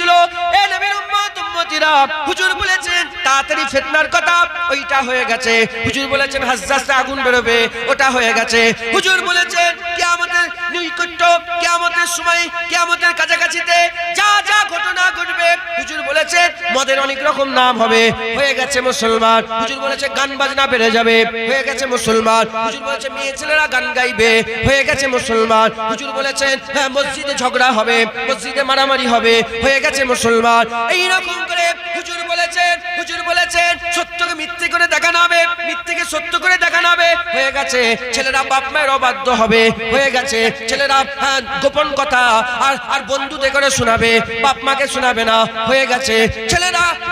গিয়েছিল। এ নবীর উম্মত উম্মতিরা, হুজুর বলেছেন তাড়াতাড়ি ফিতনার কথা, ওইটা হয়ে গেছে। হুজুর বলেছেন হাজ্জাজে আগুন বেরোবে, ওটা হয়ে গেছে। হুজুর বলেছেন কিয়ামতের নৈকট্য, কিয়ামতের সময়, কিয়ামতের কাছাকাছিতে যা যা ঘটনা ঘটবে। হুজুর বলেছেন মদের অনেক রকম নাম হবে, হয়ে গেছে মুসলমান। হুজুর বলেছে গান বাজনা বেড়ে যাবে, হয়ে গেছে মুসলমান। হুজুর বলেছে মেয়ে ছেলেরা গান গাইবে, হয়ে গেছে মুসলমান। হুজুর বলেছেন হ্যাঁ মসজিদে ঝগড়া হবে, মসজিদে মারামারি হবে, হয়ে গেছে মুসলমান। এই রকম করে হুজুর বলেছেন সত্যকে মিথ্যে করে দেখানো হবে, মিথ্যেকে সত্য করে দেখানো হবে, হয়ে গেছে। ছেলেরা বাপ মায়ের অবাধ্য হবে, হয়ে গেছে। ছেলেরা গোপন কথা আর বন্ধুদের করে শোনাবে, বাপ মাকে শোনাবে না, হয়ে গেছে।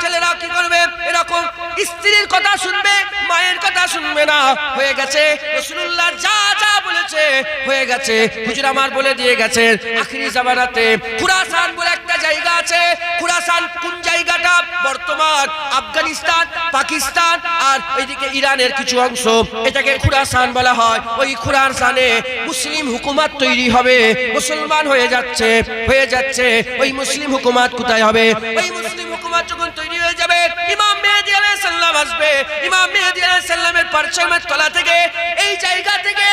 ছেলেরা কি করবে, এরকম স্ত্রীর কথা শুনবে, মায়ের কথা শুনবে না, হয়ে গেছে। রাসূলুল্লাহ যা যা বলেছে হয়ে গেছে। হুজুর আমার বলে দিয়ে গেছেন আখিরি জামানাতে খুরাসান বলে একটা জায়গা আছে। খুরাসান কোন জায়গাটা? বর্তমান আফগানিস্তান, পাকিস্তান আর ওইদিকে ইরানের কিছু অংশ, এটাকে খুরাসান বলা হয়। ওই খুরাসানে মুসলিম হুকুমত তৈরি হবে, মুসলমান হয়ে যাচ্ছে। ওই মুসলিম হুকুমত কোথায় হবে? ওই মুসলিম হুকুমত যখন তৈরি হয়ে যাবে, ইমাম মেহেদী আলাইহিস সালাম আসবে। ইমাম মেহেদী আলাইহিস সালামের পরচমের তলা থেকে, এই জায়গা থেকে,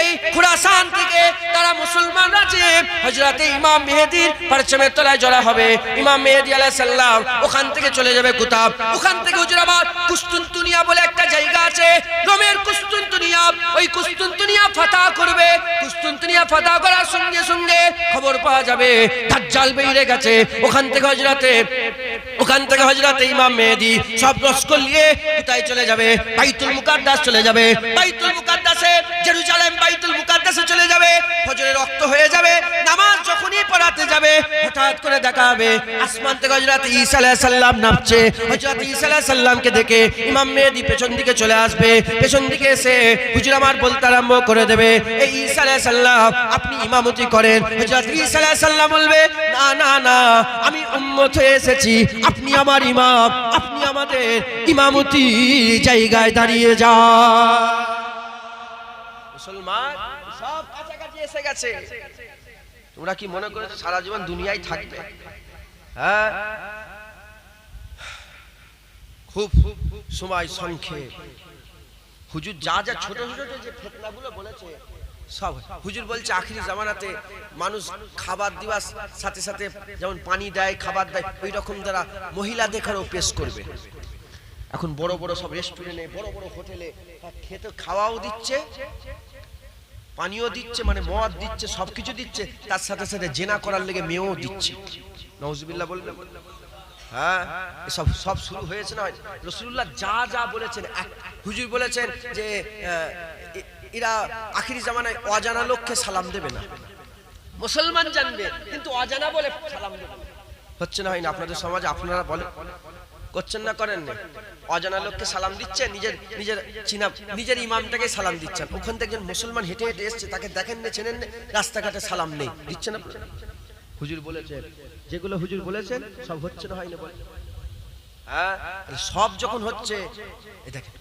এই খুরাসান থেকে তারা মুসলমানরা যে হযরতে ইমাম মেহেদীর পরচমের তলায় জড়া হবে। ইমাম মেহেদী আলাইহিস সালাম ওখান থেকে চলে যাবে কোথাও, ওখান থেকে হুজুর আবার কুস্তুনতুনিয়া বলে একটা জায়গা আছে, রোমের কুস্তুনতুনিয়া। ওই কুস্তুনতুনিয়া ফাতহ করবে। কুস্তুনতুনিয়া ফাতহ করার সঙ্গে সঙ্গে খবর পাওয়া যাবে দাজ্জাল বেরিয়ে গেছে। ওখান থেকে হযরতে ইমাম মেহেদী সব লস্কর নিয়ে কোথায় চলে যাবে? বাইতুল মুকাদ্দাস চলে যাবে। বাইতুল মুকাদ্দাসে, জেরুজালেম বাইতুল মুকাদ্দাসে চলে যাবে। ফজরের রক্ত হয়ে যাবে। নামাজ যখনই পড়াতে যাবে, হঠাৎ করে দেখা হবে আসমান থেকে হযরত ঈসা আলাইহিস সালাম নামছে। হযরত ঈসা আলাইহিস সালামকে দেখে ইমাম মেহেদী পেছন দিকে চলে আসবে। পেছন দিকে এসে হুজুর আমার বলতে আরম্ভ করে দেবে, এই ঈসা আলাইহিস সালাম আপনি ইমামতি করেন। হযরত ঈসা আলাইহিস সালাম বলবে, না না না, আমি উম্মত হয়ে এসেছি, আপনি আমার ইমাম, আপনি আমাদের ইমামতি জায়গায় দাঁড়িয়ে যান। মুসলমান সব কাছাকাছি এসে গেছে। তোমরা কি মনে করেছো সারা জীবন দুনিয়ায় থাকবে? হ্যাঁ, খুব সময় সংক্ষেপ। হুজুর যা যা ছোট ছোট যে ফিতনাগুলো বলেছে সব হুজুর বলছে আখিরি জামানাতে মানুষ খাবার দেওয়ার সাথে সাথে যেমন পানি দেয়, খাবার দেয়, ওই রকম তারা মহিলা দেখারও পেশ করবে। এখন বড় বড় সব রেস্টুরেন্টে, বড় বড় হোটেলে খেতে খাওয়াও দিচ্ছে, পানিও দিচ্ছে, মানে মদ দিচ্ছে, সবকিছু দিচ্ছে, তার সাথে সাথে জেনা করার লেগে মেয়েও দিচ্ছে। নাউজুবিল্লাহ বলবেন। হ্যাঁ, সব শুরু হয়েছে না? রাসূলুল্লাহ যা যা বলেছেন, হুজুর বলেছেন যে এরা আখিরি জামানায় অজানা লোককে সালাম দেবে না, মুসলমান জানবে কিন্তু অজানা বলে সালাম দেবে। হচ্ছে না, হয় না আপনাদের সমাজে? আপনারা বলেন, করছেন না করেন না? অজানা লোককে সালাম দিচ্ছেন, নিজের ইমামটাকে সালাম দিচ্ছেন। ওখান থেকে একজন মুসলমান হেঁটে হেঁটে এসছে, তাকে দেখেন না, চেনেন না, রাস্তাঘাটে সালাম নেই, দিচ্ছেন আপনারা। হুজুর বলেছেন যেগুলো হুজুর বলেছেন সব হচ্ছে না, হয় না? বলে হ্যাঁ, সব যখন হচ্ছে, দেখেন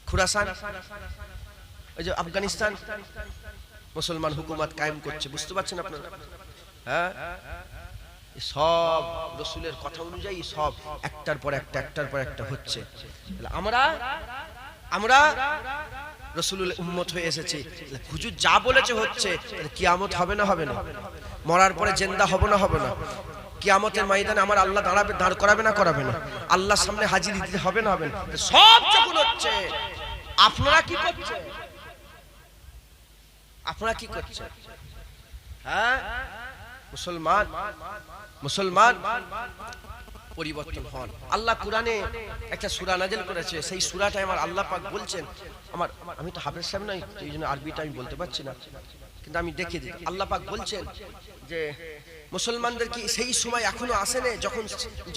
খুরাসান, ওই যে আফগানিস্তান মুসলমান হুকুমত কায়েম করছে, বুঝতে পারছেন আপনারা? হ্যাঁ, সব রাসূলের কথা অনুযায়ী সব একটার পর একটা হচ্ছে। আমরা রাসূলের উম্মত হয়ে এসেছি। হুজুর যা বলেছে হচ্ছে। কিয়ামত হবে না? হবে না? মরার পরে জিন্দা হব না? হবে না? কিয়ামতের ময়দানে আমার আল্লাহ দাঁড় করাবে না? করাবে না? আল্লাহর সামনে হাজির দিতে হবে না? হবে না? সব যখন হচ্ছে, আপনারা কি করছেন? আপনারা কি করছেন? হ্যাঁ, মুসলমান পরিবর্তন হন। আল্লাহ কুরআনে একটা সূরা নাযিল করেছে, সেই সূরাটায় আমার আল্লাহ পাক বলছেন, আমি তো হাফেজ সাহেব নই, এই জন্য আরবিটা আমি বলতে পারছি না, কিন্তু আমি দেখিয়ে দিই। আল্লাহ পাক বলছেন যে মুসলমানদের কি সেই সময় এখনো আসেনি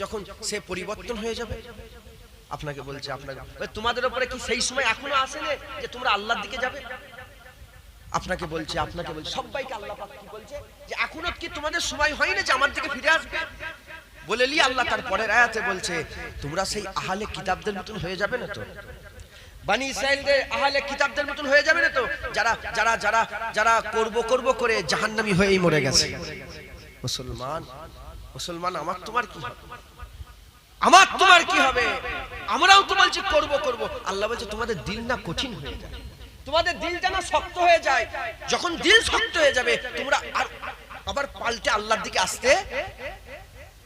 যখন সে পরিবর্তন হয়ে যাবে? আপনাকে বলছে, তোমাদের উপরে কি সেই সময় এখনো আসেনি যে তোমরা আল্লাহর দিকে যাবে? আপনাকে বলছে সবাইকে আল্লাহ পাক কি বলছে যে এখনো কি তোমাদের সময় হয়নি যে আমার দিকে ফিরে আসবে? বলে লি আল্লাহ তার পরের আয়াতে বলছে তোমরা সেই আহলে কিতাবদের মতন হয়ে যাবে না তো? বনি ইসরাইলদের আহলে কিতাবদের মতন হয়ে যাবে না তো? যারা করব করে জাহান্নামী হয়েই মরে গেছে। মুসলমান মুসলমান আমার তোমার কি হবে? আমার তোমার কি হবে? আমরাও তো বলছি করব করব, আল্লাহ বলছে তোমাদের দিল না কঠিন হয়ে যায়, তোমাদের দিলটা না শক্ত হয়ে যায়। যখন দিল শক্ত হয়ে যাবে তোমরা আর আবার পাল্টে আল্লাহর দিকে আসতে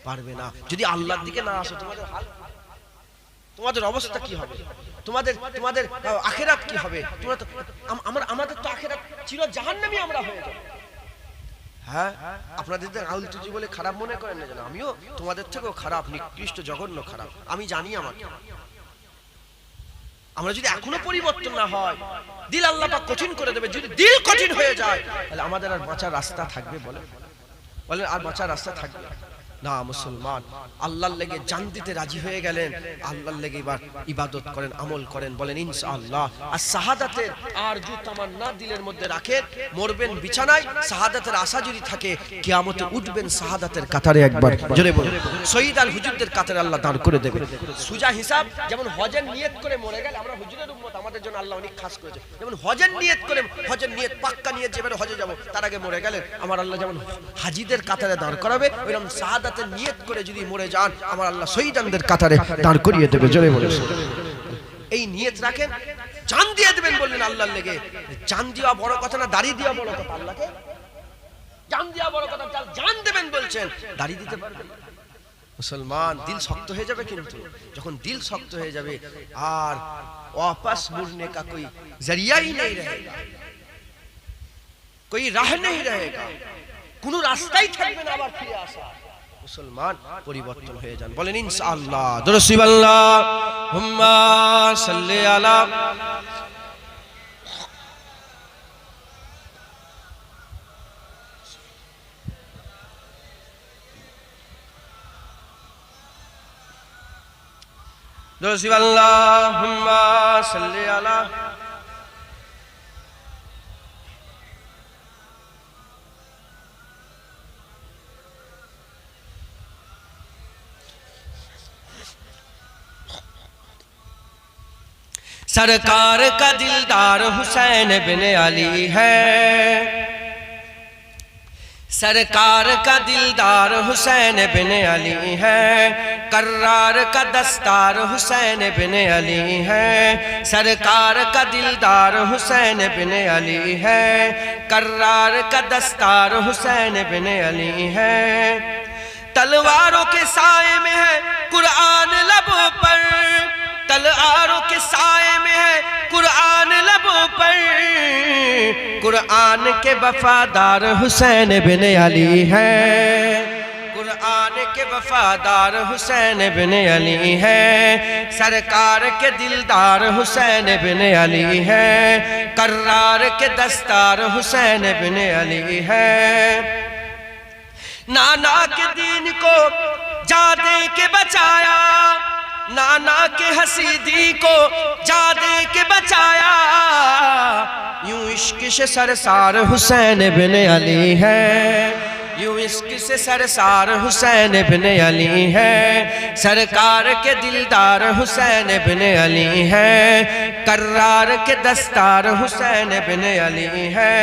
পারবে না। যদি আল্লাহর দিকে না আসো তোমাদের হাল, তোমাদের অবস্থা কি হবে? তোমাদের তোমাদের আখিরাত কি হবে? তোমরা তো আমাদের তো আখিরাত চির জাহান্নামী আমরা হয়ে যাব। হ্যাঁ, আপনাদের আউল তুজি বলে খারাপ মনে করেন না জানো, আমিও তোমাদের থেকেও খারাপ, নিকৃষ্ট, জঘন্য খারাপ, আমি জানি আমাকে। আমরা যদি এখনো পরিবর্তন না হয়, দিল আল্লাহ পাক কঠিন করে দেবে। যদি দিল কঠিন হয়ে যায় তাহলে আমাদের আর বাঁচার রাস্তা থাকবে? বলেন আর বাঁচার রাস্তা থাকবে না। মুসলমান আল্লাহর লেগে জান দিতে রাজি হয়ে গেলেন, আল্লাহর লেগে এবার ইবাদত করেন, আমল করেন, বলেন ইনশাআল্লাহ। আর শাহাদাতের আরজু তামান্না দিলের মধ্যে রাখেন, মরবেন বিছানায়, শাহাদাতের আশা যদি থাকে, কিয়ামতে উঠবেন শাহাদাতের কাতারে। একবার জোরে বলুন, শহীদ আর হুজুরদের কাতারে আল্লাহ দাঁড় করে দেবে। সুজা হিসাব, যেমন হজের নিয়ত করে মরে গেলে, আমরা হুজুরের উম্মত, আমাদের জন্য আল্লাহ অনেক খাস করেছে। যেমন হজের নিয়ত করে, হজের নিয়ত পাক্কা নিয়ত, যেবারে হজে যাব তার আগে মরে গেলেন, আমার আল্লাহ যেমন হাজিদের কাতারে দাঁড় করাবে, ওইরকম শাহাদাতের নিয়ত করে যদি মরে যান, আমার আল্লাহ শহীদদের কাতারে দাঁড় করিয়ে দেবে। জোরে বলে এই নিয়ত রাখেন, জান দিয়ে দেবেন। বললেন আল্লাহর লেগে জান দেওয়া বড় কথা না, দাড়ি দেওয়া বড় কথা? আল্লাহকে জান দেওয়া বড় কথা, জান দেবেন বলছেন, দাড়ি দিতে পারবেন? মুসলমান দিল শক্ত হয়ে যাবে, কিন্তু যখন দিল শক্ত হয়ে যাবে আর वापस मुड़ने का कोई जरिया ही नहीं रहेगा, कोई राह नहीं रहेगा, কোনো রাস্তাই থাকবে না আবার ফিরে আসা। মুসলমান পরিবর্তন হয়ে যান, বলেন ইনশাআল্লাহ। দরুদ আল্লাহুম্মা সাল্লি আলা दरुद अल्लाहुम्मा सल्ली अला सरकार का दिलदार हुसैन बिन अली है, सरकार का दिलदार हुसैन बिन अली है, कर्रार का दस्तार हुसैन बिन अली है, सरकार का दिलदार हुसैन बिन अली है, कर्रार का दस्तार हुसैन बिन अली है। तलवारों के साए में है कुरान लबों पर, तलवारों के साए में है कुरान लबों पर, कुरान के वफादार हुसैन बिन अली है, कुरान के वफादार हुसैन बिन अली है, सरकार के दिलदार हुसैन बिन अली है, कर्रार के दस्तार हुसैन बिन अली है। नाना के दीन को जा दे के बचाया, नाना के हसीदी को जा दे के बचाया, यूं इश्क से सरसार हुसैन बिन अली है, यूं इश्क से सरसार हुसैन बिन अली है, सरकार के दिलदार हुसैन बिन अली है, कर्रार के दस्तार हुसैन बिन अली है।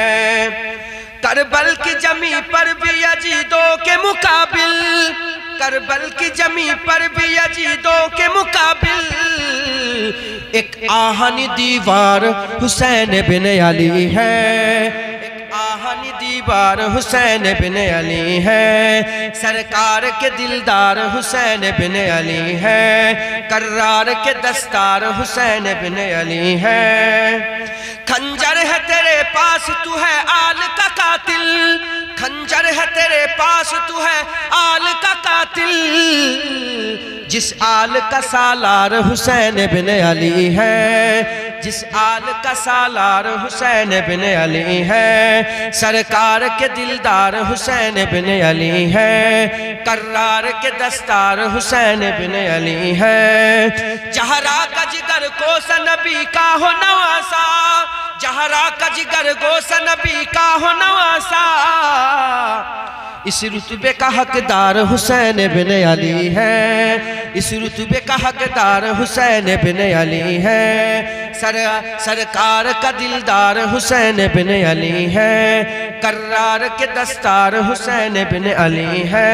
करबल की जमी पर भी यजीदों के मुकाबिल, करबल की जमी पर भी यजीदों के मुकाबिल, एक आहनी दीवार हुसैन बिन अली है, एक आहनी दीवार हुसैन बिन अली है, सरकार के दिलदार हुसैन बिन अली है, कर्रार के दस्तार हुसैन बिन अली है। खंजर है तेरे पास तू है आल का कातिल, खंजर है तेरे पास तू है आल का कातिल, जिस आल का सालार हुसैन बिन अली है, जिस आल का सालार हुसैन बिन अली है, सरकार के दिलदार हुसैन बिन अली है, कर्रार के दस्तार हुसैन बिन अली है। जहरा का जिगर गोश नबी का हो नवासा, जहरा का जिगर गोश नबी का हो नवासा, इस रुतबे का हकदार हुसैन बिन अली है, इस रुतबे का हकदार हुसैन बिन अली है, सरकार का दिलदार हुसैन बिन अली है, कर्रार के दस्तार हुसैन बिन अली है।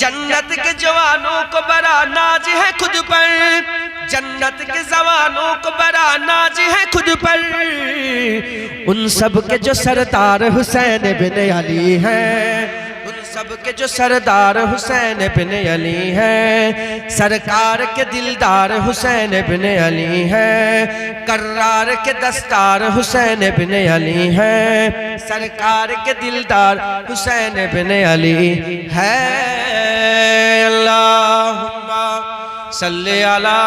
जन्नत के जवानों को बड़ा नाज है खुद पर, जन्नत के जवानों को बड़ा नाज है खुद पर। उन सब के जो सरदार हुसैन बिन अली हैं, उन सब के जो सरदार हुसैन बिन अली हैं, सरकार के दिलदार हुसैन बिन अली हैं, कर्रार के दस्तार हुसैन बिन अली हैं, सरकार के दिलदार हुसैन बिन अली है। अल्लाहुम्मा सल्ली अला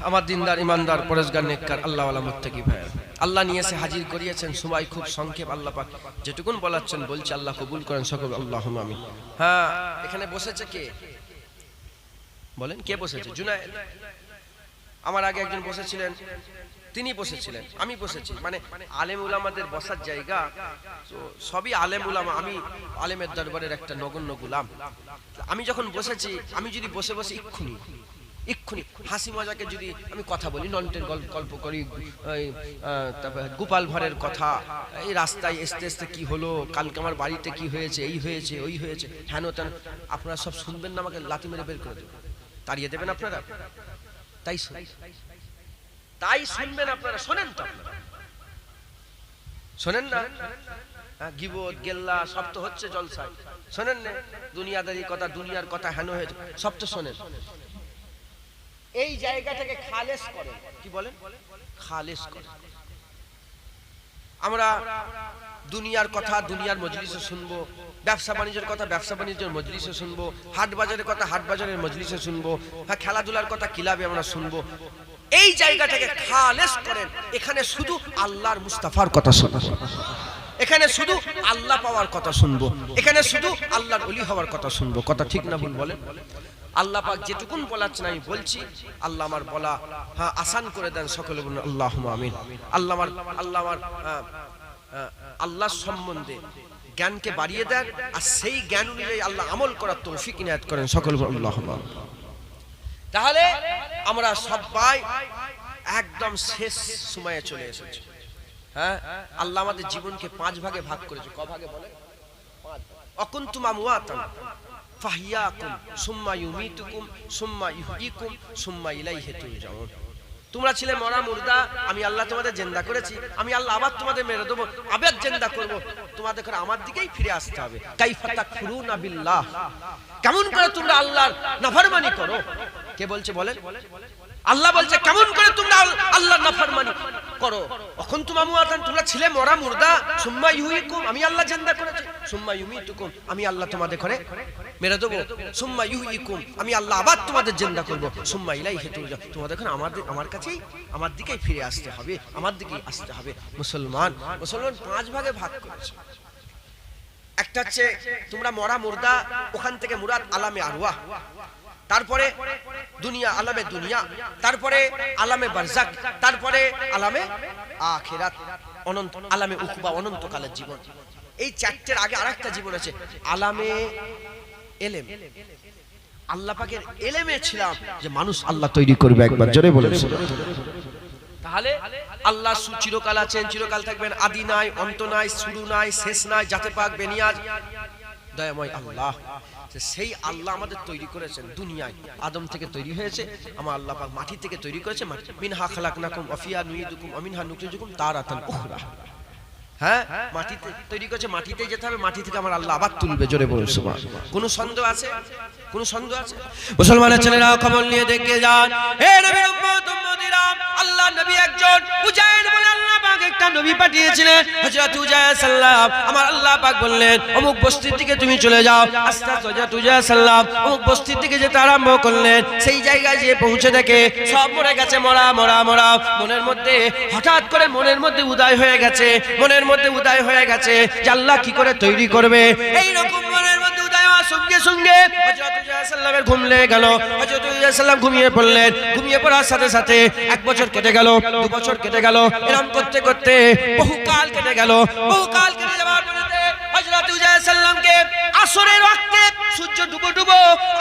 আমার দিনদার ইমানদার পরেশগার নেককার আল্লাহওয়ালা মুত্তাকি ভাই, আল্লাহ নিয়ে এসে হাজির করিয়েছেন। সময় খুব সংক্ষেপ, আল্লাহ পাক যেটুকুন বলাচ্ছেন বলছি, আল্লাহ কবুল করেন সকল, আল্লাহুম্মা আমিন। হ্যাঁ, এখানে বসেছে কে বলেন? কে বসেছে? জুনায়েদ। আমার আগে একজন বসেছিলেন, তিনি বসেছিলেন, আমি বসেছি। মানে আলেম উলামাদের বসার জায়গা তো সবই আলেম উলামা, আমি আলেমের দরবারের একটা নগণ্য গোলাম। আমি যখন বসেছি, আমি যদি বসে বসে ইক্ষুনি হাসি মজাকে যদি আমি কথা বলি, নন্টের গল্প করি, তারপর গোপাল ভাঁড়ের কথা, এই রাস্তায় আসতে আসতে কি হলো, কালকে আমার বাড়িতে কি হয়েছে, এই হয়েছে ওই হয়েছে, হেন তেন, আপনারা সব শুনবেন না, আমাকে লাথি মেরে বের করে দেবেন, তাড়িয়ে দেবেন আপনারা। তাই শুনবেন আপনারা, শোনেন তো আপনারা, শোনেন না? গিবত গেল্লা সব তো হচ্ছে জলসায়, শোনেন না? দুনিয়াদারি কথা, দুনিয়ার কথা হেন হয়েছে, সব তো শোনেন। এই জায়গাটাকে খালেস করেন, কি বলেন? খালেস করেন। আমরা দুনিয়ার কথা দুনিয়ার মজলিসে শুনবো, ব্যবসা বাণিজ্যের কথা ব্যবসা বাণিজ্যের মজলিসে শুনবো, হাট বাজারের কথা হাট বাজারের মজলিসে শুনবো, হ্যাঁ খেলাধুলার কথা ক্লাবে আমরা শুনবো। এই জায়গাটাকে খালেস করেন, এখানে শুধু আল্লাহর মুস্তাফার কথা শুনবো, এখানে শুধু আল্লাহ পাওয়ার কথা শুনবো, এখানে শুধু আল্লাহর ওলি হওয়ার কথা শুনবো। কথা ঠিক না ভুল বলেন? আল্লাহ পাক যেটুকুন বলাচ্ছেন আমি বলছি, আল্লাহ আমার বলা হ্যাঁ আসান করে দেন, সকলে বলুন আল্লাহুম্মা আমিন। আল্লাহ আমার আল্লাহর সম্বন্ধে জ্ঞানকে বাড়িয়ে দেন, আর সেই জ্ঞান অনুযায়ী আল্লাহ আমল করার তৌফিক ইনায়াত করেন, সকলে বলুন আল্লাহুম্মা আমিন। তাহলে আমরা সবাই একদম শেষ সময়ে চলে এসেছি। হ্যাঁ, আল্লাহ আমাদের জীবনকে 5 ভাগে ভাগ করেছে। ক ভাগে বলে? 5। অকুনতুম আমওয়াতান ফাহিয়াকুম সুম্মা ইউমিতুকুম সুম্মা ইহয়িকুম সুম্মা ইলাইহি তুরজাউন। তোমরা ছিলে মরা মুর্দা, আমি আল্লাহ তোমাদের জিন্দা করেছি, আমি আল্লাহ আবার তোমাদের মেরে দেবো, আবার জিন্দা করব, তোমাদের করে আমার দিকেই ফিরে আসতে হবে। কাইফা তাকফুরুনা বিল্লাহ, কেমন করে তোমরা আল্লাহর নাফরমানি করো? কে বলছে বলেন? আল্লাহ বলছে কেমন করে তোমরা আল্লাহর নাফরমানি করো। এখন তোমরা ছিলে মরা মুর্দা, সুম্মা ইহয়িকুম, আমি আল্লাহ জিন্দা করেছি, সুম্মা ইউমিতুকুম, আমি আল্লাহ তোমাদের করে মেরে দেবো, সুম্মা ইহয়িকুম, আমি আল্লাহ আবার তোমাদের জিন্দা করব, সুম্মা ইলাইহি তুরজাউন, তোমাদের এখন আমার কাছেই আমার দিকেই ফিরে আসতে হবে, আমার দিকেই আসতে হবে। মুসলমান 5 ভাগে ভাগ করেছে। একটা হচ্ছে তোমরা মরা মুর্দা, ওখান থেকে মুরাদ আলামে আরওয়াহ, তারপরে দুনিয়া আলামে দুনিয়া, তারপরে আলামে বারজাক, তারপরে আলামে আখিরাত, অনন্ত আলামে উকবা, অনন্তকালের জীবন। এই 4টের আগে আরেকটা জীবন আছে, আলামে এলেম। আল্লাহ পাকের এলেমে ছিলাম যে মানুষ আল্লাহ তৈরি করবে, একবার জোরে বলেন। তাহলে আল্লাহ চিরকাল আছেন, চিরকাল থাকবেন, আদি নাই, অন্ত নাই, শুরু নাই, শেষ নাই, জাতে পাক বেনিয়াজ দয়াময় আল্লাহ। সেই আল্লাহ আমাদের তৈরি করেছেন দুনিয়ায়, আদম থেকে তৈরি হয়েছে, আমার আল্লাহ পাক মাটি থেকে তৈরি করেছে, মিনহা খালাকনাকুম ওয়া ফিহা নুঈদুকুম ওয়া মিনহা নুখরিজুকুম তারাতান উখরা। হ্যাঁ, মাটিতে তৈরি করেছে, মাটিতেই যেতে হবে, মাটি থেকে আমার আল্লাহ আবার তুলবে, জোরে বলুন সুবহানাল্লাহ। কোনো সন্দেহ আছে? কোনো সন্দেহ আছে? মুসলমানের ছেলেরা খবর নিয়ে দেখে যান, হে নবীর উম্মত উম্মতিরা, আল্লাহ নবী একজন উজাইর বলে আল্লাহ পাক একটা নবী পাঠিয়েছিলেন, হযরত উজাইর সাল্লাম। আমার আল্লাহ পাক বললেন অমুক বস্তির দিকে তুমি চলে যাও। আস্তে আস্তে হযরত উজাইর সাল্লাম অমুক বস্তির দিকে যেতে আরম্ভ করলেন। সেই জায়গায় গিয়ে পৌঁছে দেখে সব মরে গেছে, মরা মরা মরা। মনের মধ্যে হঠাৎ করে মনের মধ্যে উদয় হয়ে গেছে, মনের মধ্যে উদয় হয়ে গেছে যে আল্লাহ কি করে তৈরি করবে। এই রকম মনের মধ্যে উদয় হওয়ার সঙ্গে সঙ্গে হযরত উজাইর সাল্লামের ঘুম লেগে গেল। হযরত উজাইর সাল্লাম ঘুমিয়ে পড়লেন। ঘুমিয়ে পড়ার সাথে সাথে 1 বছর কেটে গেল, 2 বছর কেটে গেল, এরকম করতে করতে বহুকাল কেটে গেল। বহুকাল কেটে যাওয়ার পরে হযরত উজাইর সাল্লামকে আসরের ওয়াক্তে সূর্য ডুবো ডুবো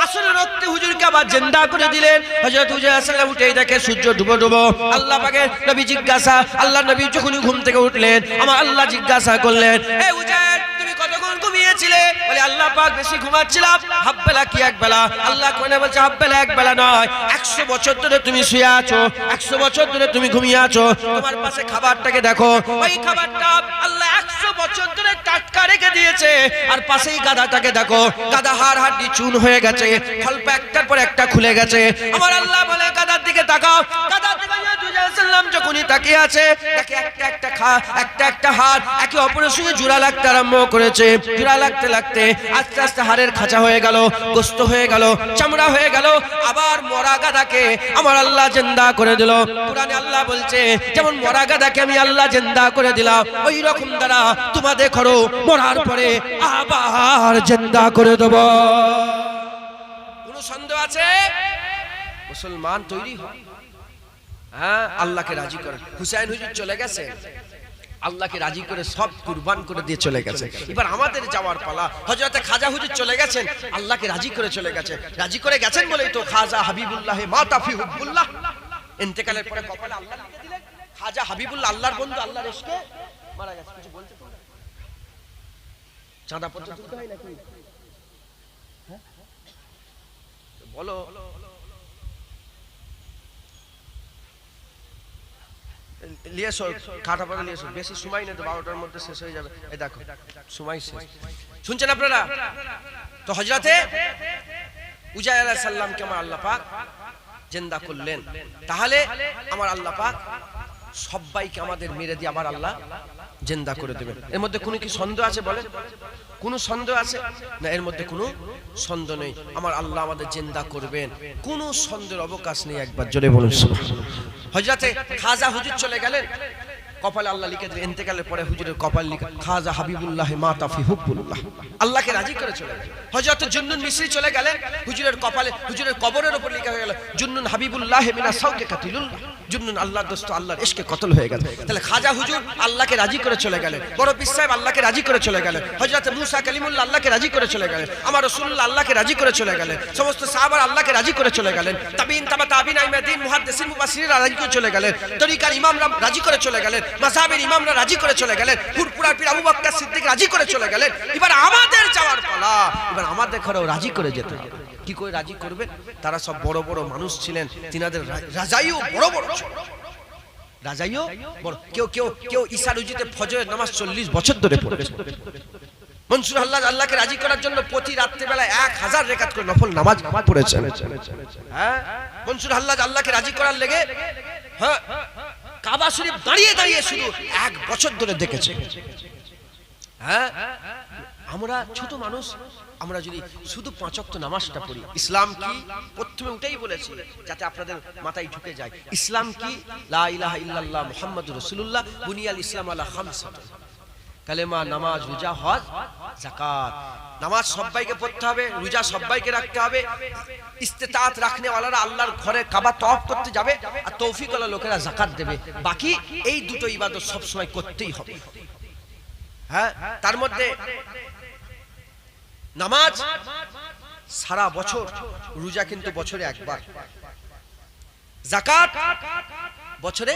আসরের রক্তে হুজুরকে আবার জিন্দা করে দিলেন। হযরত হুজুর সাল্লাল্লাহু উঠেই দেখে সূর্য ডুবো। আল্লাহ পাকের নবী জিজ্ঞাসা, আল্লাহ নবী যখন ঘুম থেকে উঠলেন, আমার আল্লাহ জিজ্ঞাসা করলেন, এ হুজুর তুমি কতক্ষণ ঘুমিয়েছিলে? বলে আল্লাহ পাক বেশি ঘুমাচ্ছিলাম, হাফ বেলা কি এক বেলা। আল্লাহ কোনে বলছে হাফ বেলা এক বেলা নয়, 100 বছর ধরে তুমি শুয়ে আছো, 100 বছর ধরে তুমি ঘুমিয়ে আছো। তোমার পাশে খাবারটাকে দেখো, ওই খাবারটা আল্লাহ 100 বছর ধরে টাটকা রেখে দিয়েছে। আর পাশেই গাধাটাকে দেখো, গাধা হাড় হাড়ি চুন হয়ে গেছে, ফল্প একটার পর একটা খুলে গেছে। আমার আল্লাহ বলে গাধার দিকে তাকাও। গাধার দিকে সাল্লাম যখনই তাকিয়ে আছে, দেখে একটা একটা হাড় একে অপরের সঙ্গে জোড়া লাগতে আরম্ভ করেছে। জোড়া লাগতে লাগতে আস্তে আস্তে হাড়ের খাঁচা হয়ে গেল, গোস্ত হয়ে গেল, চামড়া হয়ে গেল। আবার মরা গাধাকে আমার আল্লাহ জিন্দা করে দিল। কুরআনে আল্লাহ বলছে, যেমন মরা গাধাকে আমি আল্লাহ জিন্দা করে দিলাম, ওই রকম দ্বারা তোমাদের করো মরার পরে আবার জিন্দা করে দেব। কোনো সন্দেহ আছে? মুসলমান তৈরি হয়, হ্যাঁ, আল্লাহকে রাজি করে। হুসাইন হুজুর চলে গেছে, আল্লাহকে রাজি করে সব কুরবান করে দিয়ে চলে গেছে। এবার আমাদের যাওয়ার পালা। হযরত খাজা হুজুর চলে গেছেন, আল্লাহকে রাজি করে চলে গেছে। রাজি করে গেছেন বলেই তো খাজা হাবিবুল্লাহ মাতা ফি হুব্বুল্লাহ, ইন্তেকালের পরে কপালে আল্লাহ লিখে দিলেন খাজা হাবিবুল্লাহ, আল্লাহর বন্ধু, আল্লাহর ইশকে মারা গেছে। কিছু বলতে পারো না? চাঁদা পত্র তুলতে হয় নাকি? হ্যাঁ বলো। লিয়েছো খাটা পড়ে লিয়েছো, বেশি সময় নেই তো, 12টার মধ্যে শেষ হয়ে যাবে। এই দেখো সময় শেষ। শুনছেন আপনারা? তো হযরতে উজাইর আলাইহিস সালামকে আমার আল্লাহ পাক জিন্দা করলেন। তাহলে আমার আল্লাহ পাক সবাইকে আমাদের মেরে দিয়ে আবার আল্লাহ জিন্দা করে দেবেন। এর মধ্যে কোনো কি সন্দেহ আছে? বলেন, কোনো সন্দেহ আছে না? এর মধ্যে কোনো সন্দেহ নেই, আমার আল্লাহ আমাদের জিন্দা করবেন, কোনো সন্দেহের অবকাশ নেই। একবার জোরে বলুন সুবহানাল্লাহ। হযরতে খাজা হুজুর চলে গেলেন, কপালে আল্লাহ লিখে দিলেন, ইন্তেকালের পরে হুজুরের কপাল লিখা খাজা হাবিবুল্লাহ মাতা ফি হুব্বুল্লাহ, আল্লাহকে রাজি করে চলে গেলেন। হযরত জুন্নুন মিসরি চলে গেলেন, হুজুরের কপালে, হুজুরের কবরের উপর লেখা হয়ে গেল জুন্নুন হাবিবুল্লাহ মিনা সাউকে কাতিলুল্লাহ, জুন্নুন আল্লাহর দোস্ত, আল্লাহর ইশকে কতল হয়ে গেল। তাহলে খাজা হুজুর আল্লাহকে রাজি করে চলে গেলেন, বড় পীর সাহেব আল্লাহকে রাজি করে চলে গেলেন, হযরত মুসা কালিমুল্লাহ আল্লাহকে রাজি করে চলে গেলেন, আমার রাসূলুল্লাহ আল্লাহকে রাজি করে চলে গেলেন, সমস্ত সাহাবারা আল্লাহকে রাজি করে চলে গেলেন, তাবিঈন তাবা তাবিঈন আইমাদিন মুহাদ্দিসিন মুফাসসিরিন রাজি করে চলে গেলেন, তরিকার ইমামরা রাজি করে চলে গেলেন, মাযহাবের ইমামরা রাজি করে চলে গেলেন, ফুরফুরার পীর আবু বকর সিদ্দিক রাজি করে চলে গেলেন। এবার আমাদের যাওয়ার পালা, এবার আমাদের ঘরেও রাজি করে যেতে হবে। কি করে রাজি করবেন? তারা সব বড় বড় মানুষ ছিলেন, তিনাদের রাজাইও বড় বড় ছিল, রাজাইও বড়। কেউ ঈশা রুজিতে ফজরের নামাজ 40 বছর ধরে পড়েছে। মনসুর আল্লাহকে রাজি করার জন্য প্রতি রাত্রে বেলা 1000 রাকাত করে নফল নামাজ পড়েছেন। হ্যাঁ, মনসুর আল্লাহকে রাজি করার লেগে, হ্যাঁ, কাবা শরীফ দাঁড়িয়ে দাঁড়িয়ে শুধু 1 বছর ধরে দেখেছে। হ্যাঁ, আমরা ছোট মানুষ, আমরা যদি শুধু 5 ওয়াক্ত নামাজটা পড়ি, ইসলাম কি প্রথমে উঠেই বলেছি যাতে আপনাদের মাথায় ঢুকে যায়। ইসলাম কি? লা ইলাহা ইল্লাল্লাহ মুহাম্মাদুর রাসূলুল্লাহ, বুনিয়াল ইসলাম আলা খামসাতিন, কালেমা, নামাজ, রোজা, হজ, যাকাত। নামাজ সবাইকে পড়তে হবে, রোজা সবাইকে রাখতে হবে, ইস্তেতাত রাখনে ওয়ালারা আল্লাহর ঘরে কাবা তওয়াফ করতে যাবে, আর তৌফিক ওয়ালা লোকেরা যাকাত দেবে। বাকি এই দুটো ইবাদত সব সময় করতেই হবে। হ্যাঁ, তার মধ্যে নামাজ সারা বছর, রোজা কিন্তু বছরে একবার, যাকাত বছরে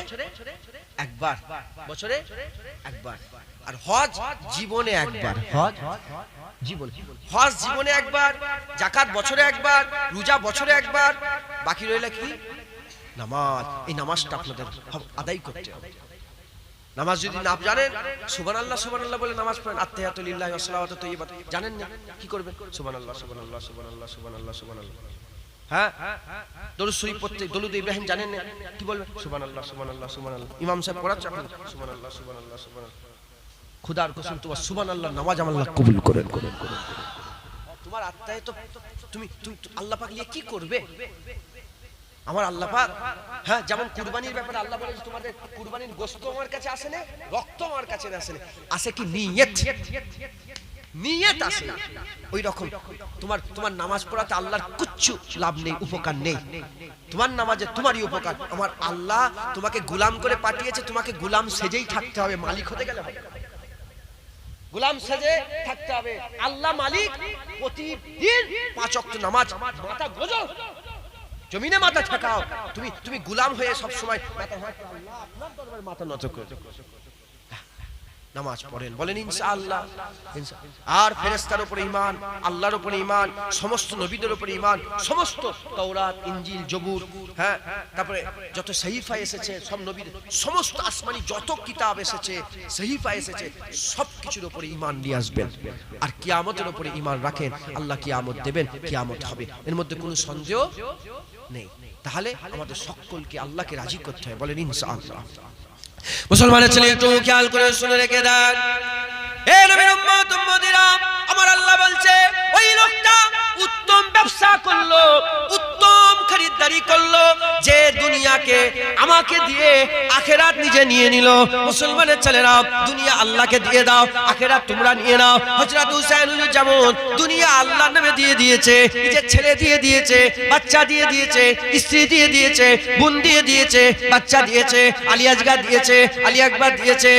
একবার, বছরে একবার, আর হজ জীবনে একবার। হজ জীবনে একবার, যাকাত বছরে একবার, রোজা বছরে একবার, বাকি রইল কি? নামাজ। এই নামাজটা আপনাদের আদায় করতে হবে। নামাজ যদি না জানেন, সুবহানাল্লাহ সুবহানাল্লাহ বলে নামাজ পড়েন, আত্তাহিয়াতু লিল্লাহি ওয়া সালাওয়াতু তাইয়্যিবাত, জানেন না কি করবেন? সুবহানাল্লাহ সুবহানাল্লাহ সুবহানাল্লাহ সুবহানাল্লাহ সুবহানাল্লাহ। হ্যাঁ, দরুদ শরীফ পড়তে, দরুদ ইব্রাহিম জানেন না কি বলবেন? সুবহানাল্লাহ সুবহানাল্লাহ সুবহানাল্লাহ। ইমাম সাহেব পড়াচ্ছে আপনি সুবহানাল্লাহ সুবহানাল্লাহ সুবহানাল্লাহ। খুদার কসম তোমার সুবহানাল্লাহ নামাজ আল্লাহ কবুল করেন। তোমার আত্মায় তো তুমি আল্লাহ পাক নিয়ে কি করবে? আমার আল্লাহ পাক, হ্যাঁ, যেমন কুরবানির ব্যাপারে আল্লাহ বলে তোমাদের কুরবানির গোশত আমার কাছে আসে না, রক্ত আমার কাছে আসে না, আসে কি নিয়ত, নিয়ত আসে। ওই রকম তোমার নামাজ পড়াতে আল্লাহর কিচ্ছু লাভ নেই, উপকার নেই। তোমার নামাজে তোমারই উপকার। আমার আল্লাহ তোমাকে গোলাম করে পাঠিয়েছে, তোমাকে গোলাম সেজেই থাকতে হবে, মালিক হতে গেলে হবে। গোলাম সেজে থাকতে হবে। আল্লাহ মালিক, প্রতিদিন 5 ওয়াক্ত নামাজ, মাথা গোজো, জমিনে মাথা ঠেকাও। তুমি গোলাম হয়ে সব সময় মাথা আল্লাহ আপনার দরবারে মাথা নত করে নামাজ পড়েন, বলেন ইনশাআল্লাহ। আর ফেরেশতার উপরে ঈমান, আল্লাহর উপরে ঈমান, সমস্ত নবীদের উপরে ঈমান, সমস্ত তাওরাত, ইনজিল, জবুর, হ্যাঁ, তারপরে যত সহিফা এসেছে সব নবীর, সমস্ত আসমানি যত কিতাব এসেছে, সহিফা এসেছে, সব কিছুর উপরে ঈমান নিয়ে আসবেন। আর কিয়ামতের উপরে ঈমান রাখেন, আল্লাহ কিয়ামত দেবেন, কিয়ামত হবে, এর মধ্যে কোনো সন্দেহ নেই। তাহলে আমাদের সকলকে আল্লাহকে রাজি করতে হয়, বলেন ইনশাআল্লাহ। মুসলমানের ছেলে একটু খেয়াল করে শুনে রেখে দেন, হে নবীর উম্মত উম্মতিরা, আমার আল্লাহ বলছে ওই লোকটা উত্তম ব্যবসা করলো, উত্তম খরিদারি করলো, যে দুনিয়াকে আমাকে দিয়ে আখিরাত নিজে নিয়ে নিল। মুসলমানের ছেলেরা, দুনিয়া আল্লাহকে দিয়ে দাও, আখিরাত তোমরা নিয়ে নাও। হযরত হুসাইন যেমন দুনিয়া আল্লাহর নামে দিয়ে দিয়েছে, নিজের ছেলে দিয়ে দিয়েছে, বাচ্চা দিয়ে দিয়েছে, স্ত্রী দিয়ে দিয়েছে, বোন দিয়ে দিয়েছে, বাচ্চা দিয়েছে, আলী আসগর দিয়েছে, আলী আকবর দিয়েছে,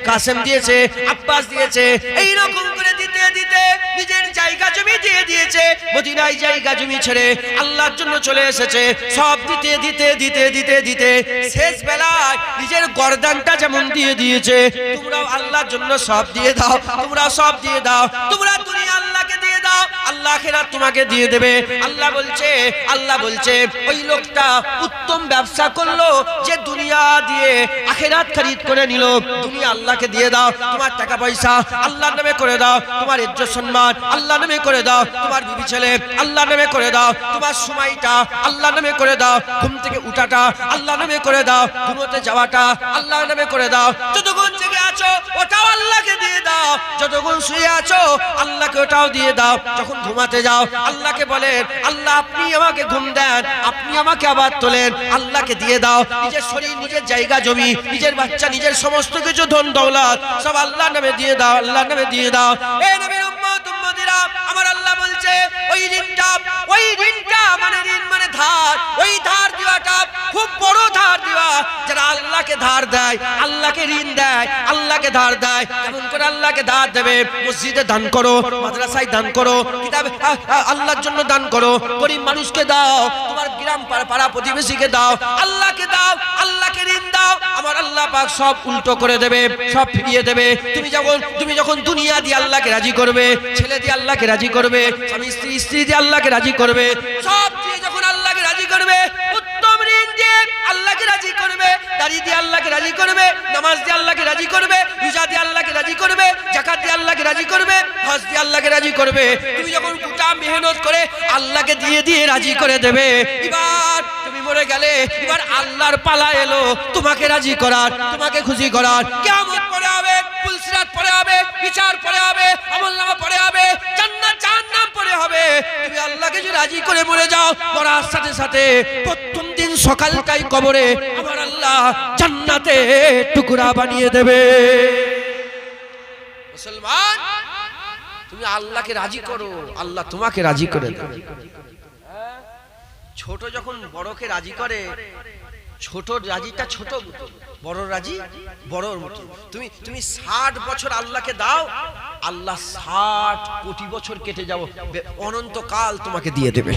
কাসেম দিয়েছে, আব্বাস দিয়েছে, এই রকম করে দিতে দিতে নিজের জায়গা জমি দিয়ে দিয়েছে। মদিনায় জায়গা জমি ছেড়ে আল্লাহর জন্য চলে এসেছে। সব দিতে দিতে দিতে দিতে দিতে শেষ বেলায় নিজের গর্দানটা যেমন দিয়ে দিয়েছে। তোমরাও আল্লাহর জন্য সব দিয়ে দাও, তোমরা সব দিয়ে দাও, তোমরা দুনিয়া আল্লাহকে দিয়ে দাও, আল্লাহ আখিরাত তোমাকে দিয়ে দেবে। আল্লাহ বলছে ওই লোকটা উত্তম ব্যবসা করলো, যে দুনিয়া দিয়ে আখিরাত খরিদ করে নিল। দুনিয়া আল্লাহকে দিয়ে দাও, তোমার টাকা পয়সা আল্লাহর নামে করে দাও, তোমার ইজ্জত সম্মান আল্লাহর নামে করে দাও, তোমার বিবি ছেলে আল্লাহর নামে করে দাও, তোমার সময়টা আল্লাহর নামে করে দাও, ঘুম থেকে উঠাটা আল্লাহর নামে করে দাও, ঘুমোতে যাওয়াটা আল্লাহর নামে করে দাও, যতক্ষণ জেগে আছো ওটাও আল্লাহকে দিয়ে দাও, যতক্ষণ শুয়ে আছো আল্লাহকে ওটাও দিয়ে দাও, যখন ঘুমাতে যাও আল্লাহকে বলেন আল্লাহ আপনি আমাকে ঘুম দেন, আপনি আমাকে আবার তোলেন, আল্লাহকে দিয়ে দাও। নিজের শরীর, নিজের জায়গা জমি, নিজের বাচ্চা, নিজের সমস্ত কিছু ধন দৌলত সব আল্লাহর নামে দিয়ে দাও, আল্লাহর নামে দিয়ে দাও। এই নবীর উম্মত উম্মতিরা, আমার আল্লাহ বলছে ওই ঋণটা মানে ঋণ মানে ধার, ওই ধার দেওয়াটা খুব বড় ধার দেওয়া। যারা আল্লাহকে ধার দেয়, আল্লাহকে ঋণ দেয়, আল্লাহকে ধার দেয়, কেমন করে আল্লাহকে ধার দেবে? মসজিদে দান করো, মাদ্রাসায় দান করো, কিতাবে আল্লাহর জন্য দান করো, গরিব মানুষকে দাও, তোমার গ্রাম পাড়া প্রতিবেশীকে দাও, আল্লাহকে দাও, আল্লাহকে ঋণ দাও। আমার আল্লাহ পাক সব উল্টো করে দেবে, সব ফিরিয়ে দেবে। তুমি যখন দুনিয়া দিয়ে আল্লাহকে রাজি করবে, ছেলে দিয়ে আল্লাহকে রাজি করবে, স্বামী স্ত্রী দিয়ে আল্লাহকে রাজি করবে, সব দিয়ে যখন আল্লাহকে রাজি করবে, উত্তম ঋণ দিয়ে আল্লাহকে রাজি করবে, দাড়ি দিয়ে আল্লাহকে রাজি করবে, নামাজ দিয়ে আল্লাহকে রাজি করবে, রোজা দিয়ে আল্লাহকে রাজি করবে, যাকাত দিয়ে আল্লাহকে রাজি করবে, হজ দিয়ে আল্লাহকে রাজি করবে। তুমি যখন গোটা মেহনত করে আল্লাহকে দিয়ে দিয়ে রাজি করে দেবে, এবার তুমি মরে গেলে, এবার আল্লাহর পালা এলো তোমাকে রাজি করার, তোমাকে খুশি করার। কিয়ামত পরে হবে, পুলসিরাত পরে হবে, বিচার পরে হবে, আমলনামা পরে হবে, জান্নাত জাহান্নাম পরে হবে। তুমি আল্লাহকে যদি রাজি করে মরে যাও, মরার সাথে সাথে প্রথম দিন সকালটাই কবরে আমার আল্লাহ জান্নাতে টুকরা বানিয়ে দেবে। মুসলমান, তুমি আল্লাহকে রাজি করো, আল্লাহ তোমাকে রাজি করে দেবে। ছোট যখন বড়কে রাজি করে, ছোট রাজিটা ছোট, বড় রাজি বড়র মতো। তুমি 60 বছর আল্লাহকে দাও, আল্লাহ 60 কোটি বছর কেটে যাও, অনন্তকাল তোমাকে দিয়ে দেবে।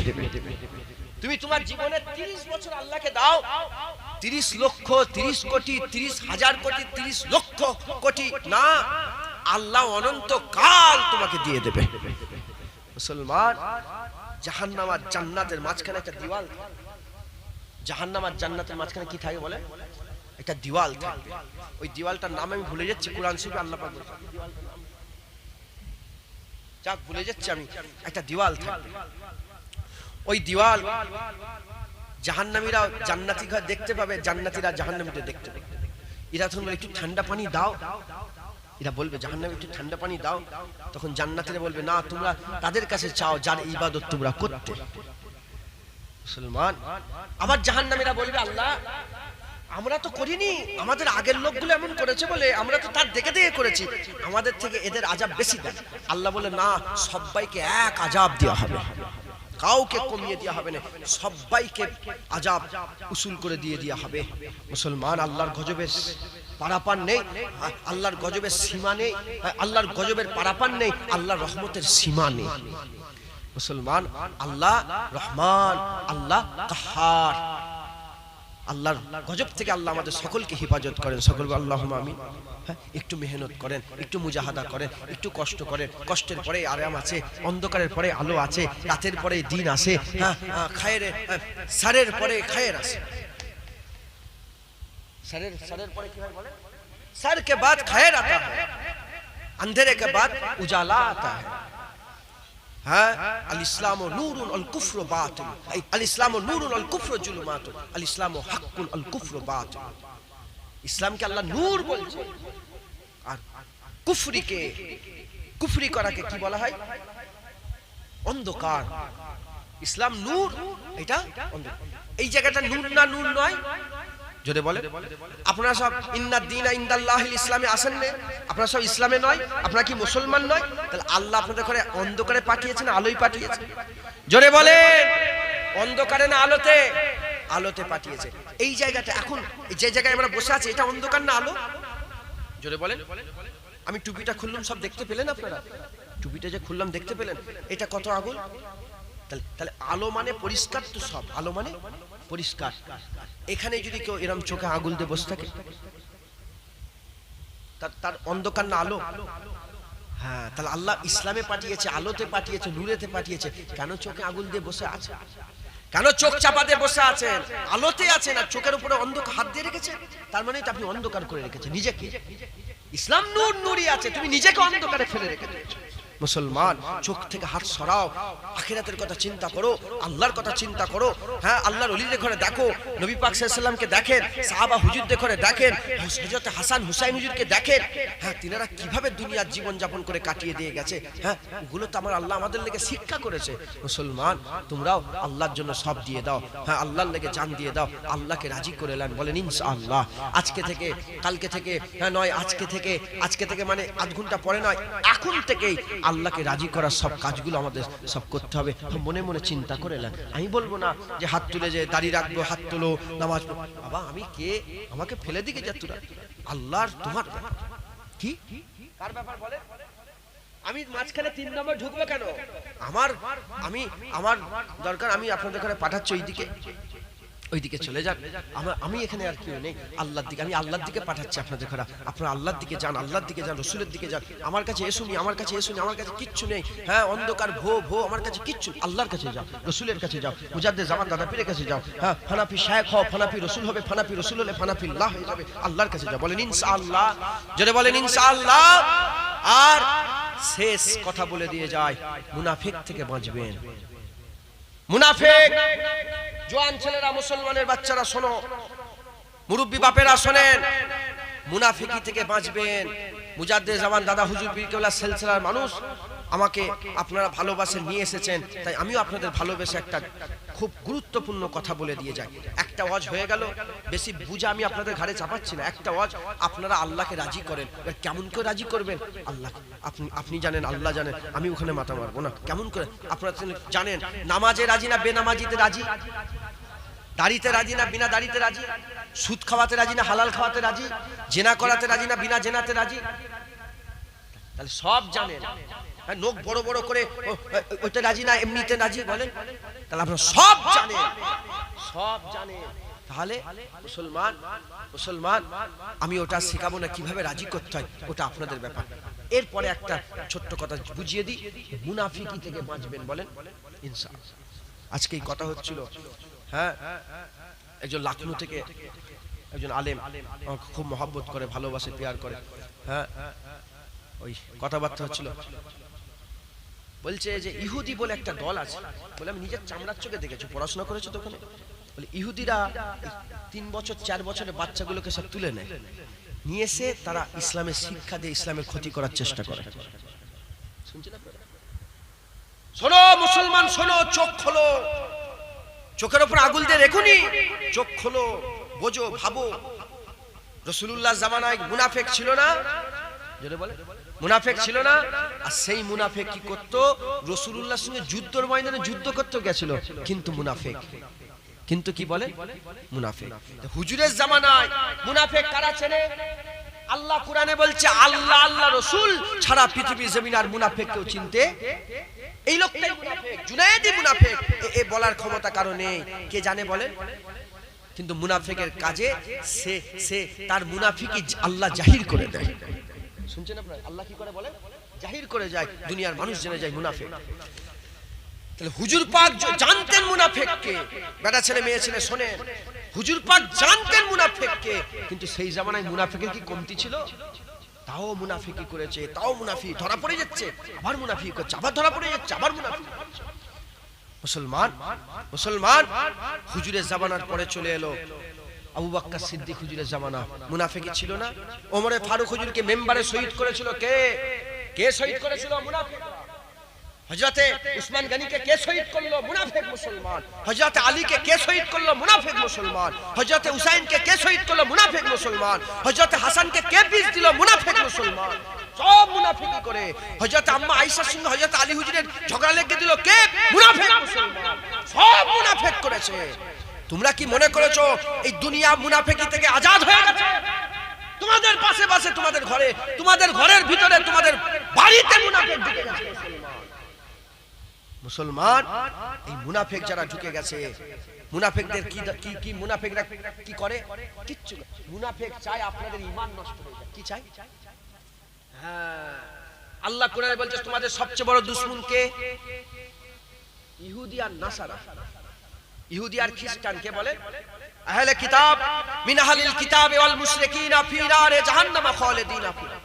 তুমি তোমার জীবনে 30 বছর আল্লাহকে দাও, 30 লক্ষ, 30 কোটি, 30 হাজার কোটি, 30 লক্ষ কোটি না, আল্লাহ অনন্তকাল তোমাকে দিয়ে দেবে। মুসলমান, জাহান্নাম আর জান্নাতের মাঝখানে একটা দেওয়াল, জাহান্নাম আর জান্নাতের মাঝখানে কি থাকে বলে? একটা দেওয়াল থাকবে। ওই দেওয়ালটার নাম আমি ভুলে যাচ্ছি, কোরআন শরীফে আল্লাহ পাক বলেছেন, যাক ভুলে যাচ্ছি আমি, একটা দেওয়াল থাকবে। ওই দেওয়াল জাহান্নামীরা জান্নাতি ঘর দেখতে পাবে, জান্নাতীরা জাহান্নামীদের দেখতে পাবে। এরা তখন বলে একটু ঠান্ডা পানি দাও, এরা বলবে জাহান্নামী একটু ঠান্ডা পানি দাও, তখন জান্নাতীরা বলবে না, তোমরা তাদের কাছে চাও যার ইবাদত তোমরা করতে। মুসলমান, আবার জাহান্নামীরা বলবে আল্লাহ আমরা তো করিনি, আমাদের আগের লোকগুলো এমন করেছে বলে আমরা তো তার দেখে দেখে করেছি, আমাদের থেকে এদের আযাব বেশি দেন। আল্লাহ বলে না, সবাইকে এক আযাব দেওয়া হবে, কাউকে কমিয়ে দেওয়া হবে না, সবাইকে আযাব উসুল করে দিয়ে দেওয়া হবে। মুসলমান, আল্লাহর গজবের পারাপার নেই, আল্লাহর গজবের সীমা নেই, আল্লাহর গজবের পারাপার নেই, আল্লাহর রহমতের সীমা নেই। মুসলমান, আল্লাহ রহমান, আল্লাহ কাহার। আল্লাহর গজব থেকে আল্লাহ আমাদের সকলকে হেফাজত করেন। সকল আল্লাহুম্মা আমিন। একটু মেহনত করেন, একটু মুজাহাদা করেন, একটু কষ্ট করেন। কষ্টের পরে আরাম আছে, অন্ধকারের পরে আলো আছে, রাতের পরে দিন আসে, খায়ের সারের পরে খায়ের আছে। সারের পরে কি হয় বলে? सर के बाद खैर आता है, अंधेरे के बाद उजाला आता है। अल इस्लाम नूरुन अल कुफ्र बातिल, अल इस्लाम नूरुन अल कुफ्र जुलुमात, अल इस्लाम हक्कुन अल कुफ्र बातिल। इस्लाम के अल्लाह नूर बोलছে, আর কুফরি করাকে কি বলা হয়? অন্ধকার। ইসলাম নূর, এটা অন্ধকার। এই জায়গাটা নূর না নূর নয়? জোরে বলে। আপনারা সব ইন্নাদ দীনা ইনদাল্লাহিল ইসলামে আসেন না? আপনারা সব ইসলামে নয়? আপনারা কি মুসলমান নয়? তাহলে আল্লাহ আপনাদের ঘরে অন্ধকারে পাঠিয়েছেন, আলোয় পাঠিয়েছেন? জোরে বলেন। অন্ধকারে না আলোতে? আলোতে পাঠিয়েছে। এই জায়গাটা এখন যে জায়গায় আমরা বসে আছি, এটা অন্ধকার না আলো? জোরে বলেন। আমি টুপিটা খুললাম, সব দেখতে পেলেন আপনারা? টুপিটা যে খুললাম দেখতে পেলেন? এটা কত আগুন? তাহলে আলো মানে পরিষ্কার তো, সব আলো মানে পরিষ্কার। এখানে যদি কেউ এরম চোখে আগুন দিয়ে বসে থাকে, তার অন্ধকার না আলো? হ্যাঁ, তাহলে আল্লাহ ইসলামে পাঠিয়েছে, আলোতে পাঠিয়েছে, নূরেতে পাঠিয়েছে। কেন চোখে আগুন দিয়ে বসে আছে? কেন চোখ চাপা দিয়ে বসে আছেন? আলোতে আছেন আর চোখের উপরে অন্ধকার হাত দিয়ে রেখেছেন, তার মানে আপনি অন্ধকার করে রেখেছেন নিজেকে। ইসলাম নূর, নূরই আছে, তুমি নিজেকে অন্ধকারে ফেলে রেখেছো। মুসলমান, চোখ থেকে হাত সরাও, আখিরাতের কথা চিন্তা করো, আল্লাহর কথা চিন্তা করো। হ্যাঁ, আল্লাহর ওলিদের ঘরে দেখো, নবী পাক সাল্লাল্লাহু আলাইহি ওয়াসাল্লামকে দেখেন, সাহাবা হুজুরদের ঘরে দেখেন, হযরত হাসান হুসাইন হুজুরকে দেখেন। হ্যাঁ, তিনারা কিভাবে দুনিয়ার জীবন যাপন করে কাটিয়ে দিয়ে গেছে। হ্যাঁ, ওগুলো তো আমার আল্লাহ আমাদের লেগে শিক্ষা করেছে। মুসলমান, তোমরাও আল্লাহর জন্য সব দিয়ে দাও। হ্যাঁ, আল্লাহর লেগে জান দিয়ে দাও, আল্লাহকে রাজি করে নেন। বলেন ইনশাআল্লাহ। আজকে থেকে, কালকে থেকে নয়, আজকে থেকে মানে আধ ঘন্টা পরে নয়, এখন থেকেই আল্লাহকে রাজি করার সব কাজগুলো আমাদের সব করতে হবে। মনে মনে চিন্তা করে নেন। আমি বলবো না যে হাত তুলে যে দাঁড়িয়ে রাখবো, হাত তোলো, নামাজ পড়ো। বাবা, আমি কে? আমাকে ফেলে দিকে যা তোরা। আল্লাহর তোমার কি কার ব্যাপার বলে? আমি মাঝখানে 3 নম্বর ঢুকবো কেন? আমার দরকার, আমি আপনাদের ঘরে পাঠাচ্ছি ওইদিকে চলে যান। আমি এখানে আর কেউ নেই, আল্লাহর দিকে, আমি আল্লাহর দিকে পাঠাচ্ছি আপনাদের ঘরে। আপনারা আল্লাহর দিকে যান, আল্লাহর দিকে যান, রসুলের দিকে যান। আমার কাছে এসুনি, আমার কাছে কিচ্ছু নেই। হ্যাঁ, অন্ধকার ভো আমার কাছে কিচ্ছু। আল্লাহর কাছে যাও, রসুলের কাছে যাও, মুজাদ্দিদ জামান দাদা পীরের কাছে যাও। হ্যাঁ, ফানাফি শায়েখ হও, ফানাফি রসুল হবে, ফানাফি রসুল হলে ফানাফিল্লাহ হয়ে যাবে। আল্লাহর কাছে যাও। বলেন ইনশাআল্লাহ। জোরে বলেন ইনশাআল্লাহ। আর শেষ কথা বলে দিয়ে যায়, মুনাফিক থেকে বাঁচবেন। মুনাফিক, জওয়ান ছেলেরা, মুসলমানের বাচ্চারা শোনো, মুরব্বী বাপেরা শোনেন, মুনাফিকি থেকে বাঁচবেন। মুজাদ্দিদ জামান দাদা হুজুর পীর কেবলা সিলসিলার মানুষ আমাকে আপনারা ভালোবাসে নিয়ে এসেছেন, তাই আমিও আপনাদের ভালোবেসে একটা খুব গুরুত্বপূর্ণ কথা বলে দিয়ে যাই। একটা ওয়াজ হয়ে গেল, বেশি বুঝা আমি আপনাদের ঘাড়ে চাপাচ্ছি না। একটা ওয়াজ, আপনারা আল্লাহকে রাজি করেন। কেমন করে রাজি করবেন? আল্লাহ আপনি জানেন, আল্লাহ জানেন, আমি ওখানে মাথা মারবো না। কেমন করে? আপনারা জানেন, নামাজে রাজি না বেনামাজিতে রাজি? দাড়িতে রাজি না বিনা দাড়িতে রাজি? সুদ খাওয়াতে রাজি না হালাল খাওয়াতে রাজি? জেনা করাতে রাজি না বিনা জেনাতে রাজি? তাহলে সব জানেন। নখ বড় বড় করে ওইটা রাজি না এমনিতে রাজি? বলেন। তাহলে আপনারা সব জানেন। তাহলে মুসলমান, আমি ওটা শেখাবো না কিভাবে রাজি করতে হয়, ওটা আপনাদের ব্যাপার। এরপরে একটা ছোট্ট কথা বুঝিয়ে দিই, মুনাফিকি থেকে বাঁচবেন। বলেন ইনশাআল্লাহ। আজকে এই কথা হচ্ছিল। হ্যাঁ, একজন লখনউ থেকে একজন আলেম আমাকে খুব মহব্বত করে, ভালোবাসে, প্যার করে। হ্যাঁ, ওই কথাবার্তা হচ্ছিল। বলছে যে ইহুদি বলে একটা দল আছে। বলে আমি নিজের চামড়ার চোখে দেখেছি, পড়াশোনা করেছি তো ওখানে। বলে ইহুদিরা 3 বছর 4 বছরের বাচ্চাগুলোকে সব তুলে নেয়, নিয়ে এসে তারা ইসলামের শিক্ষা দিয়ে ইসলামের ক্ষতি করার চেষ্টা করে। শুনছেন আপনারা? শোনো মুসলমান, শোনো, চোখ খোলো। চোখের উপর আগুল দিয়ে রেখুনি, চোখ খোলো, বোঝো, ভাবো। রাসূলুল্লাহ জামানায় মুনাফিক ছিল না? জোরে বলে, মুনাফিক ছিল না? আর সেই মুনাফিক কি করতো? রাসূলুল্লাহর সঙ্গে যুদ্ধের ময়দানে যুদ্ধ করতে গেছিল, কিন্তু মুনাফিক। কিন্তু কি বলে? মুনাফিক। হুজুরের জামানায় মুনাফিক কারা চেনে? আল্লাহ কোরআনে বলছে আল্লাহ আল্লাহ রাসূল ছাড়া পৃথিবীর জমিন আর মুনাফিক কেউ চিনতে, এই লোকটাই মুনাফিক, জুনায়েদি মুনাফিক, এ বলার ক্ষমতা কারণে কে জানে বলেন? কিন্তু মুনাফিকের কাজে সে তার মুনাফিকি আল্লাহ জাহির করে দেয়। শুনছেন আপনারা? আল্লাহ কি করে বলেন? জাহির করে যায়, দুনিয়ার মানুষ জেনে যায় মুনাফিক। তাহলে হুজুর পাক জানতেন মুনাফিককে, বেটা ছেলে মেয়ে ছেলে শোনেন, হুজুর পাক জানতেন মুনাফিককে, কিন্তু সেই জামানায় মুনাফিকের কি কমতি ছিল? তাও মুনাফিকি করেছে, তাও মুনাফিক ধরা পড়ে যাচ্ছে, আবার মুনাফিক করছে, আবার ধরা পড়ে যাচ্ছে, আবার মুনাফিক। মুসলমান হুজুরের জামানার পরে চলে এলো আবু বকর সিদ্দিক হুজুরের জামানা। মুনাফিকি ছিল না? ওমরে ফারুক হুজুরকে মেম্বারে শহীদ করেছিল কে শহীদ করেছিল? মুনাফিক। হযরতে উসমান গনিকে কে শহীদ করলো? মুনাফিক মুসলমান। হযরতে আলীকে কে শহীদ করলো? মুনাফিক মুসলমান। হযরতে হুসাইনকে কে শহীদ করলো? মুনাফিক মুসলমান। হযরতে হাসানকে কে পিস দিল? মুনাফিক মুসলমান। সব মুনাফিকি করে। হযরতে আম্মা আয়েশার সঙ্গে হযরতে আলী হুজুরের ঝগড়া লেগে দিল কে? মুনাফিক মুসলমান। সব মুনাফিক করেছে। তোমরা কি মনে করেছো এই দুনিয়া মুনাফিকি থেকে আজাদ হয়ে গেছে? তোমাদের পাশে পাশে, তোমাদের ঘরে, তোমাদের ঘরের ভিতরে, তোমাদের বাড়িতে মুনাফিক ঢুকে গেছে। মুসলমান এই মুনাফিক যারা ঢুকে গেছে, মুনাফিকদের কি মুনাফিকরা কি করে? কিচ্ছু না। মুনাফিক চায় আপনাদের ঈমান নষ্ট হয়ে যায়। কি চাই? হ্যাঁ, আল্লাহ কোরআনে বলছে তোমাদের সবচেয়ে বড় দুশমন কে? ইহুদি আর নাসারা। ইহুদি আর খ্রিস্টান কে বলে? আহলে কিতাব মিন আহলিল কিতাবে ওয়াল মুশরিকিনা ফি নারে জাহান্নাম খালিদিনা ফিহা।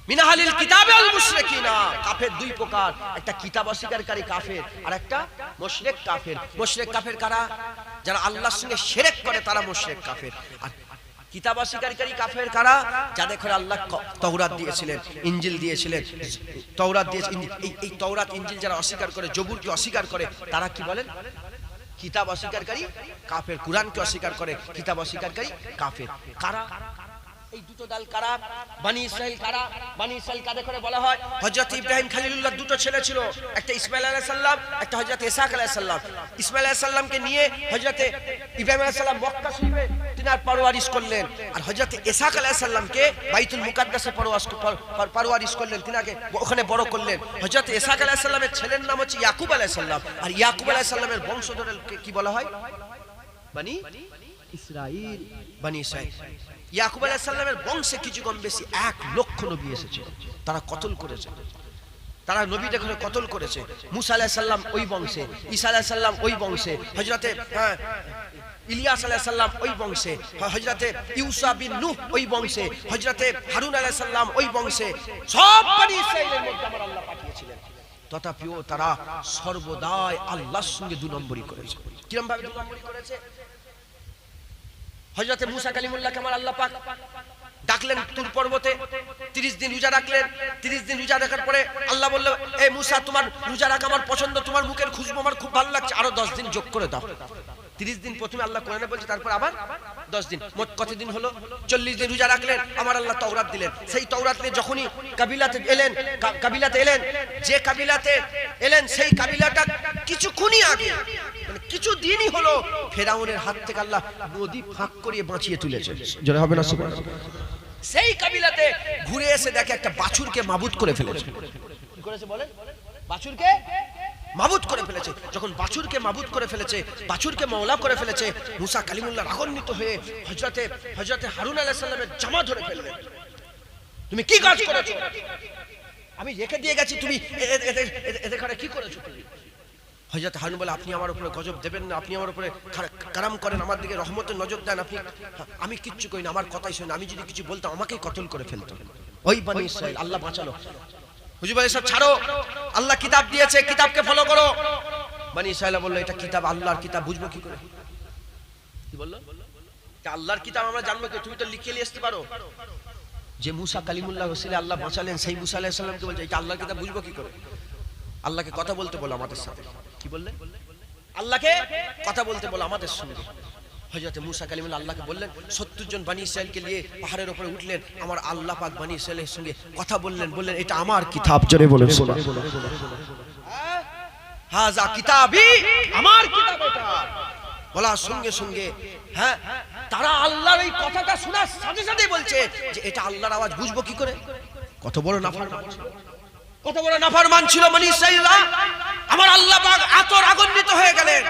মিন আহলিল কিতাবে ওয়াল মুশরিকিনা, কাফের দুই প্রকার, একটা কিতাব অস্বীকারী কাফের আর একটা মুশরিক কাফের। মুশরিক কাফের কারা? যারা আল্লাহর সঙ্গে শিরক করে, তারা মুশরিক কাফের। আর কিতাব অস্বীকারী কাফের কারা? যাদের ঘরে আল্লাহ তাওরাত দিয়েছিলেন, ইনজিল দিয়েছিলেন, তাওরাত দিয়েছিলেন। এই তাওরাত ইনজিল যারা অস্বীকার করে, জবুরকে অস্বীকার করে, তারা কি বলেন? কিতাব অস্বীকারী কাফের। কুরআনকে অস্বীকার করে, কিতাব অস্বীকারী কাফের। কারা এই দুটো দল? কারা? বনি ইসরাইল। কারা বনি ইসরাইল? কাদের করে বলা হয়? হযরত ইব্রাহিম খলিলুল্লাহ দুটো ছেলে ছিল, একটা ইসমাঈল আলাইহিস সালাম, একটা হযরত ইসহাক আলাইহিস সালাম। ইসমাঈল আলাইহিস সালামকে নিয়ে হযরত ইব্রাহিম আলাইহিস সালাম মক্কা শরীফে তিনার পরওয়ারিশ করলেন, আর হযরত ইসহাক আলাইহিস সালামকে বাইতুল মুকাদ্দাসে পরওয়ারিশ করলেন, তিনাকে ওখানে বড় করলেন। হযরত ইসহাক আলাইহিস সালামের ছেলের নাম হচ্ছে ইয়াকুব আলাইহিস সালাম, আর ইয়াকুব আলাইহিস সালামের বংশধরকে কি বলা হয়? বনি ইসরাইল। বনি ইসরাইল। ইয়াকুব আলাইহিস সালামের বংশে কিছু কম বেশি 1 লক্ষ নবী এসেছিল, তারা কতল করেছে, তারা নবীদের ঘরে কতল করেছে। মুসা আলাইহিস সালাম ওই বংশে, ঈসা আলাইহিস সালাম ওই বংশে, হযরতে ইলিয়াস আলাইহিস সালাম ওই বংশে, হযরতে ইউসা বিন নূহ ওই বংশে, হযরতে হারুন আলাইহিস সালাম ওই বংশে। সব বনি ইসরাইলের মধ্যে আমার আল্লাহ পাঠিয়েছিলেন, তথাপিও তারা সর্বদাই আল্লাহর সঙ্গে 2 নম্বরই করেছে। কিরকম ভাবে 2 নম্বরই করেছে? হযরতে মুসা কালিমুল্লাহকে আমার আল্লাহ পাক ডাকলেন তুর পর্বতে, 30 দিন রোজা রাখলেন। 30 দিন রোজা রাখার পরে আল্লাহ বলল, এ মুসা, তোমার রোজা রাখা আমার পছন্দ, তোমার মুখের খুশবু আমার খুব ভালো লাগছে, আরো 10 দিন যোগ করে দাও। 30 দিন প্রথমে আল্লাহ কোরআনে বলছে, তারপর আবার 10 দিন, মোট কতদিন হলো? 40 দিন রোজা রাখলেন, আমার আল্লাহ তাওরাত দিলেন। সেই তাওরাত নিয়ে যখনই কাবিলাতে এলেন, যে কাবিলাতে এলেন সেই কাবিলাটা কিছুক্ষণই আগে, মানে কিছু দিনই হলো, ফেরাউনের হাত থেকে আল্লাহ নদী ফাঁক করিয়ে বাঁচিয়ে তুলেছেন। জোরে হবে না সুবহানাল্লাহ। সেই কাবিলাতে ঘুরে এসে দেখে একটা বাছুরকে মাবুদ করে ফেলেছে। কি করেছে বলেন? বাছুরকে মাবুদ করে ফেলেছে। যখন বাছুরকে মাবুদ করে ফেলেছে, বাছুরকে মওলা করে ফেলেছে, মুসা কালিমুল্লাহ রাগান্বিত হয়ে হযরতে হারুন আলাইহিস সালামের জামা ধরে ফেললেন। তুমি কি কাজ করেছো? আমি রেখে দিয়ে গেছি, তুমি এদের ঘরে কি করেছো? হযরত হারুন বলে, আপনি আমার উপরে গজব দেবেন না, আপনি আমার উপরে কারাম করেন, আমার দিকে রহমতের নজর দেন। আমি কিচ্ছু করি না, আমার কথাই শুনে, আমি যদি কিছু বলতাম আমাকেই কতল করে ফেলতো। ওই বনি ইসরাইল আল্লাহ বাঁচালো। হুজুর বলে, সব ছাড়ো, আল্লাহ কিতাব দিয়েছে, কিতাবকে ফলো করো। বনি ইসরাইল বলল, এটা কিতাব আল্লাহর কিতাব, বুঝবো কি করে? কি বললো? এটা আল্লাহর কিতাব, আমরা জানবো কি? তুমি তো লিখে নিয়ে আসতে পারো। যে মুসা কালিমুল্লাহ রসুলে আল্লাহ বাঁচালেন, সেই মুসা আলাইহিস সালামকে বলছে, এটা আল্লাহর কিতাব, বুঝবো কি করে? আল্লাহকে কথা বলতে বলো আমাদের সাথে। কি বললেন? আল্লাহকে কথা বলতে বলো আমাদের সঙ্গে। হযরত মুসা কালিমুল্লাহ আল্লাহকে বললেন, 70 জন বনি ইসরাইলকে নিয়ে পাহাড়ের উপরে উঠলেন, আমার আল্লাহ পাক বনি ইসরাইলের সঙ্গে কথা বললেন, এটা আমার কিতাব। জোরে বলেন সুবহানাল্লাহ। হাযা কিতাবি, আমার কিতাব এটা বলার সঙ্গে সঙ্গে তারা আল্লাহর এই কথাটা শোনার সাথে সাথে বলছে যে এটা আল্লাহর আওয়াজ, বুঝবো কি করে? কত বড় নাফরমান ছিল, কত বড় নাফরমান ছিল বনি ইসরাঈলরা। আমার আল্লাহ পাক এত রাগান্বিত হয়ে গেলেন,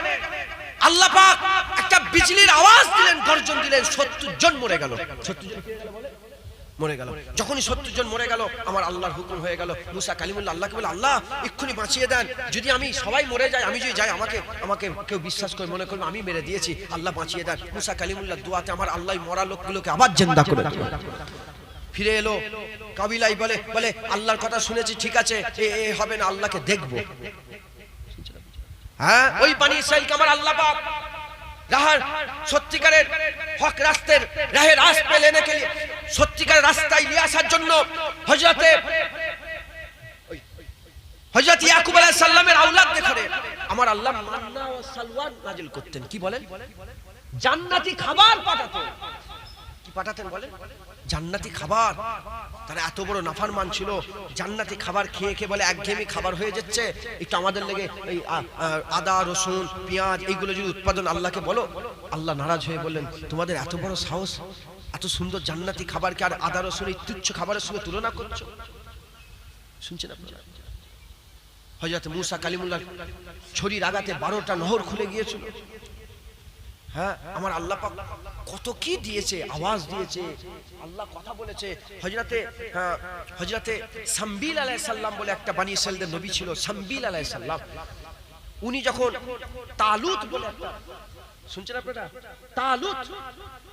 আল্লাহ পাক একটা বিজলির আওয়াজ দিলেন, গর্জন দিলেন, 70 জন মরে গেল। 70 জন মরে গেল। যখনই 70 জন মরে গেল, আমার আল্লাহর হুকুম হয়ে গেল, মুসা কালিমুল্লাহ আল্লাহকে বলে, আল্লাহ এক্ষুনি বাঁচিয়ে দেন, যদি আমি সবাই মরে যাই, আমি যদি যাই, আমাকে কেউ বিশ্বাস করে মনে করবে আমি মেরে দিয়েছি, আল্লাহ বাঁচিয়ে দেন। মুসা কালিমুল্লাহ দোয়াতে আমার আল্লাহ মরা লোকগুলোকে আবার জিন্দা করে দিলেন। ফিরে এলো কাবিলাই, বলে আল্লাহর কথা শুনেছি, ঠিক আছে, এ হবে না, আল্লাহকে দেখবো। হ্যাঁ, ওই বনি ইসরাঈলকে আমার আল্লাহ পাক রাহার সত্যিকারের হক রাস্তার রাহে রাস পে লেনে কে লিয়ে, সত্যিকারের রাস্তায় নিয়ে আসার জন্য হযরত ইয়াকুব আলাইহিস সালামের আওলাদ দেখে আমার আল্লাহ মান্না ও সালওয়া নাজিল করতেন। কি বলেন? জান্নাতি খাবার পাঠাতেন। কি পাঠাতেন বলেন? জান্নাতি খাবার। তারা এত বড় নাফরমান ছিল, জান্নাতি খাবার খেয়ে খেয়ে বলে একঘেয়েমি খাবার হয়ে যাচ্ছে, একটু আমাদের লেগে এই আদা রসুন পেঁয়াজ এইগুলো যদি উৎপাদন আল্লাহকে বলো। আল্লাহ নারাজ হয়ে বললেন, তোমাদের এত বড় সাহস, এত সুন্দর জান্নাতি খাবারকে আর আদা রসুন এই তুচ্ছ খাবারের সঙ্গে তুলনা করছো? শুনছেন আপনারা? হযরত মুসা কালিমুল্লাহ ছড়ির আঘাতে 12টা নহর খুলে গিয়েছিল। হ্যাঁ, আমার আল্লাহ পাক কত কি দিয়েছে, আওয়াজ দিয়েছে, আল্লাহ কথা বলেছে। হযরতে সামবিল আলাইহিস সালাম বলে একটা বনি ইসরাঈলদের নবী ছিল, সামবিল আলাইহিস সালাম। উনি যখন তালুত বলে একটা, শুনছেন আপনারা?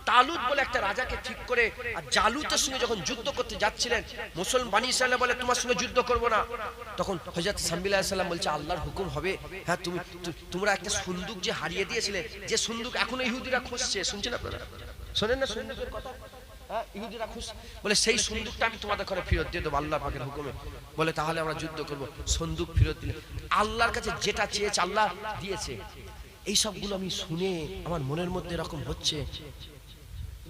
তালুত বলে একটা রাজাকে ঠিক করে আর জালুতের সঙ্গে যখন যুদ্ধ করতে যাচ্ছিলেন, মুসলমান বনি ইসরাঈল বলে তোমার সঙ্গে যুদ্ধ করব না। তখন হযরত সামবিল আলাইহিস সালাম বলছে, আল্লাহর হুকুম হবে। হ্যাঁ, তোমরা একটা সন্দুক যে হারিয়ে দিয়েছিলে, যে সন্দুক এখনো ইহুদিরা খুঁজছে, শুনছেন আপনারা? শোনেন না সন্দুকের কথা? হ্যাঁ, ইহুদিরা খুঁজছে, বলে সেই সন্দুকটা আমি তোমাদের ঘরে ফেরত দিয়ে দেবো আল্লাহ পাকের হুকুমে। বলে তাহলে আমরা যুদ্ধ করব। সন্দুক ফেরত দিলে আল্লাহর কাছে যেটা চেয়েছে আল্লাহ দিয়েছে। এই সবগুলো আমি শুনে আমার মনের মধ্যে এরকম হচ্ছে,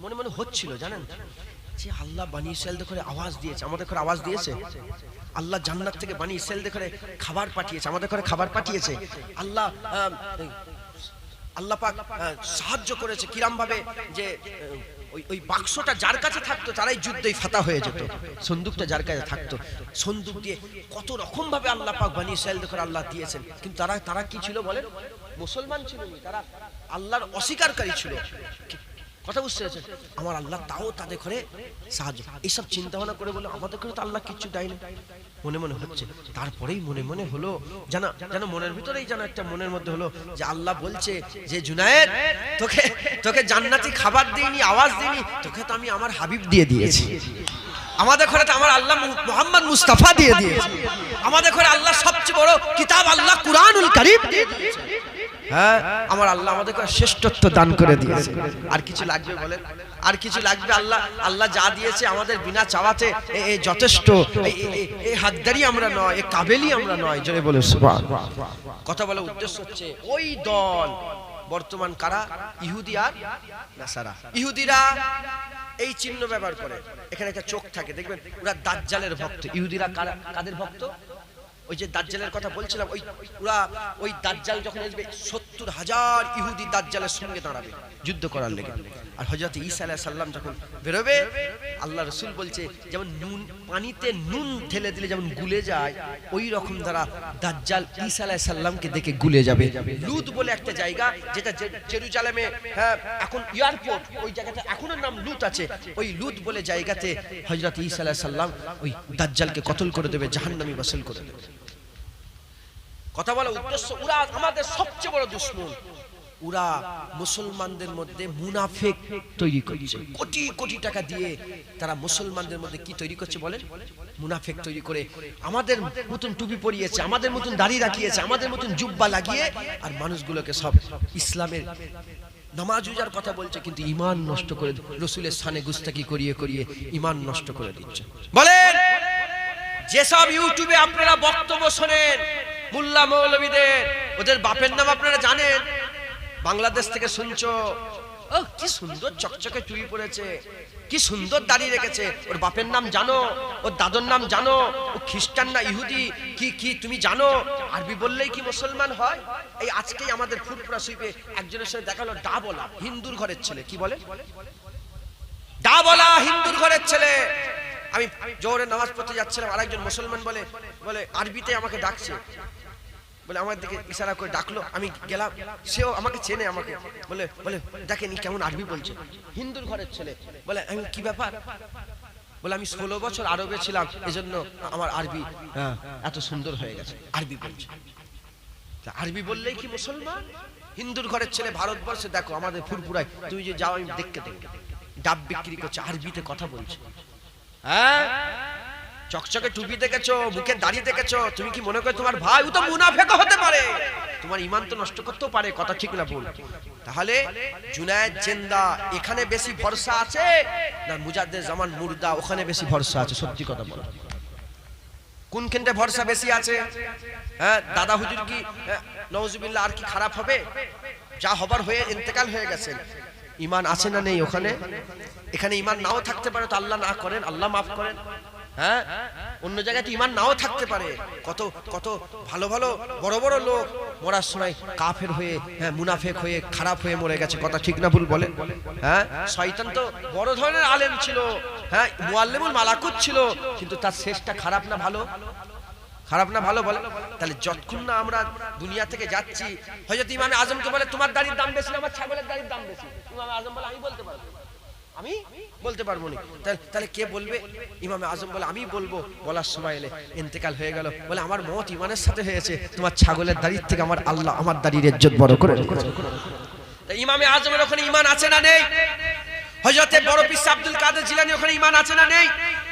মনে মনে হচ্ছিল জানেন, যে আল্লাহ বনি ইসরাঈলদের ঘরে আওয়াজ দিয়েছে, আমাদের ঘরে আওয়াজ দিয়েছে। আল্লাহ জান্নাত থেকে বনি ইসরাঈলদের ঘরে খাবার পাঠিয়েছে, আমাদের ঘরে খাবার পাঠিয়েছে। আল্লাহ পাক সাহায্য করেছে কিরম ভাবে, যে ওই বাক্সটা যার কাছে থাকতো তারাই যুদ্ধেই ফাতা হয়ে যেত। সন্দুকটা যার কাছে থাকতো, সন্দুক দিয়ে কত রকম ভাবে আল্লাহ পাক বনি ইসরাঈলদের ঘরে আল্লাহ দিয়েছেন। কিন্তু তারা কি ছিল বলেন? মুসলমান ছিল না, তারা আল্লাহর অস্বীকারী ছিল। কথা বুঝতে পেরেছেন? আমার আল্লাহ তাও তাদের ঘরে সাহায্য। এইসব চিন্তা ভাবনা করে বলে আমাদের ঘরে তো আল্লাহ কিচ্ছু দেয়নি, মনে মনে হচ্ছে। তারপরেই মনে মনে হলো, যেন মনের ভিতরেই যেন একটা মনের মধ্যে হলো যে আল্লাহ বলছে যে জুনায়েদ, তোকে জান্নাতি খাবার দিইনি, আওয়াজ দিইনি, তোকে তো আমি আমার হাবিব দিয়ে দিয়েছি। আমাদের ঘরে তো আমার আল্লাহ মুহাম্মদ মুস্তাফা দিয়ে দিয়েছে। আমাদের ঘরে আল্লাহ সবচেয়ে বড় কিতাব আল্লাহ কুরআনুল কারীম দিয়ে দিয়েছে। হ্যাঁ, আমার আল্লাহ আমাদেরকে শ্রেষ্ঠত্ব দান করে দিয়েছে। আর কিছু লাগবে বলেন? আর কিছু লাগবে? আল্লাহ যা দিয়েছে আমাদের বিনা চাওয়াতে যথেষ্ট। এই হাতদারি আমরা নয়, এই কাবেলি আমরা নয়। জোরে বলে সুবহানাল্লাহ। কথা বলার উদ্দেশ্য হচ্ছে ওই দল বর্তমান কারা? ইহুদি আর নাসারা। ইহুদিরা এই চিহ্ন ব্যবহার করে, এখানে একটা চোখ থাকে, দেখবেন ওরা দাজ্জালের ভক্ত। ইহুদিরা কাদের ভক্ত? ওই যে দাজ্জালের কথা বলছিলাম, ওই দাজ্জাল যখন আসবে 70,000 ইহুদি দাজ্জালের সঙ্গে দাঁড়াবে যুদ্ধ করার লেগে। আর হযরত ঈসা আলাইহিস সালাম যখন বেরোবে, আল্লাহ রাসূল বলছে যেমন পানিতে নুন ঢেলে দিলে যেমন গুলে যায়, ওই রকম দ্বারা দাজ্জাল ঈসা আলাইহিস সালামকে দেখে গুলে যাবে। লুদ বলে একটা জায়গা, যেটা জেরুজালেমে, হ্যাঁ, এখন এয়ারপোর্ট, ওই জায়গাটা এখনো নাম লুত আছে। ওই লুত বলে জায়গাতে হযরত ঈসা আলাইহিস সালাম ওই দাজ্জালকে কতল করে দেবে, জাহান্নামী বাসল করে দেবে। কথা বলা উদ্দেশ্য, ওরা আমাদের সবচেয়ে বড় দুশমন। ওরা মুসলমানদের মধ্যে মুনাফিক তৈরি করছে। কোটি কোটি টাকা দিয়ে তারা মুসলমানদের মধ্যে কি তৈরি করছে বলেন? মুনাফিক তৈরি করে আমাদের মতন টুপি পরিয়েছে, আমাদের মতন দাড়ি রাখিয়েছে, আমাদের মতন জুব্বা লাগিয়ে, আর মানুষগুলোকে সব ইসলামের নামাজ রোজার কথা বলছে, কিন্তু ঈমান নষ্ট করে, রাসূলের শানে গুস্তাকি করিয়ে করিয়ে ঈমান নষ্ট করে দিচ্ছে। বলেন, যেসব ইউটিউবে আপনারা বক্তব্য শোনেন মোল্লা মৌলবীদের, ওদের বাপের নাম আপনারা জানেন? বাংলাদেশ থেকে শুনছো, ও কি সুন্দর চকচকে টুপি পরেছে, কি সুন্দর দাড়ি রেখেছে, ওর বাপের নাম জানো? ওর দাদুর নাম জানো? ও খ্রিস্টান না ইহুদি কি তুমি জানো? আরবি বললেই কি মুসলমান হয়? এই আজকেই আমাদের ফুরফুরা শরীফে একজনের সাথে দেখা হলো, ডা বলা হিন্দুর ঘরের ছেলে। কি বলে? ডা বলা হিন্দুর ঘরের ছেলে। আমি জোহরের নামাজ পড়তে যাচ্ছিলাম, আরেকজন মুসলমান বলে বলে আরবিতে আমাকে ডাকছে, বলে আমার দিকে ইশারা করে ডাকলো, আমি গেলাম, সেও আমাকে চেনে, আমাকে বলে বলে দেখেন কেমন আরবি বলছে, হিন্দুর ঘরের ছেলে। বলে আমি কি ব্যাপার? বলে আমি 16 বছর আরবে ছিলাম, এজন্য আমার আরবি এত সুন্দর হয়ে গেছে। আরবি বলছে। আরবি বললেই কি মুসলমান? হিন্দুর ঘরের ছেলে ভারতবর্ষে দেখো আমাদের ফুরফুরায় তুমি যে যাও, আমি দেখতে ডাব বিক্রি করছে, আরবিতে কথা বলছে। হ্যাঁ, চকচকে টুপি দেখেছো, মুখে দাড়ি দেখেছো, তুমি কি মনে করো তোমার ভাই? ও তো মুনাফিক হতে পারে, তোমার ঈমান তো নষ্ট করতেও পারে। কথা ঠিক না ভুল? তাহলে জুনায়েদ জিন্দা এখানে বেশি ভরসা আছে না মুজাদ্দেদ জামান মুর্দা ওখানে বেশি ভরসা আছে? সত্যি কথা বলো, কোনখানটা ভরসা বেশি আছে? হ্যাঁ, দাদা হুজুর কি নওজুবিল্লাহ আর কি খারাপ হবে? যা হবার হয়ে ইন্তেকাল হয়ে গেছেন, ঈমান আছে না নেই ওখানে? এখানে ঈমান নাও থাকতে পারে, তো আল্লাহ না করেন, আল্লাহ মাফ করেন। হ্যাঁ, অন্য জায়গায় ঈমান নাও থাকতে পারে। কত কত ভালো ভালো বড় বড় লোক মরার সময় কাফের হয়ে, হ্যাঁ, মুনাফিক হয়ে, খারাপ হয়ে মরে গেছে। কথা ঠিক না ভুল বলে? হ্যাঁ, শয়তান তো বড় ধরনের আলেম ছিল, হ্যাঁ, মুআল্লিমুল মালাকুত ছিল, কিন্তু তার শেষটা খারাপ না ভালো? খারাপ না ভালো বলে? তাহলে যতক্ষণ না আমরা দুনিয়া থেকে যাচ্ছি, হযরত ইমামে আজমকে বলে তোমার দাড়ির দাম বেশি, আমার ছাগলের দাড়ির দাম বেশি। ইমামে আজম বলে আমি বলতে পারবো, আমি বলতে পারবো না। তাহলে কে বলবে? ইমামে আজম বলে আমি বলবো। বলার সময় এলে ইন্তেকাল হয়ে গেল, বলে আমার মত ইমানের সাথে হয়েছে, তোমার ছাগলের দাড়ির থেকে আমার আল্লাহ আমার দাড়ির ইজ্জত বড় করে রেখেছে। তাই ইমামে আজমের ওখানে ঈমান আছে না নেই? হযরতে বড় পীর আব্দুল কাদের জিলানী ওখানে ঈমান আছে না নেই?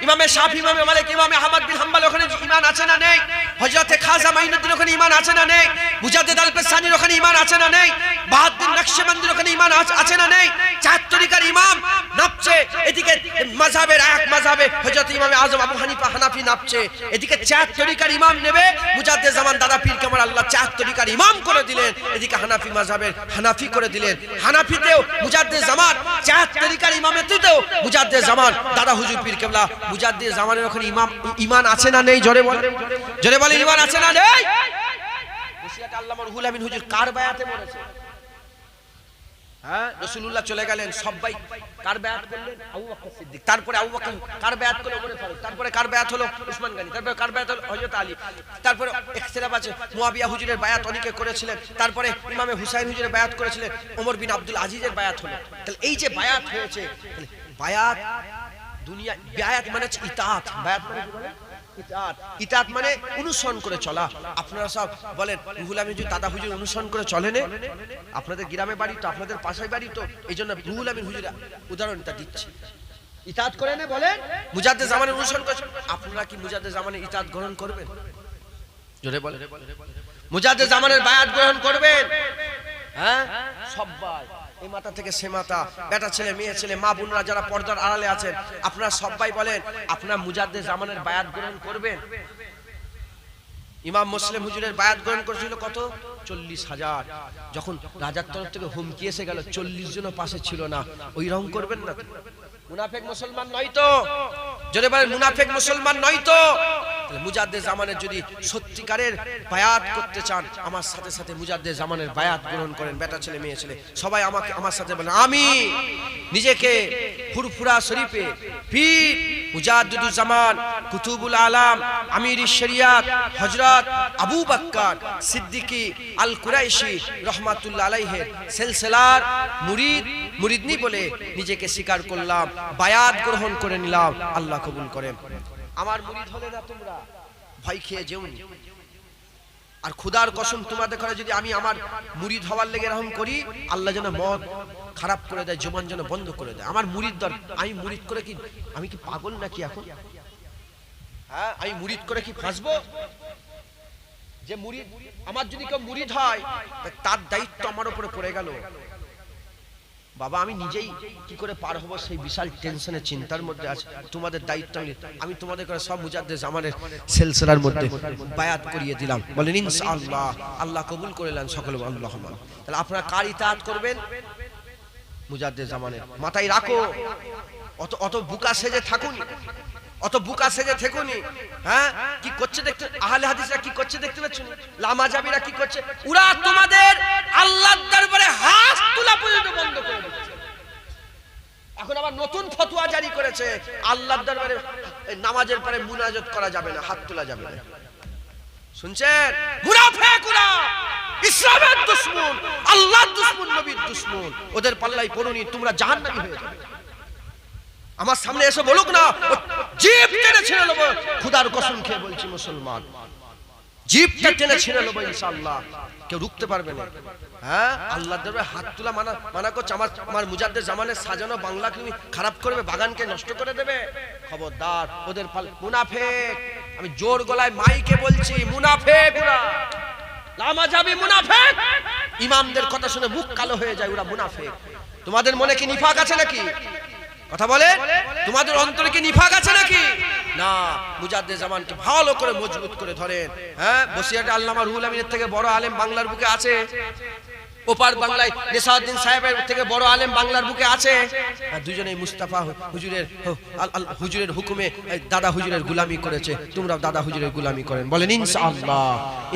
ইমামে শাফি, ইমামে মালিক, ইমামে আহমদ বিন হাম্বল ওখানে ঈমান আছে না নেই? হযরতে খাজা মাইনুদ্দিন ওখানে ঈমান আছে না নেই? মুজাদ্দিদ আল-ফসানির ওখানে ঈমান আছে না নেই? বাহাউদ্দিন নকশবন্দির ওখানে ঈমান আছে না নেই? চার তরিকার ইমাম নাপছে, এদিকে মাযহাবের এক মাযহাবে হযরত ইমামে আজম আবু হানিফা হানাফি নাপছে, এদিকে চার তরিকার ইমাম নেবে মুজাদ্দিদ জামান দাদা পীর কামাল আল্লাহ চার তরিকার ইমাম করে দিলেন, এদিকে হানাফি মাযহাবের হানাফি করে দিলেন। হানাফিতেও মুজাদ্দিদ জামান, চার তরিকার ইমামেতেও মুজাদ্দিদ জামান দাদা হুজুর পীর কেবলা। মুজাদ্দিদ জামানের ওখানে ঈমান আছে না নেই? জোরে বলে, জোরে বলে, ঈমান আছে না নেই? বসিয়াতে আল্লামা রুহুল আমিন হুজুর কার বায়াতে মরেছে? হ্যাঁ, রাসূলুল্লাহ চলে গেলেন, সবাই কার বায়াত করলেন? আবু বকর সিদ্দিক। তারপরে আবু বকর কার বায়াত করলো? ওমর ফারুক। তারপরে কার বায়াত হলো? উসমান গনি। তারপরে কার বায়াত হলো? হযরত আলী। তারপরে ইখতিলাফ আছে, মুয়াবিয়া হুজুরের বায়াত অনেকে করেছিলেন। তারপরে ইমামে হুসাইন হুজুরের বায়াত করেছিলেন, ওমর বিন আব্দুল আজিজের বায়াত হলো। তাহলে এই যে বায়াত হয়েছে, বায়াত দুনিয়া, বায়াত মানে ইতাআত। বায়াত মানে কি বলে? ইতাআত। ইতাআত মানে অনুসরণ করে চলা। আপনারা সব বলেন রুহুল আমিন হুজুর দাদা হুজুর অনুসরণ করে চলেন, আপনাদের গ্রামে বাড়ি তো, আপনাদের পাশের বাড়ি তো, এইজন্য রুহুল আমিন হুজুর উদাহরণটা দিচ্ছি। ইতাআত করে না বলেন, মুজাদ্দিদ জামানের অনুসরণ করে। আপনারা কি মুজাদ্দিদ জামানের ইতাআত গ্রহণ করবেন? জোরে বলেন, মুজাদ্দিদ জামানের বায়াত গ্রহণ করবেন? হ্যাঁ, সবাই এই মাথা থেকে সে মাথা, বেটা ছেলে, মেয়ে ছেলে, মা বোনরা যারা পর্দার আড়ালে আছেন, আপনারা সবাই বলেন আপনারা মুজাদ্দিদ জামানের বায়াত গ্রহণ করবেন? ইমাম মুসলিম হুজুরের বায়াত গ্রহণ করেছিল কত? 40,000। যখন রাজার তরফ থেকে হুমকি এসে গেল 40 জনও পাশে ছিল না, ওই রকম করবেন না? মুনাফিক মুসলমান নয় তো? যদি বলেন মুনাফিক মুসলমান নয় তো? মুজাদ্দিদ জামানের যদি সত্যিকারের বায়াত করতে চান, আমার সাথে সাথে মুজাদ্দিদ জামানের বায়াত গ্রহণ করেন। বেটা ছেলে, মেয়ে ছেলে সবাই আমার সাথে বলেন আমি নিজেকে ফুরফুরা শরীফে পীর মুজাদ্দিদুজ জামান কুতুবুল আলাম আমিরুশ শরিয়াত হযরত আবু বকর সিদ্দিকী আল কুরাইশি রাহমাতুল্লাহ আলাইহির সিলসিলার মুরিদনি বলে নিজেকে স্বীকার করলাম, বায়াত গ্রহণ করে নিলাম। আল্লাহ কবুল করেন। আমার মুরিদ হলে না তোমরা ভয় খেয়ে যেওনি। আর খোদার কসম তোমাদের করে যদি আমি আমার মুরিদ হওয়ার লেগে এরকম করি, আল্লাহ যেন মত খারাপ করে দেয়, জবান যেন বন্ধ করে দেয়। আমার মুরিদ দর, আমি মুরিদ করে কি আমি কি পাগল নাকি এখন? হ্যাঁ, আমি মুরিদ করে কি ফাঁসবো? যে মুরিদ, আমার যদি কেউ মুরিদ হয় তার দায়িত্ব আমার উপরে পড়ে গেল। বাবা আমি নিজেই কি করে পার হবো সেই বিশাল টেনশনে চিন্তার মধ্যে আছে। তোমাদের দায়িত্ব আমি তোমাদের করে সব মুজাদ্দিদ জামানের সিলসিলার মধ্যে বায়াত করিয়ে দিলাম। বলেন ইনশাআল্লাহ। আল্লাহ কবুল করলেন সকলে আল্লাহুম্মা। তাহলে আপনারা কার ইতাআত করবেন? মুজাদ্দিদ জামানের। মাথায় রাখো, অত বুকা সেজে থাকুন। অত বুকা সেজে থেকুনি। হ্যাঁ, কি করছে দেখতে, আহলে হাদিসরা কি করছে দেখতে পাচ্ছেন, লামাজাবিরা কি করছে, ওরা তোমাদের আল্লাহর দরবারে হাত তোলা পর্যন্ত বন্ধ করে দিচ্ছে। এখন আবার নতুন ফতোয়া জারি করেছে, আল্লাহর দরবারে নামাজের পরে মুনাজাত করা যাবে না, হাত তোলা যাবে না। শুনছেন? মুনাফিক ওরা, ইসলামের দুশমন, আল্লাহর দুশমন, নবীর দুশমন। ওদের পাল্লাই পড়ুনি, তোমরা জাহান্নামী হয়ে যাবে। আমার সামনে এসে বলুক না, জিভ টেনে ছিঁড়ে নেবো, খোদার কসম খেয়ে বলছি মুসলমান, জিভটা টেনে ছিঁড়ে নেবো ইনশাআল্লাহ, কেউ রুখতে পারবে না। হ্যাঁ, আল্লাহর দরবারে হাত তোলা মানা করছে। আমার মুজাদ্দেদ জামানের সাজানো বাংলাকে খারাপ করবে, বাগানকে নষ্ট করে দেবে, খবরদার। ওদের মুনাফিক, আমি জোর গলায় মাইকে বলছি, মুনাফিক ওরা, লামাজাবি মুনাফিক। ইমামদের কথা শুনে মুখ কালো হয়ে যায়, ওরা মুনাফিক। তোমাদের মনে কি নিফাক আছে নাকি? কথা বলে, তোমাদের অন্তরে কি নিফাক আছে নাকি? না, মুজাদ্দেদ জামানকে ভালো করে মজবুত করে ধরেন। হ্যাঁ, বসিরহাটে আল্লামা রুহুল আমিনের থেকে বড় আলেম বাংলার বুকে আছে, ওপার বাংলায় নেসাউদ্দিন সাহেবের থেকে বড় আলেম বাংলার বুকে আছে। দুজনেই মুস্তাফা হুজুরের হুকুমে দাদা হুজুরের গুলামি করেছে, তোমরা দাদা হুজুরের গুলামি করেন। বলেন ইনশাআল্লাহ,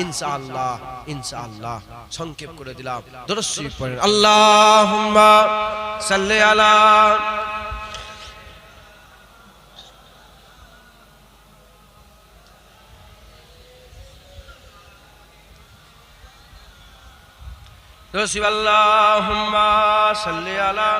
ইনশাআল্লাহ, ইনশাআল্লাহ। সংক্ষেপ করে দিলাম, দরুদ শরীফ পড়েন। আল্লাহুম্মা সাল্লি আলা আল্লাহুম্মা সাল্লি আলা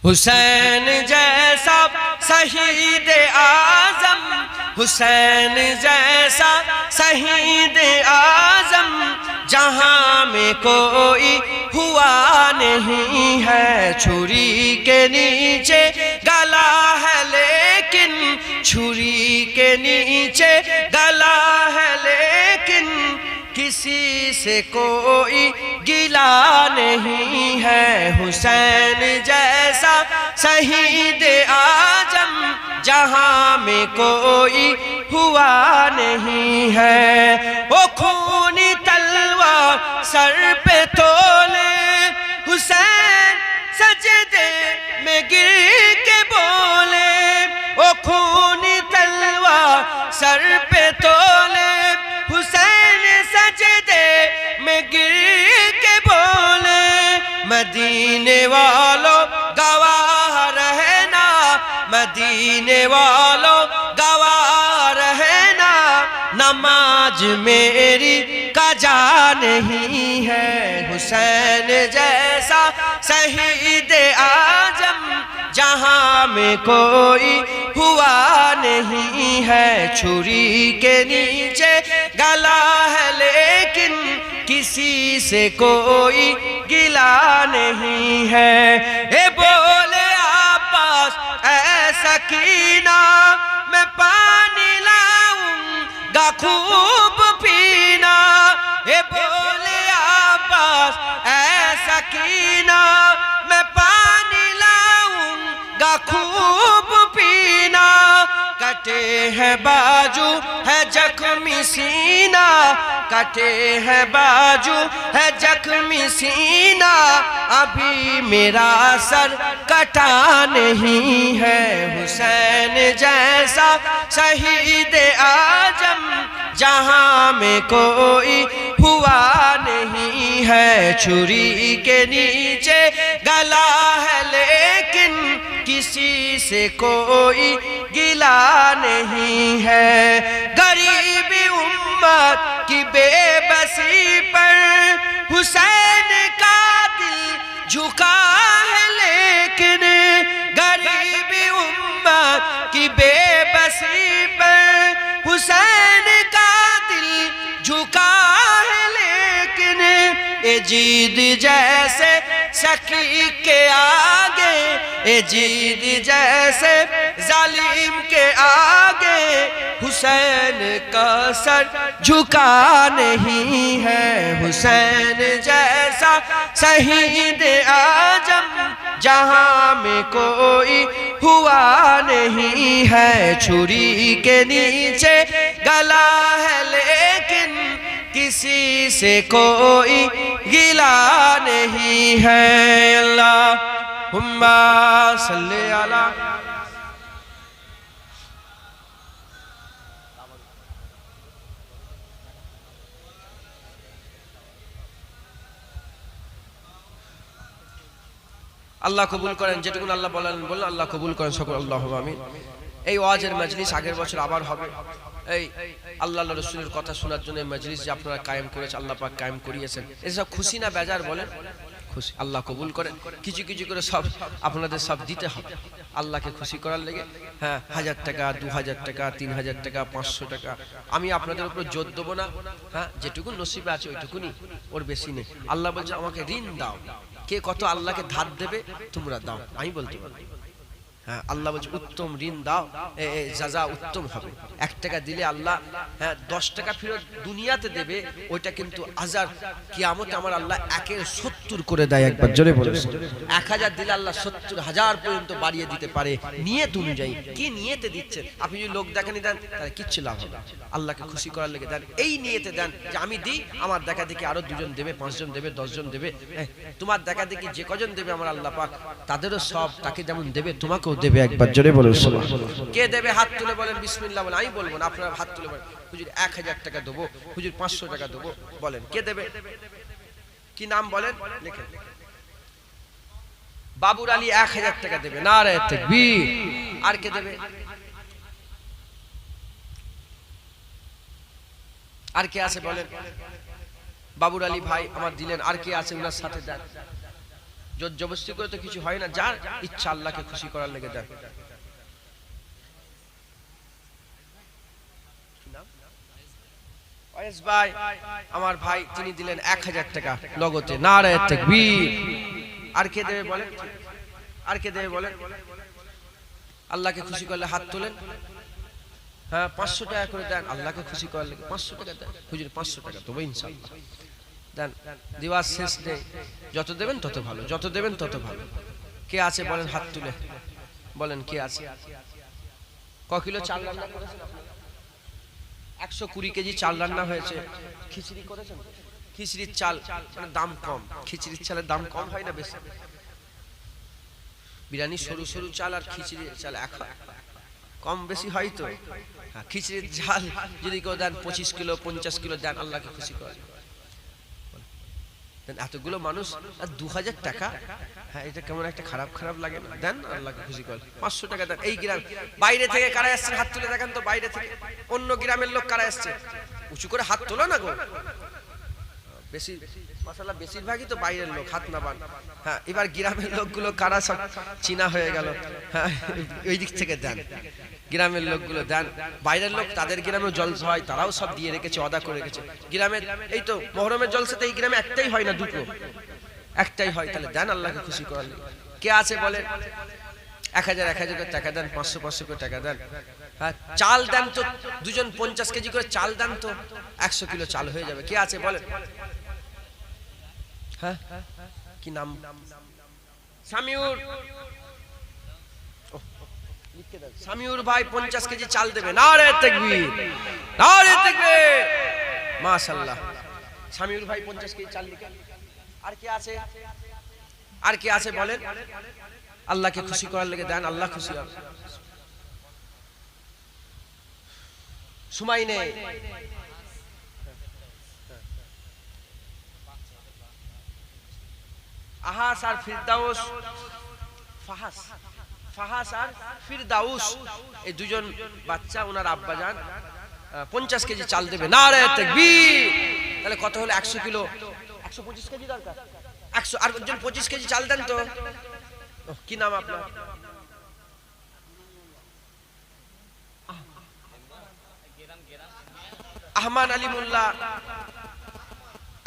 हुसैन जैसा शहीद आजम, हुसैन जैसा शहीद आजम जहां में कोई हुआ नहीं है। छुरी के नीचे गला है लेकिन, छुरी के नीचे गला है लेकिन किसी से कोई गिला नहीं है। हुसैन जैसा शहीद आजम जहां में कोई हुआ नहीं है। वो खूनी तलवार सर पे तोले, हुसैन सजदे में गिर के बोले। वो खूनी तलवार सर पे तोले, हुसैन सजदे में गिर के बोले। मदीने वालों गवाह रहना, मदीने वालों गवाह रहना, नमाज मेरी कजा नहीं है। हुसैन जैसा शहीद आजम जहां में कोई हुआ नहीं है। छुरी के नीचे गला है लेकिन किसी से कोई गिला नहीं है। ए बोले आब्बास ऐ सकीना, मैं पानी लाऊंगा खूब पीना। ए बोले आब्बास ऐ सकीना, मैं पानी लाऊंगा खूब पीना। कटे हैं बाजू है जख्मी सीना, कटे हैं बाजू है जख्मी सीना, अभी मेरा सर कटा नहीं है। हुसैन जैसा शहीद आजम जहां में कोई हुआ नहीं है। छुरी के नीचे गला है लेकिन किसी से कोई गिला नहीं है। गरीबी उम्मत की बेबसी पर हुसैन का दिल झुका है लेकिन, गरीबी उम्मत की बेबसी पर हुसैन का दिल झुका है लेकिन। यजीद जैसे शकी के आगे, यजीद जैसे जालिम के आगे हुसैन का सर झुका नहीं है। हुसैन जैसा शहीद आजम जहां में कोई हुआ नहीं है। छुरी के नीचे गला है लेकिन किसी से कोई गिला नहीं है अल्लाहुम्मा सल्ली अला আল্লাহ কবুল করেন যেটুকু আল্লাহ বলেন বললেন আল্লাহ কবুল করেন সকল আল্লাহুম্মা আমিন। এই ওয়াজের মজলিস আগের বছর আবার হবে। এই আল্লাহ রাসূলের কথা শোনার জন্য মজলিস যে আপনারা কায়েম করেছেন আল্লাহ পাক কায়েম করিয়েছেন, এসব খুশি না বেজার বলেন? খুশি। আল্লাহ কবুল করেন। কিছু কিছু করে সব আপনাদের সব দিতে হবে আল্লাহকে খুশি করার লেগে। হ্যাঁ, 1000 টাকা, 2000 টাকা, 3000 টাকা, 500 টাকা, আমি আপনাদের উপর জোর দেবো না। হ্যাঁ, যেটুকু নসিবে আছে ওইটুকুনি, ওর বেশি নেই। আল্লাহ বলছে আমাকে ঋণ দাও, কে কত আল্লাহকে ধার দেবে তোমরা দাও, আমি বলতে পারি। হ্যাঁ, আল্লাহ বলছে উত্তম ঋণ দাও, যাজা উত্তম হবে। 1 টাকা দিলে আল্লাহ 10 টাকা ফেরত দুনিয়াতে দেবে, ওইটা কিন্তু হাজার কিয়ামতে আমার আল্লাহ 1/70 করে দেয়। একবার জোরে বলুন। 1000 দিলে আল্লাহ 70,000 পর্যন্ত বাড়িয়ে দিতে পারে। নিয়ত অনুযায়ী কি নিয়তে দিচ্ছেন, আপনি যদি লোক দেখানি দেন তাহলে কিচ্ছু লাভ হবে। আল্লাহকে খুশি করার লেগে দেন, এই নিয়তে দেন যে আমি দিই, আমার দেখা দেখি আরো 2 জন দেবে, 5 জন দেবে, 10 জন দেবে। তোমার দেখা দেখি যে কজন দেবে আমার আল্লাহ পাক তাদেরও সব তাকে যেমন দেবে তোমাকেও দেবে। একবার জোরে বলুন সুবহানাল্লাহ। কে দেবে হাত তুলে বলেন বিসমিল্লাহ বলেন। আমি বলবো না, আপনারা হাত তুলে বলেন হুজুর 1000 টাকা দেবো, হুজুর 500 টাকা দেবো, বলেন কে দেবে? কি নাম বলেন, লেখেন। বাবুর আলী 1000 টাকা দেবে, নারে তাকবীর। আর কে দেবে? আর কে আছে বলেন? বাবুর আলী ভাই আমার দিলেন, আর কে আছে ওনার সাথে দেন। জোর জবরদস্তি করে তো কিছু হয় না, যার ইচ্ছা আল্লাহকে খুশি করার লেগে দেন। ওয়াইস ভাই আমার ভাই তিনি দিলেন 1000 টাকা নগদে, নারে তাকবীর। আর কে দেবে বলেন? আর কে দেবে বলেন? আল্লাহকে খুশি করলে হাত তোলেন। হ্যাঁ, 500 টাকা করে দেন আল্লাহকে খুশি করার লেগে। 500 টাকা দেন হুজুর, 500 টাকা দেবো ইনশাআল্লাহ। দেন, দিওয়ার শেষ নেই, যত দেবেন তত ভালো, যত দেবেন তত ভালো। কে আছে বলেন হাত তুলে বলেন কে আছে? ক কিলো চাল রান্না করেছেন? 120 কেজি চাল রান্না হয়েছে। খিচুড়ি করেছেন? খিচুড়ির চাল মানে দাম কম, খিচুড়ির চালের দাম কম হয় না বেশি? বিরিয়ানি সরু সরু চাল আর খিচুড়ির চাল কম বেশি হয় তো। হ্যাঁ, খিচুড়ির চাল যদি কেউ দেন 25 কিলো 50 কিলো দেন, আল্লাহকে খুশি করে। এতগুলো মানুষ আর 2000 টাকা, হ্যাঁ এটা কেমন একটা খারাপ খারাপ লাগে না? দেন আল্লাহকে খুশি করে। 500 টাকা দেন। এই গ্রাম বাইরে থেকে কারা আসছে হাত তুলে দেখান তো, বাইরে থেকে অন্য গ্রামের লোক কারা আসছে? উঁচু করে হাত তোলো না গো, বেশি মাশাআল্লাহ বেশিরভাগই তো বাইরের লোক, হাত না বান। হ্যাঁ, এবার গ্রামের লোকগুলো কারা সব চীনা হয়ে গেল। হ্যাঁ, ওই দিক থেকে দেন, গ্রামের লোকগুলো দেন। বাইরের লোক তাদের গ্রামেও জলসা হয়, তারাও সব দিয়ে রেখেছে, অদা করে রেখেছে। গ্রামের এই তো মহরমের জলসাতে এই গ্রামে একটাই হয় না, দুটো একটাই হয়। তাহলে দেন আল্লাহকে খুশি করার লেগে। কে আছে বলেন? 1000 করে টাকা দেন, 500 করে টাকা দেন। হ্যাঁ, চাল দেন তো, 2 জন 50 কেজি করে চাল দেন তো, 100 কিলো চাল হয়ে যাবে। কে আছে বলেন? হ্যাঁ, কি নাম? সামিউর। সামিউর ভাই 50 কেজি চাল দেবে, নারে তাকবীর, নারে তাকবীর, মাশাআল্লাহ। সামিউর ভাই 50 কেজি চাল লিখে। আর কে আছে? আর কে আছে বলেন? আল্লাহকে খুশি করার লেগে দেন, আল্লাহ খুশি হবে। সুমাইনে, আহাস আর ফিরদাউস, ফাহাস আর ফিরদাউস, এই 2 জন বাচ্চা ওনার আব্বা যান 50 কেজি চাল দেবে, নারে তাকবীর। তাহলে কত হলো? 100 কিলো, 125 কেজি দরকার। 100 আর একজন 25 কেজি চাল দেন তো। কি নাম আপনার? আহমান আলী মোল্লা,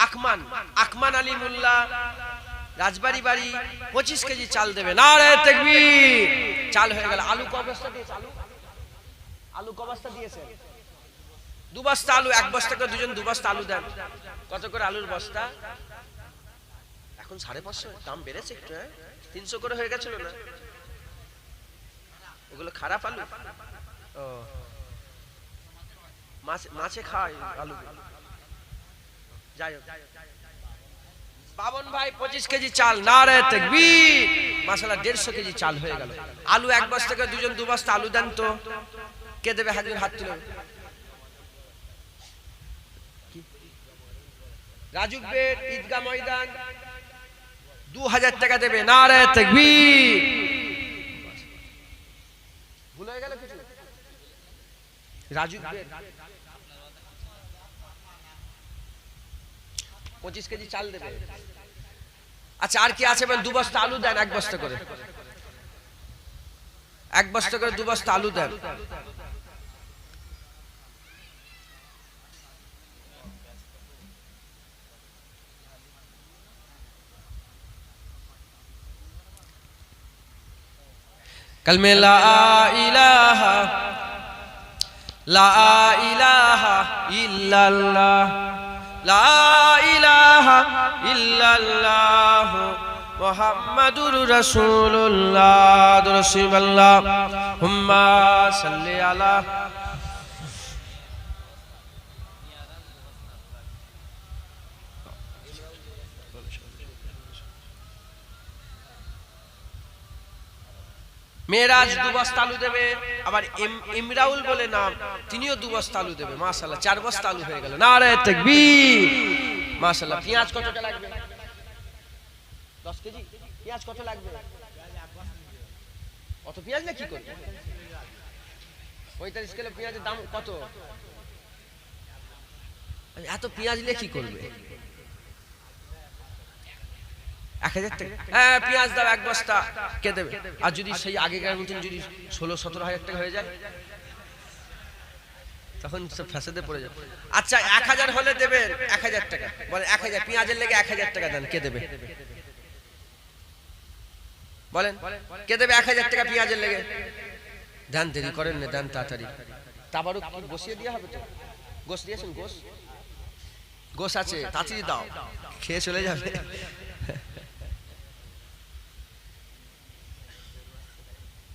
আকমান আলী মোল্লা, রাজবাড়ি বাড়ি, 25 কেজি চাল দেবে, নারে তাকবীর। চাল হয়ে গেল। আলু ক বস্তা দিয়েছে? আলু ক বস্তা দিয়েছে? 2 বস্তা আলু। 1 বস্তা করে 2 জন 2 বস্তা আলু দেন। কত করে আলুর বস্তা? এখন 550, দাম বেড়েছে একটু। 300 করে হয়ে গেছিল না? ওগুলো খারাপ আলু। ও, মাছে খায় আলু। যাই হোক, বাবন ভাই 25 কেজি চাল, নারে তাকবীর। মাশাআল্লাহ 150 কেজি চাল হয়ে গেল। আলু এক বস্তা করে দুজন 2 বস্তা আলু দেন তো। কে দেবে? হাত তুলে। রাজুক বেট ঈদগাহ ময়দান 2000 টাকা দেবে, নারে তাকবীর। ভুল হয়ে গেল কিছু? রাজুক বেট 25 কেজি চাল দেবে। আচ্ছা আর কি আছে? 2 বস্তা আলু দেন, 1 বস্তা করে, 1 বস্তা করে 2 বস্তা আলু দেন। कलमे ला इलाहा इल्लल्लाह, ला इलाहा इल्लल्लाह मुहम्मदुर रसूलुल्लाह। दुरुस्सल्लाह हुम्मा सल्ली अला। মেরাজ 2 বস্তা আলু দেবে। আবার ইমরাউল বলে নাম, তিনিও 2 বস্তা আলু দেবে। মাশাআল্লাহ 4 বস্তা আলু হয়ে গেল, নারে তাকবীর। মাশাআল্লাহ পেঁয়াজ কতটা লাগবে? 10 কেজি। পেঁয়াজ কত লাগবে? অত পেঁয়াজ না কি করবে? 45 কিলো পেঁয়াজের দাম কত? এত পেঁয়াজ নিয়ে কি করবে? 1000 টাকা। হ্যাঁ পেঁয়াজ দাও 1 বস্তা। কে দেবে? আর যদি সেই আগেকার মতন যদি 16-17 হাজার টাকা হয়ে যায় তখন সব ফ্যাসাদে পড়ে যাবে। আচ্ছা 1000 হলে দেবেন 1000 টাকা। বলে 1000 পেঁয়াজের লেগে 1000 টাকা দেন। কে দেবে? বলেন কে দেবে 1000 টাকা পেঁয়াজের লেগে? দেন, দেরি করেন না, দেন তাড়াতাড়ি। তাবারুক বসিয়ে দেওয়া হবে তো। গোশ দিয়েছেন? গোশ আছে, তাড়াতাড়ি দাও, খেয়ে চলে যাবে।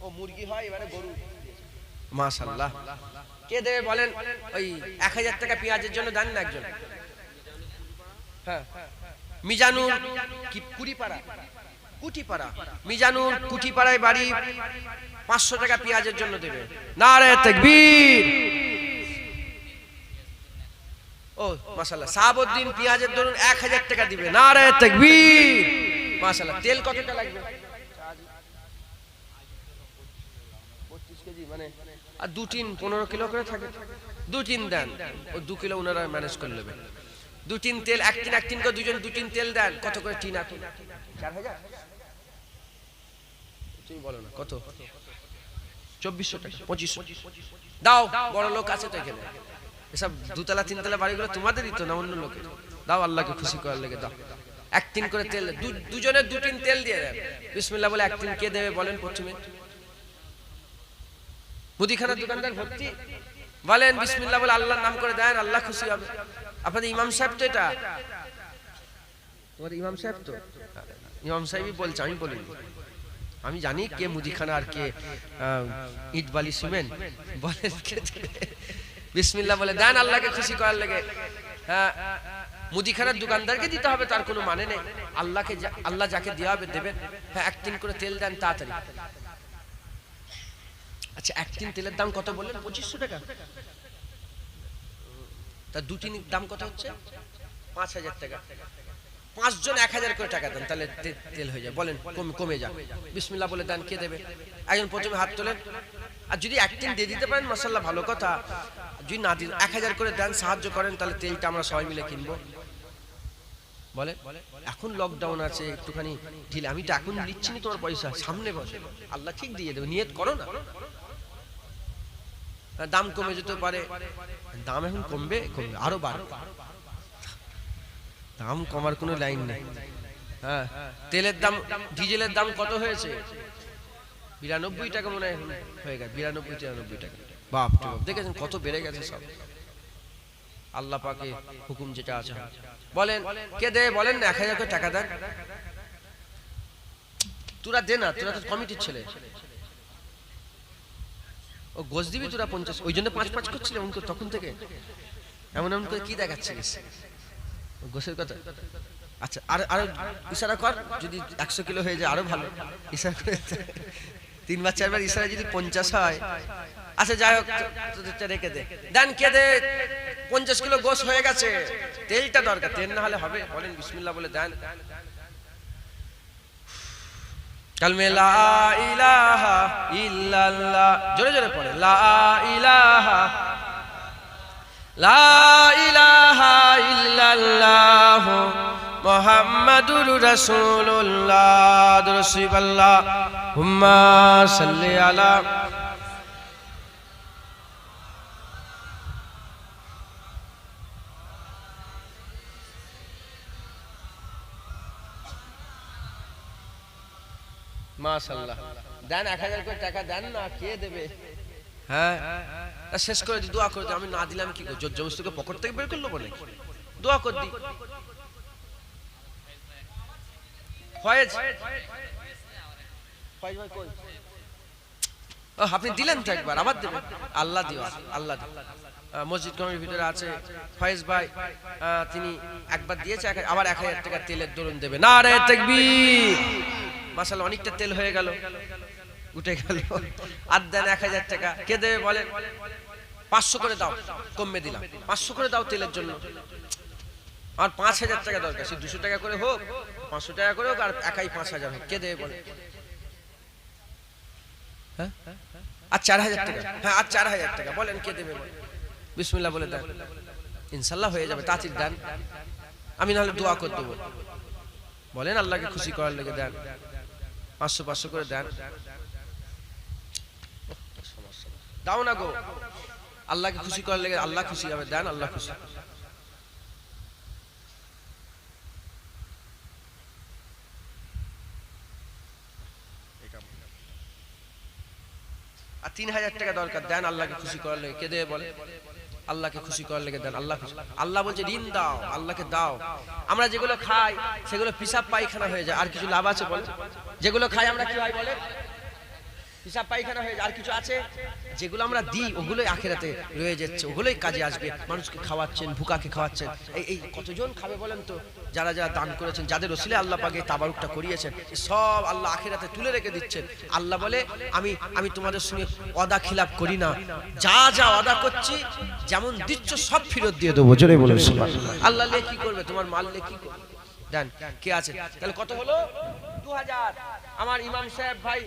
ও মুরগি হয়, এবারে গরু। মাশাআল্লাহ। কে দেবে বলেন? ওই 1000 টাকা পেঁয়াজের জন্য দেন না একজন। হ্যাঁ মিজানুর কি কুটিপাড়া, মিজানুর কুটিপাড়ায় বাড়ি, 500 টাকা পেঁয়াজের জন্য দেবে। নারে তাকবীর। ও মাশাআল্লাহ সাহাবউদ্দিন পেঁয়াজের ধরুন 1000 টাকা দিবে। নারে তাকবীর। মাশাআল্লাহ তেল কতটা লাগবে? 25 কেজি মানে আর 2 টিন 15 কিলো করে থাকে, 2 টিন দেন। ও 2 কিলো ওনারা ম্যানেজ করে নেবে। 2 টিন তেল, 1 টিন করে দুজন 2 টিন তেল দেন। কত করে টিন? 4000। তুমি বলো না কত? 2400 টাকা, 2500 দাও। বড় লোক আছে তো এখানে, এসব 2 তলা 3 তলা বাড়িগুলো তোমাদেরই তো না অন্য লোকের? দাও, আল্লাহকে খুশি করার লেগে দাও। 1 টিন করে তেল, দুজনের 2 টিন তেল দিয়ে দেন। বিসমিল্লাহ বলে 1 টিন কে দেবে বলেন প্রথমে? মুদিখানার দোকানদার ভর্তি, বলেন বিসমিল্লাহ বলে আল্লাহর নাম করে দেন, আল্লাহ খুশি হবে। আপনাদের ইমাম সাহেব তো এটা? তোমাদের ইমাম সাহেব তো? ইমাম সাহেবই বলছে, আমি বলিনি। আমি জানি কে মুদিখানা আর কে ইট বালি সিমেন্ট। বলেন বিসমিল্লাহ বলে দেন আল্লাহকে খুশি করার লেগে। হ্যাঁ মুদিখানার দোকানদারকে দিতে হবে তার কোনো মানে নেই, আল্লাহকে আল্লাহ যাকে দেওয়া হবে দেবেন। হ্যাঁ 1 টিন করে তেল দেন তাড়াতাড়ি। আচ্ছা 1 টিন তেলের দাম কত বললেন? 2500 টাকা। তা 2 টিনের দাম কত হচ্ছে? 5000 টাকা। 5 জন 1000 করে টাকা দেন, তাহলে তেল হয়ে যায়। বলেন কমে যাক। বিসমিল্লাহ বলে দেন, কে দেবে? একজন প্রথমে হাত তোলেন। আর যদি 1 টিন দিয়ে দিতে পারেন মাশাআল্লাহ ভালো কথা, যদি না দিন 1000 করে দেন, সাহায্য করেন, তাহলে তেলটা আমরা সবাই মিলে কিনবো। বলে এখন লকডাউন আছে একটুখানি ঢিলে, আমি তো এখন নিচ্ছি না তোমার পয়সা, সামনে বসে আল্লাহ ঠিক দিয়ে দেবে, নিয়ত করো না। দাম কমে যেতে পারে, দাম এখন কমবে আরো বাড়বে, দাম কমার কোনো লাইন নেই। হ্যাঁ তেলের দাম, ডিজেলের দাম কত হয়েছে? 92 টাকা মনে হয়ে গেছে, 92-93 টাকা। বাপ রে বাপ, দেখেছেন কত বেড়ে গেছে সব। আল্লাহ পাকে হুকুম যেটা আছে। বলেন কে দেবে বলেন না? 1000 করে টাকা দেন। তোরা দে না, তোরা তো কমিটির ছেলে। ও গোশ দিবি তোরা 50, ওই জন্য 5-5 করছিলাম তখন থেকে। এমন করে কি দেখাচ্ছে? গোশের কথা। আচ্ছা, আর আরো ইশারা কর, যদি 100 কিলো হয়ে যায় আরো ভালো। ইশারা করে 3 বার 4 বার ইশারা যদি 50 হয়। আচ্ছা যাই হোক, তোদেরটা রেখে দে। দেন কে দে, 50 কিলো গোশ হয়ে গেছে। তেলটা দরকার, তেল না হলে হবে। বলেন বিসমিল্লাহ বলে দেন। কালমে লা ইলাহা ইল্লাল্লাহ, জোরে জোরে পড়ে লা ইলাহা ইল্লাল্লাহ মুহাম্মাদুর রাসূলুল্লাহ। দুরুসিবাল্লাহ হুম্মা সাল্লি আলা। মাশাআল্লাহ। দেন 1000 করে টাকা দেন না, কে দেবে? হ্যাঁ শেষ করে দি, দোয়া করে দি। আমি না দিলাম কি জোর জবরদস্তিকে পকেট থেকে বের করে নেবো নাকি? দোয়া করে দি। ফয়েজ ভাই কই? ও আপনি দিলেন তো একবার, আবার দেবেন। আল্লাহ দিও, আল্লাহ দিও। মসজিদ কমিটির ভিতরে আছে ফয়েজ ভাই, তিনি একবার দিয়েছে, আবার 1000 টাকা তেলের দরুন দেবে। নারে তাকবীর। মাশাআল্লাহ, অনেকটা তেল হয়ে গেল, উঠে গেল। আর দেন 1000 টাকা, কে দেবে বলেন? 500 করে দাও, কমে দিলাম। 500 করে দাও তেলের জন্য। আর 5000 টাকা দরকার, সে 200 টাকা করে হোক, 500 টাকা করে হোক, আর একাই 5000 হোক। কে দেবে বলে? হ্যাঁ, আর 4000 টাকা। হ্যাঁ, আর 4000 টাকা বলেন, কে দেবে বলে? বিসমিল্লাহ বলে দেন, ইনশাআল্লাহ হয়ে যাবে। তাড়াতাড়ি দেন, আমি নাহলে দোয়া করে দেবো। বলেন আল্লাহকে খুশি করার লেগে দেন। 500 করে দেন। দাও না গো, আল্লাহকে খুশি করার লেগে, আল্লাহ খুশি হবে। দেন, আল্লাহ খুশি। আর 3000 টাকা দরকার, দেন আল্লাহকে খুশি করার লেগে। কে দেবে বলে? আল্লাহকে খুশি করার লেগে দেন। আল্লাহ খুশি। আল্লাহ বলছে ঋণ দাও, আল্লাহকে দাও। আমরা যেগুলো খাই সেগুলো পিসাব পায়খানা হয়ে যায়, আর কিছু লাভ আছে বলে? যেগুলো খাই আমরা কি হয় বলে? পিসাব পায়খানা হয়ে যায়, আর কিছু আছে? যেগুলো আমরা দিই ওগুলোই আখিরাতে রয়ে যাচ্ছে, ওগুলোই কাজে আসবে। মানুষকে খাওয়াচ্ছেন, ভুকাকে খাওয়াচ্ছেন। এই কতজন খাবে বলেন তো? যারা যারা দান করেছেন, যাদের ওসিলে আল্লাহ পাকে তাবারুকটা করিয়েছেন, সব আল্লাহ আখিরাতে তুলে রেখে দিচ্ছেন। আল্লাহ বলে আমি তোমাদের সঙ্গে ওয়াদা খিলাফ করি না, যা যা ওয়াদা করছি যেমন দিচ্ছ সব ফেরত দিয়ে দেবো। জোরে বলে সুবহানাল্লাহ। আল্লাহ লে কি করবে? তোমার মাল লে কি করবে? দেন, কে আছে? তাহলে কত হলো? 2000। আমার ইমাম সাহেব ভাই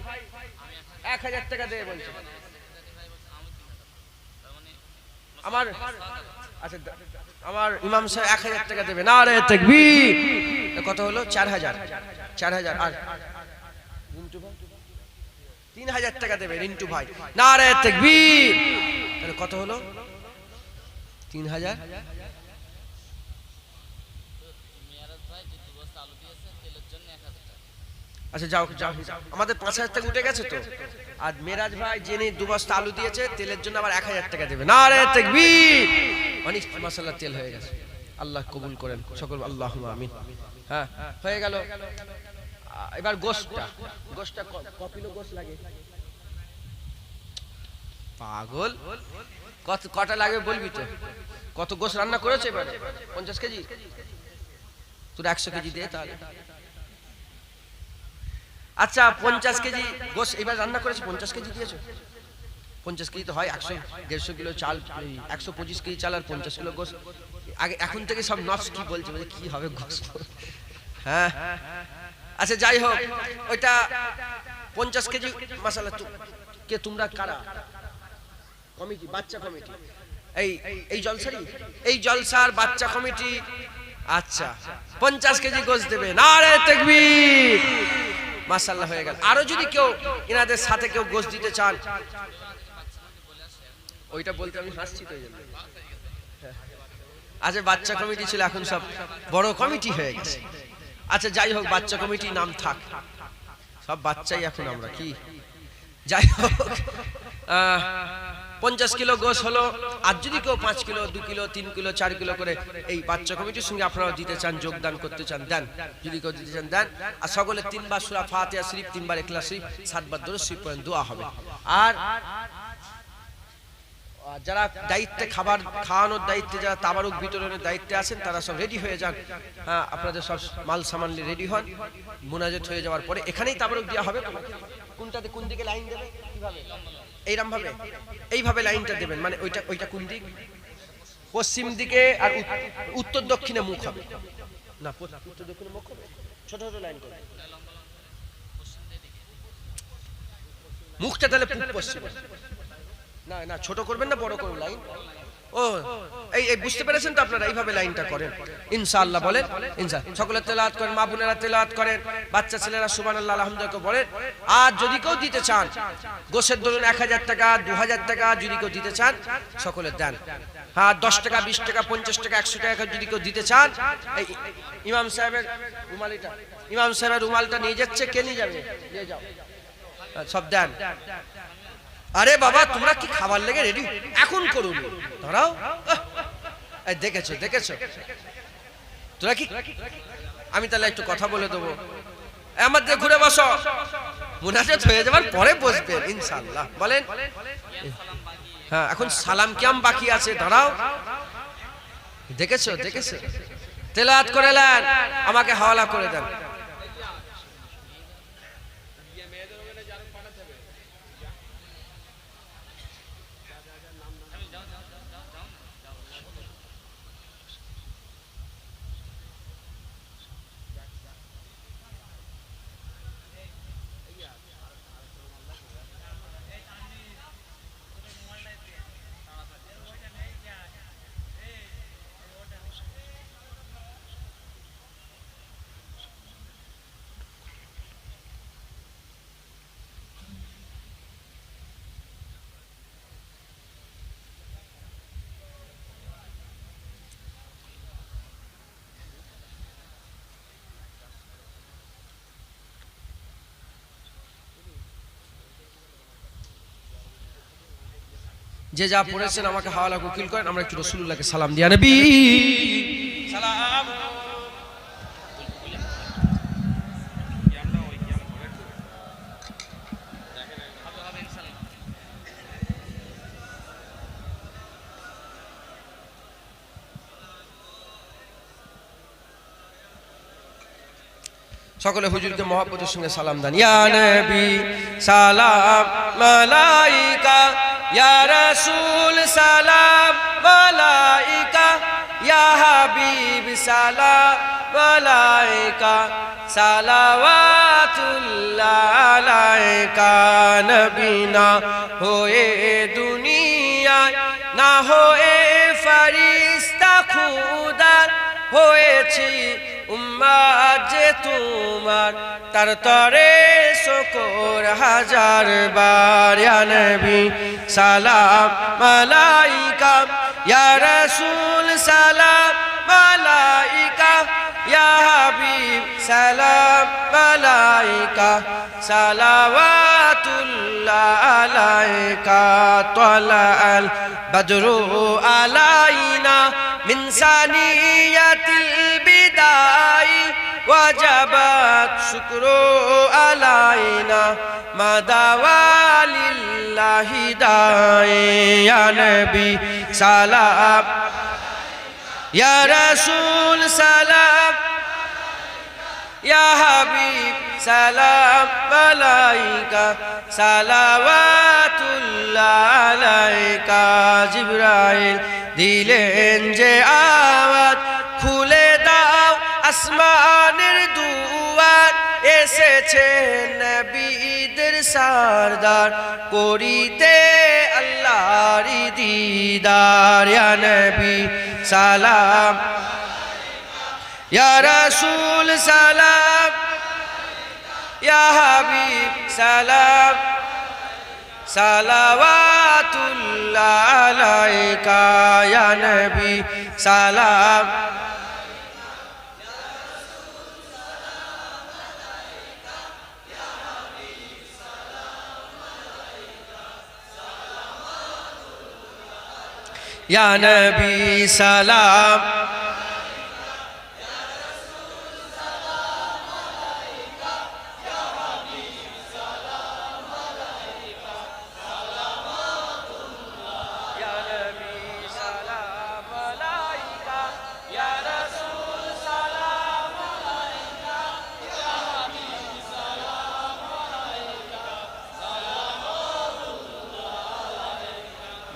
1000 টাকা দেবে বলছে। আমার আচ্ছা, আমার ইমাম সাহেব 1000 টাকা দেবে। নারে তাকবীর। কত হলো? 4000। আর রিন্টু ভাই 3000 টাকা দেবে। রিন্টু ভাই, নারে তাকবীর। তাহলে কত হলো? 3000। আচ্ছা যাও, আমাদের 5000 টাকা উঠে গেছে তো। আর মেরাজ ভাই যিনি 2 বস্তা আলু দিয়েছে তেলের জন্য আবার 1000 টাকা দেবে। নারে তাকবীর। অনেক মাশাআল্লাহ তেল হয়ে গেছে। আল্লাহ কবুল করেন সকল, আল্লাহুম্মা আমিন। হ্যাঁ, হয়ে গেল। এবার গোশটা কপিলো গোশ লাগে। পাগল, কটা লাগবে বলবি তো? কত গোশ রান্না করেছে এবার? 50 কেজি। তোর 100 কেজি দে তাহলে। আচ্ছা 50 কেজি গোশ এবার রান্না করেছে, 50 কেজি দিয়েছো। 50 কেজি তো হয় 100-150 কিলো চাল, 125 কেজি চাল আর 50 কিলো গোশ। আগে এখন থেকে সব নফস কি বলছে, বলে কি হবে গোশ। হ্যাঁ আচ্ছা যাই হোক, ওইটা 50 কেজি মাশাআল্লাহ। কে তোমরা কারা? কমিটি, বাচ্চা কমিটি, এই জলসার বাচ্চা কমিটি। আচ্ছা 50 কেজি গোশ দেবে। নারে তাকবীর। মাশাআল্লাহ হয়ে গেল। আরো যদি কেউ এনাদের সাথে কেউ গোশ দিতে চান, ওইটা বলতে আমি হাসছি তো। আচ্ছা বাচ্চা কমিটি ছিল, এখন সব বড় কমিটি হয়ে গেছে। আচ্ছা যাই হোক, বাচ্চা কমিটি নাম থাক, সব বাচ্চাই এখন আমরা কি। যাই হোক 50 কিলো গোশ হলো। আর যদি কেউ 5 কিলো, 2 কিলো, 3 কিলো, 4 কিলো করে এই বাচ্চা কমিটির সঙ্গে আপনারা দিতে চান, যোগদান করতে চান, দেন। যদি কেউ দিতে চান দেন। আর সকলে 3 বার সূরা ফাতিহা শরীফ, 3 বার ইখলাস শরীফ, 7 বার দরুদ শরীফ পড়েন, দোয়া হবে। আর যারা দায়িত্বে খাবার খাওয়ানোর দায়িত্বে, যারা তাবারুক বিতরণের দায়িত্বে আছেন, তারা সব রেডি হয়ে যান। হ্যাঁ, আপনাদের সব মাল সামান রেডি হন। মুনাজাত হয়ে যাওয়ার পরে এখানেই তাবারুক দেওয়া হবে। কোনটাতে কোন দিকে লাইন দেবে, কিভাবে? এইরকম ভাবে, এইভাবে লাইনটা দেবেন। মানে ওইটা কোন দিক? পশ্চিম দিকে, আর উত্তর দক্ষিণে মুখ হবে না, উত্তর দক্ষিণে মুখ হবে। ছোট ছোট লাইন করে মুখটা তাহলে পূব পশ্চিম। না না, ছোট করবেন না, বড় করবেন লাইন। ও এই বুঝতে পেরেছেন তো আপনারা? এইভাবে লাইনটা করেন ইনশাআল্লাহ। বলেন ইনশাআল্লাহ। সকলে তেলাওয়াত করেন, মা বোনেরা তেলাওয়াত করেন, বাচ্চা ছেলেরা সুবহানাল্লাহ আলহামদুলিল্লাহ বলেন। আর যদি কেউ দিতে চান গোশের ধরুন 1000 টাকা 2000 টাকা যদি কেউ দিতে চান, সকলে দেন। হ্যাঁ, 10 টাকা 20 টাকা 50 টাকা 100 টাকা যদি কেউ দিতে চান, এই ইমাম সাহেবের রুমালটা নিয়ে যাচ্ছে। কে নিয়ে যাবে? নিয়ে যাও, সব দেন। আরে বাবা, তোমরা কি খাবার লেগে রেডি এখন করুন, দাঁড়াও। দেখেছো তোরা কি? আমি তাহলে একটু কথা বলে দেবো। আমাদের ঘুরে বসো, মুনাজাত হয়ে যাবার পরে বসবেন ইনশাআল্লাহ। বলেন। হ্যাঁ, এখন সালাম কিয়াম বাকি আছে, দাঁড়াও। দেখেছো তেলাওয়াত করে নেন, আমাকে হাওয়ালা করে দেন। যে যা পড়েছেন আমাকে হাওয়ালা উকিল করেন। আমরা একটু রাসূলুল্লাহকে সালাম দিয়া নবী সালাম। সকলে হুজুরকে মহব্বতের সঙ্গে সালাম দেন। ইয়া নবী সালাম মালাইকা, ইয়া রাসূল সালাম মালাইকা, ইয়া হাবিব সালাম মালাইকা, সালাওয়াতুল্লাহ আলাইকা। নবী না হয়ে দুনিয়ায়, না হয়ে ফেরেশতা খুদা হয়েছি উম্মাত যে তোমার, তার তরে শুকর হাজার বার। ইয়া নবী সালাম মালাইকা, ইয়া রাসূল সালাম মালাইকা, ইয়া হাবিব সালাম মালাইকা, সালাওয়াতুল্লাহ আলাইকা। তালাআল বদরু আলাইনা মিন সানিয়াতিল বিদাই, ওয়াজাবাত শুকরু আলাইনা মাদাওয়ালিল্লাহি দাই। ইয়া নবী সালাম, ইয়া রাসূল সালাম, ইয়া হাবিব সালাম মালাইকা, সালাওয়াতুল্লাহ আলাইকা। জিবরাইল দিলেন যে আওয়াজ, খুলে দাও আসমানের দুয়ার, এসেছে নবীদের সরদার, করিতে আল্লাহর দিদার। ইয়া নবী সালাম, ইয়া রাসূল সালাম, ইয়া হাবিব সালাম, সালাওয়াতুল্লাহ আলাইকা। ইয়া নবী সালাম, ইয়া নবী সালাম, ইয়া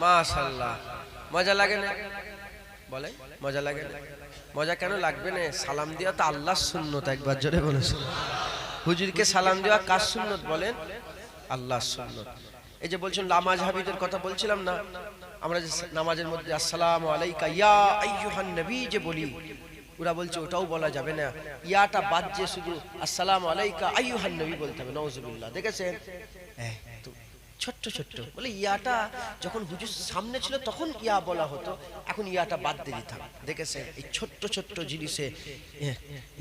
মাশাআল্লাহ, মজা লাগে না? বলে মজা লাগে না? মজা কেন লাগবে না? সালাম দেওয়া তো আল্লাহর সুন্নত, একবার জোরে বলুন। হুজুরকে সালাম দেওয়া কার সুন্নত বলেন? আল্লাহর সুন্নত। এই যে বলছেন নামাজ হাবিদের কথা বলছিলাম না, আমরা যে নামাজের মধ্যে আসসালামু আলাইকা ইয়া আইয়ুহান নবী যে বলি, ওরা বলছে ওটাও বলা যাবে না, ইয়াটা বাদ যে শুধু আসসালামু আলাইকা আইয়ুহান নবী বলতে হবে। নাউজুবিল্লাহ। দেখেছেন তো ছোট্ট ছোট্ট বলে ইয়াটা যখন হুজুর সামনে ছিল তখন ইয়া বলা হতো, এখন ইয়াটা বাদ দিয়ে দিতাম। দেখেছেন এই ছোট্ট ছোট্ট জিনিসে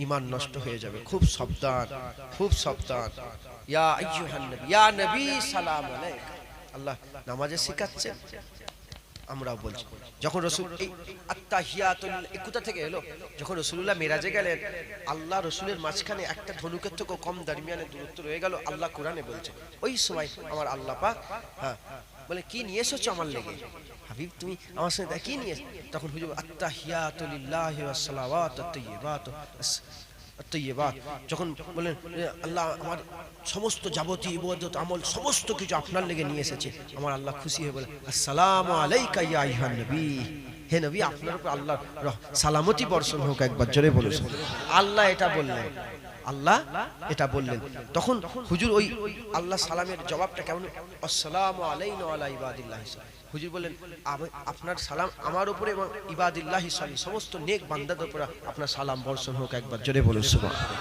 ঈমান নষ্ট হয়ে যাবে। খুব সাবধান, খুব সাবধান। ইয়া আইয়ুহান নবী, ইয়া নবী সালাম আলাইকা। আল্লাহ নামাজে শিখাচ্ছেন, আমরাও বলছি। যখন রসুল এই আত্তাহিয়াতুল কোথা থেকে এলো? যখন রসুলুল্লাহ মেরাজে গেলেন, আল্লাহ রসুলের মাঝখানে একটা ধনুকের থেকেও কম দরমিয়ানে দূরত্ব রয়ে গেল। আল্লাহ কোরআনে বলছে ওই সময় আমার আল্লাহ পাক বলে কি নিয়ে এসেছো আমার লেগে? হাবিব তুমি আমার সাথে কি নিয়ে? তখন হুজুর আত্তাহিয়াতু লিল্লাহি ওয়াস সালাওয়াতু আত-তাইয়্যিবাত যখন বলেন আল্লাহ আমার সমস্ত যাবতীয় ইবাদত আমল সমস্ত কিছু আপনার লেগে নিয়ে এসেছে, আমার আল্লাহ খুশি হয়ে বলে আসসালামু আলাইকা ইয়া আইয়ুহান নবী, হে নবী আপনার উপর আল্লাহর সালামতি বর্ষণ হোক। একবার জোরে বলুন। আল্লাহ এটা বললেন, আল্লাহ এটা বললেন। তখন হুজুর ওই আল্লাহ সালামের জবাবটা কেমন? আসসালামু আলাইনা ওয়া আলা ইবাদিল্লাহি। হুজুর বললেন আপনার সালাম আমার উপরে এবং ইবাদিল্লাহি সালিহ সমস্ত নেক বান্দাদের উপর আপনার সালাম বর্ষণ হোক। একবার জোরে বলুন সুবহানাল্লাহ।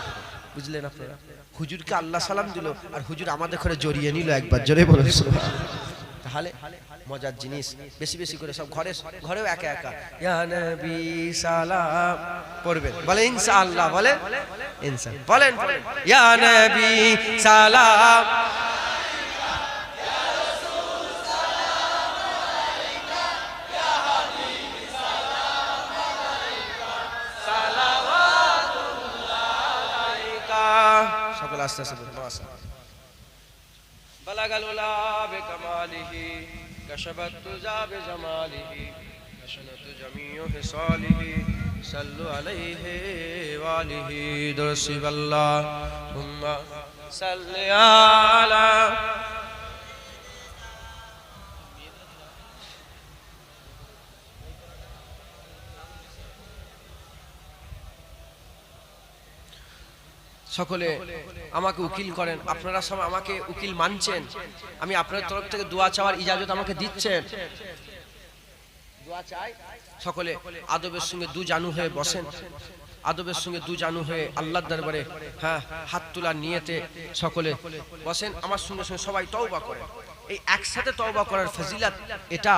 বুঝলেন আপনারা? হুজুরকে আল্লাহ সালাম দিল আর হুজুর আমাদের ঘরে জড়িয়ে নিল। একবার জোরে বলুন সুবহানাল্লাহ। তাহলে মজার জিনিস, বেশি বেশি করে সব ঘরেও একা একা ইয়া নবী সালাম পড়বেন। বলে ইনশাআল্লাহ, বলে ইনশাআল্লাহ, বলেন ইয়া নবী সালাম, সকল আস্তে আস্তে মাশাআল্লাহ। বালাগাল উলা বিকামালিহি কাশাবাত তুজা বিজামালিহি হাসানাতু জামিউ হিসালিহি সাল্লু আলাইহি ওয়া আলিহি দুরসিবাল্লাহুম্মা সাল্লি আলা। সকলে আমাকে উকিল করেন, আপনারা সব আমাকে উকিল মানছেন, আমি আপনাদের তরফ থেকে দোয়া চাওয়ার ইজাজত আমাকে দিচ্ছেন। দোয়া চাই। সকলে আদবের সঙ্গে দু জানু হয়ে বসেন, আদবের সঙ্গে দু জানু হয়ে আল্লাহর দরবারে হাত তোলার নিয়তে সকলে বসেন। আমার সঙ্গে সঙ্গে সবাই তওবা করেন। এই একসাথে তওবা করার ফজিলত এটা।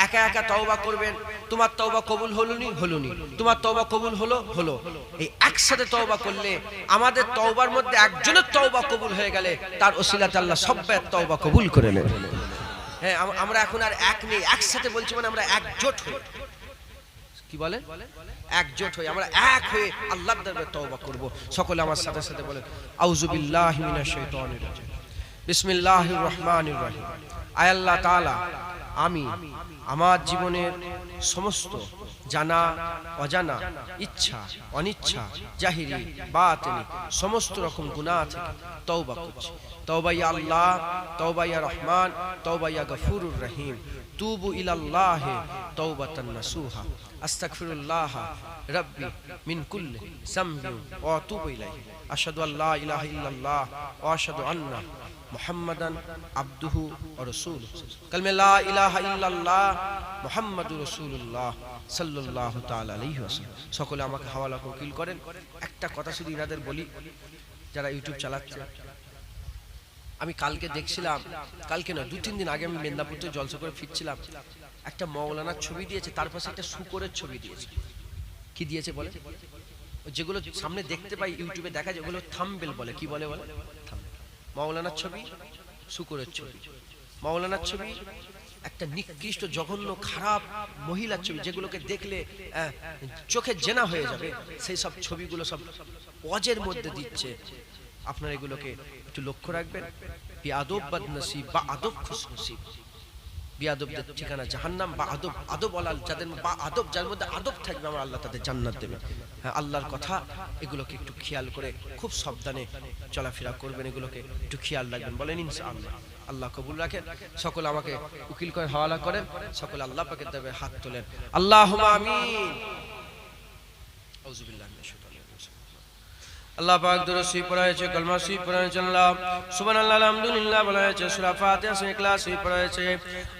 একা একা তওবা করবেন, তোমার তওবা কবুল হলোনি, তোমার তওবা কবুল হলো। এই একসাথে তওবা করলে আমাদের তওবার মধ্যে একজনের তওবা কবুল হয়ে গেলে তার ওসিলাতে আল্লাহ সবার তওবা কবুল করে নেন। হ্যাঁ, আমরা এখন আর এক নেই, একসাথে বলছি মানে আমরা একজোট হই। কি বলেন? একজোট হই, আমরা এক হয়ে আল্লাহর দরবারে তওবা করব। সকলে আমার সাথে সাথে বলেন আউযু বিল্লাহি মিনাশ শাইতানির রাজিম, বিসমিল্লাহির রহমানির রহিম। আয় আল্লাহ তাআলা, আমি আমার জীবনের সমস্ত জানা অজানা, ইচ্ছা অনিচ্ছা, জাহিরি বাতিনি সমস্ত রকম গুনাহ থেকে তওবা করছি। তওবা ইয়া আল্লাহ, তওবা ইয়া রহমান, তওবা ইয়া গফুরুর রহিম। তুবু ইলাল্লাহি তাওবাতান নাসুহা, আস্তাগফিরুল্লাহ রাব্বি মিন কুল্লি যামবিন ওয়া আতুবু ইলাইহি। আশহাদু আল্লা ইলাহা ইল্লাল্লাহ ওয়া আশহাদু আন্না মুহাম্মাদান আবদুহু ওয়া রাসূলুহু। কালমে লা ইলাহা ইল্লাল্লাহ মুহাম্মাদুর রাসূলুল্লাহ সাল্লাল্লাহু তাআলা আলাইহি ওয়াসাল্লাম। সকলে আমাকে হাওয়ালা উকিল করেন। একটা কথা শুধু ইনাদের বলি, যারা ইউটিউব চালাচ্ছে, আমি কালকে দেখছিলাম, কালকে না 2-3 দিন আগে আমি মেদিনীপুর থেকে জলসা করে ফিরছিলাম, একটা মাওলানার ছবি দিয়েছে, তার পাশে একটা শূকরের ছবি দিয়েছে। কি দিয়েছে বলে? যেগুলো সামনে দেখতে পাই ইউটিউবে দেখা যায় ওগুলো থাম্বনেল বলে। কি বলে? বলে মাওলানার ছবি, শূকরের ছবি। মাওলানার ছবি একটা নিকৃষ্ট জঘন্য খারাপ মহিলার ছবি, যেগুলোকে দেখলে চোখে জেনা হয়ে যাবে, সেই সব ছবিগুলো সব ওয়াজের মধ্যে দিচ্ছে। আপনারা এগুলোকে একটু লক্ষ্য রাখবেন। বেয়াদব বদনসিব বা আদব খুশনসিব, বিয়াদবদের ঠিকানা জাহান্নাম। বা আদব, আদব ওয়ালাল যাদের বা আদব, যার মধ্যে আদব থাকবে আমার আল্লাহ তাদের জান্নাত দেবে। হ্যাঁ, আল্লাহর কথা এগুলোকে একটু খেয়াল করে খুব সাবধানে চলাফেরা করবেন, এগুলোকে একটু খেয়াল রাখবেন। বলেন ইনশাআল্লাহ। আল্লাহ কবুল রাখেন। সকল আমাকে উকিল করে হাওয়ালা করেন, সকল আল্লাহ পাকের দরবারে হাত তোলেন। আল্লাহুম্মা আমিন। আউযুবিল্লাহি মিনাশ শাইতানির রাজিম। আল্লাহ পাক দরুদ শরীফ পড়া হয়েছে, কলমা শরীফ পড়া হয়েছে, আল্লাহ সুবহানাল্লাহ আলহামদুলিল্লাহ বলা হয়েছে, সূরা ফাতিহা সূরা ইখলাস শরীফ পড়া হয়েছে।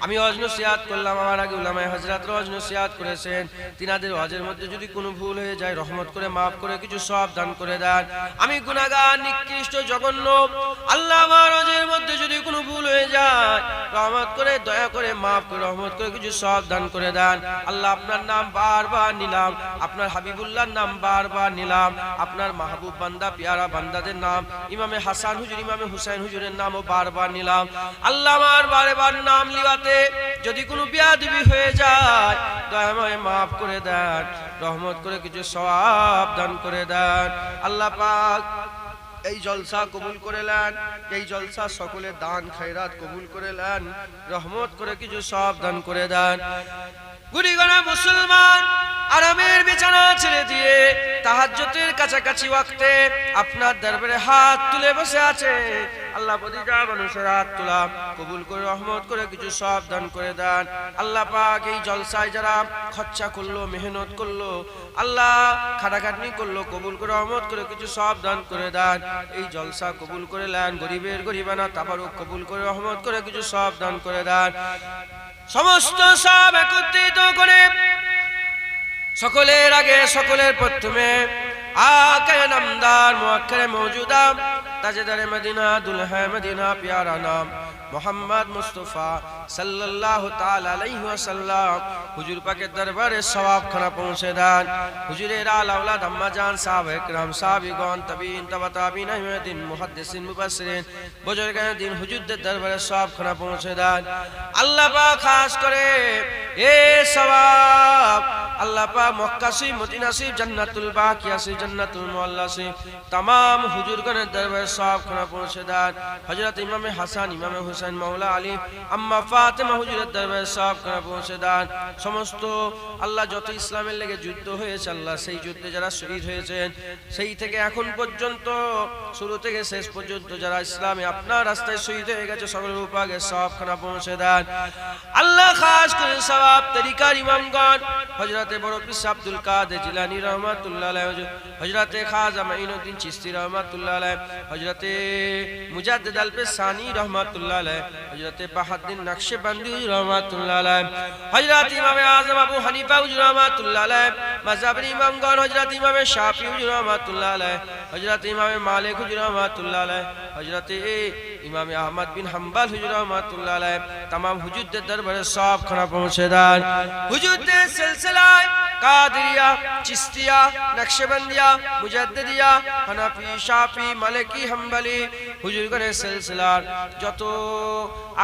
আমি ওয়াজ নসিহত করলাম, আমার আগে উলামায়ে হযরতরা ওয়াজ নসিহত করেছেন। তিনাদের ওয়াজের মধ্যে যদি কোনো ভুল হয়ে যায় রহমত করে maaf করে কিছু সওয়াব দান করে দেন। আমি গুনাহগার নিকৃষ্ট জঘন্য, আল্লাহ আমার ওয়াজের মধ্যে যদি কোনো ভুল হয়ে যায় রহমত করে দয়া করে maaf করে রহমত করে কিছু সওয়াব দান করে দেন। আল্লাহ আপনার নাম বারবার নিলাম, আপনার হাবিবুল্লাহর নাম বারবার নিলাম, আপনার মাহবুব বান্দা পিয়ারা বান্দাদের নাম ইমামে হাসান হুজুর ইমামে হুসাইন হুজুরের নামও বারবার নিলাম। আল্লাহ আমার বারবার নাম লিওয়াতে যদি কোনো বিয়াদবি হয়ে যায় দয়াময় maaf করে দেন, রহমত করে কিছু সওয়াব দান করে দেন। আল্লাহ পাক এই জলসা কবুল করে নেন, এই জলসা সকলের দান খয়রাত কবুল করে নেন, রহমত করে কিছু সওয়াব দান করে দেন। গুরিগনা মুসলমান আরামের বিছানা ছেড়ে দিয়ে তাহাজ্জুদের কাছাকাছি ওয়াক্তে আপনার দরবারে হাত তুলে বসে আছে। আল্লাহ প্রতিটা মানুষের হাত তোলা কবুল করে রহমত করে কিছু সওয়াব দান করে দেন। আল্লাহ পাক এই জলসায় যারা খরচা করলো, মেহনত করলো, আল্লাহ খাটাখাটনি করলো, কবুল করে রহমত করে কিছু সওয়াব দান করে দেন। এই জলসা কবুল করে নেন, গরিবের গরিবানা তাবারুক কবুল করে রহমত করে কিছু সওয়াব দান করে দেন। সমস্ত সব একত্রিত করে সকলের আগে সকলের প্রথমে আকে নামদার মুআক্কারে মওজুদা তাজদারে মদিনা দুলহা মদিনা প্যারা নাম মোহাম্মদ মুস্তাফা সাল্লাল্লাহু তাআলা আলাইহি ওয়াসাল্লাম হুজুর পাকের দরবারে সওয়াব খানা পৌঁছে দেন। হুজুরের আলা আওলাদ আম্মা জান সাহাবায়ে کرام সাহাবীগণ তাবিঈন তাবা তাবিঈন আইয়ুদ্দিন মুহাদ্দিসিন মুফাসসিরিন বুজুর্গানে দিন হুজুরদের দরবারে সওয়াব খানা পৌঁছে দেন। আল্লাহ পাক খাস করে এ সওয়াব আল্লাহ পাক মক্কা শরীফ মদিনা শরীফ জান্নাতুল বাকিয়া শরীফ জান্নাতুল মুআল্লা শরীফ तमाम হুজুরগণের দরবারে সওয়াব খানা পৌঁছে দেন। হযরত ইমামে হাসান ইমামে হুসাইন মাওলা আলী আম্মা ফাতেমা হুজুরের দরবারে সওয়াব খানা পৌঁছে দেন। সমস্ত আল্লাহ যত ইসলামের লেগে যুদ্ধ হয়েছে আল্লাহ সেই যুদ্ধে যারা শহীদ হয়েছেন সেই থেকে এখন পর্যন্ত শুরু থেকে শেষ পর্যন্ত যারা ইসলামে আপনার রাস্তায় শহীদ হয়ে গেছে সকলের উপরে সওয়াব খানা পৌঁছে দেন। আল্লাহ খাস করে সওয়াব তরিকার ইমামগণ হযরতে বড় পীর আব্দুল কাদের জিলানী রাহমাতুল্লাহ আলাইহি, হযরতে খাজা মাইনুদ্দিন চিশতি রাহমাতুল্লাহ আলাইহি, হযরতে মুজাদ্দিদ আল পেসানি রাহমাতুল্লাহ আলাইহি, হযরতে বাহাউদ্দিন নকশবন্দি রাহমাতুল্লাহ আলাইহি, হযরত ইমামে আযম আবু হানিফা হুজুর রাহমাতুল্লাহ আলাইহি, মাযহাবের ইমামগণ হযরত ইমামে শাফি হুজুর রাহমাতুল্লাহ আলাইহি, হযরত ইমামে মালিক হুজুর রাহমাতুল্লাহ আলাইহি, হযরতে ইমামে আহমদ বিন হাম্বল হুজুর রাহমাতুল্লাহ আলাইহি तमाम হুজুরদের দরবারে সওয়াব খানা পৌঁছে দেন। হুজুরদের সিলসিলায় কাদরিয়া চিশতিয়া নকশবন্দিয়া মুজাদ্দিদিয়া হানাফি শাফি মালিকি হাম্বলি হুজুরগণের সিলসিলার যত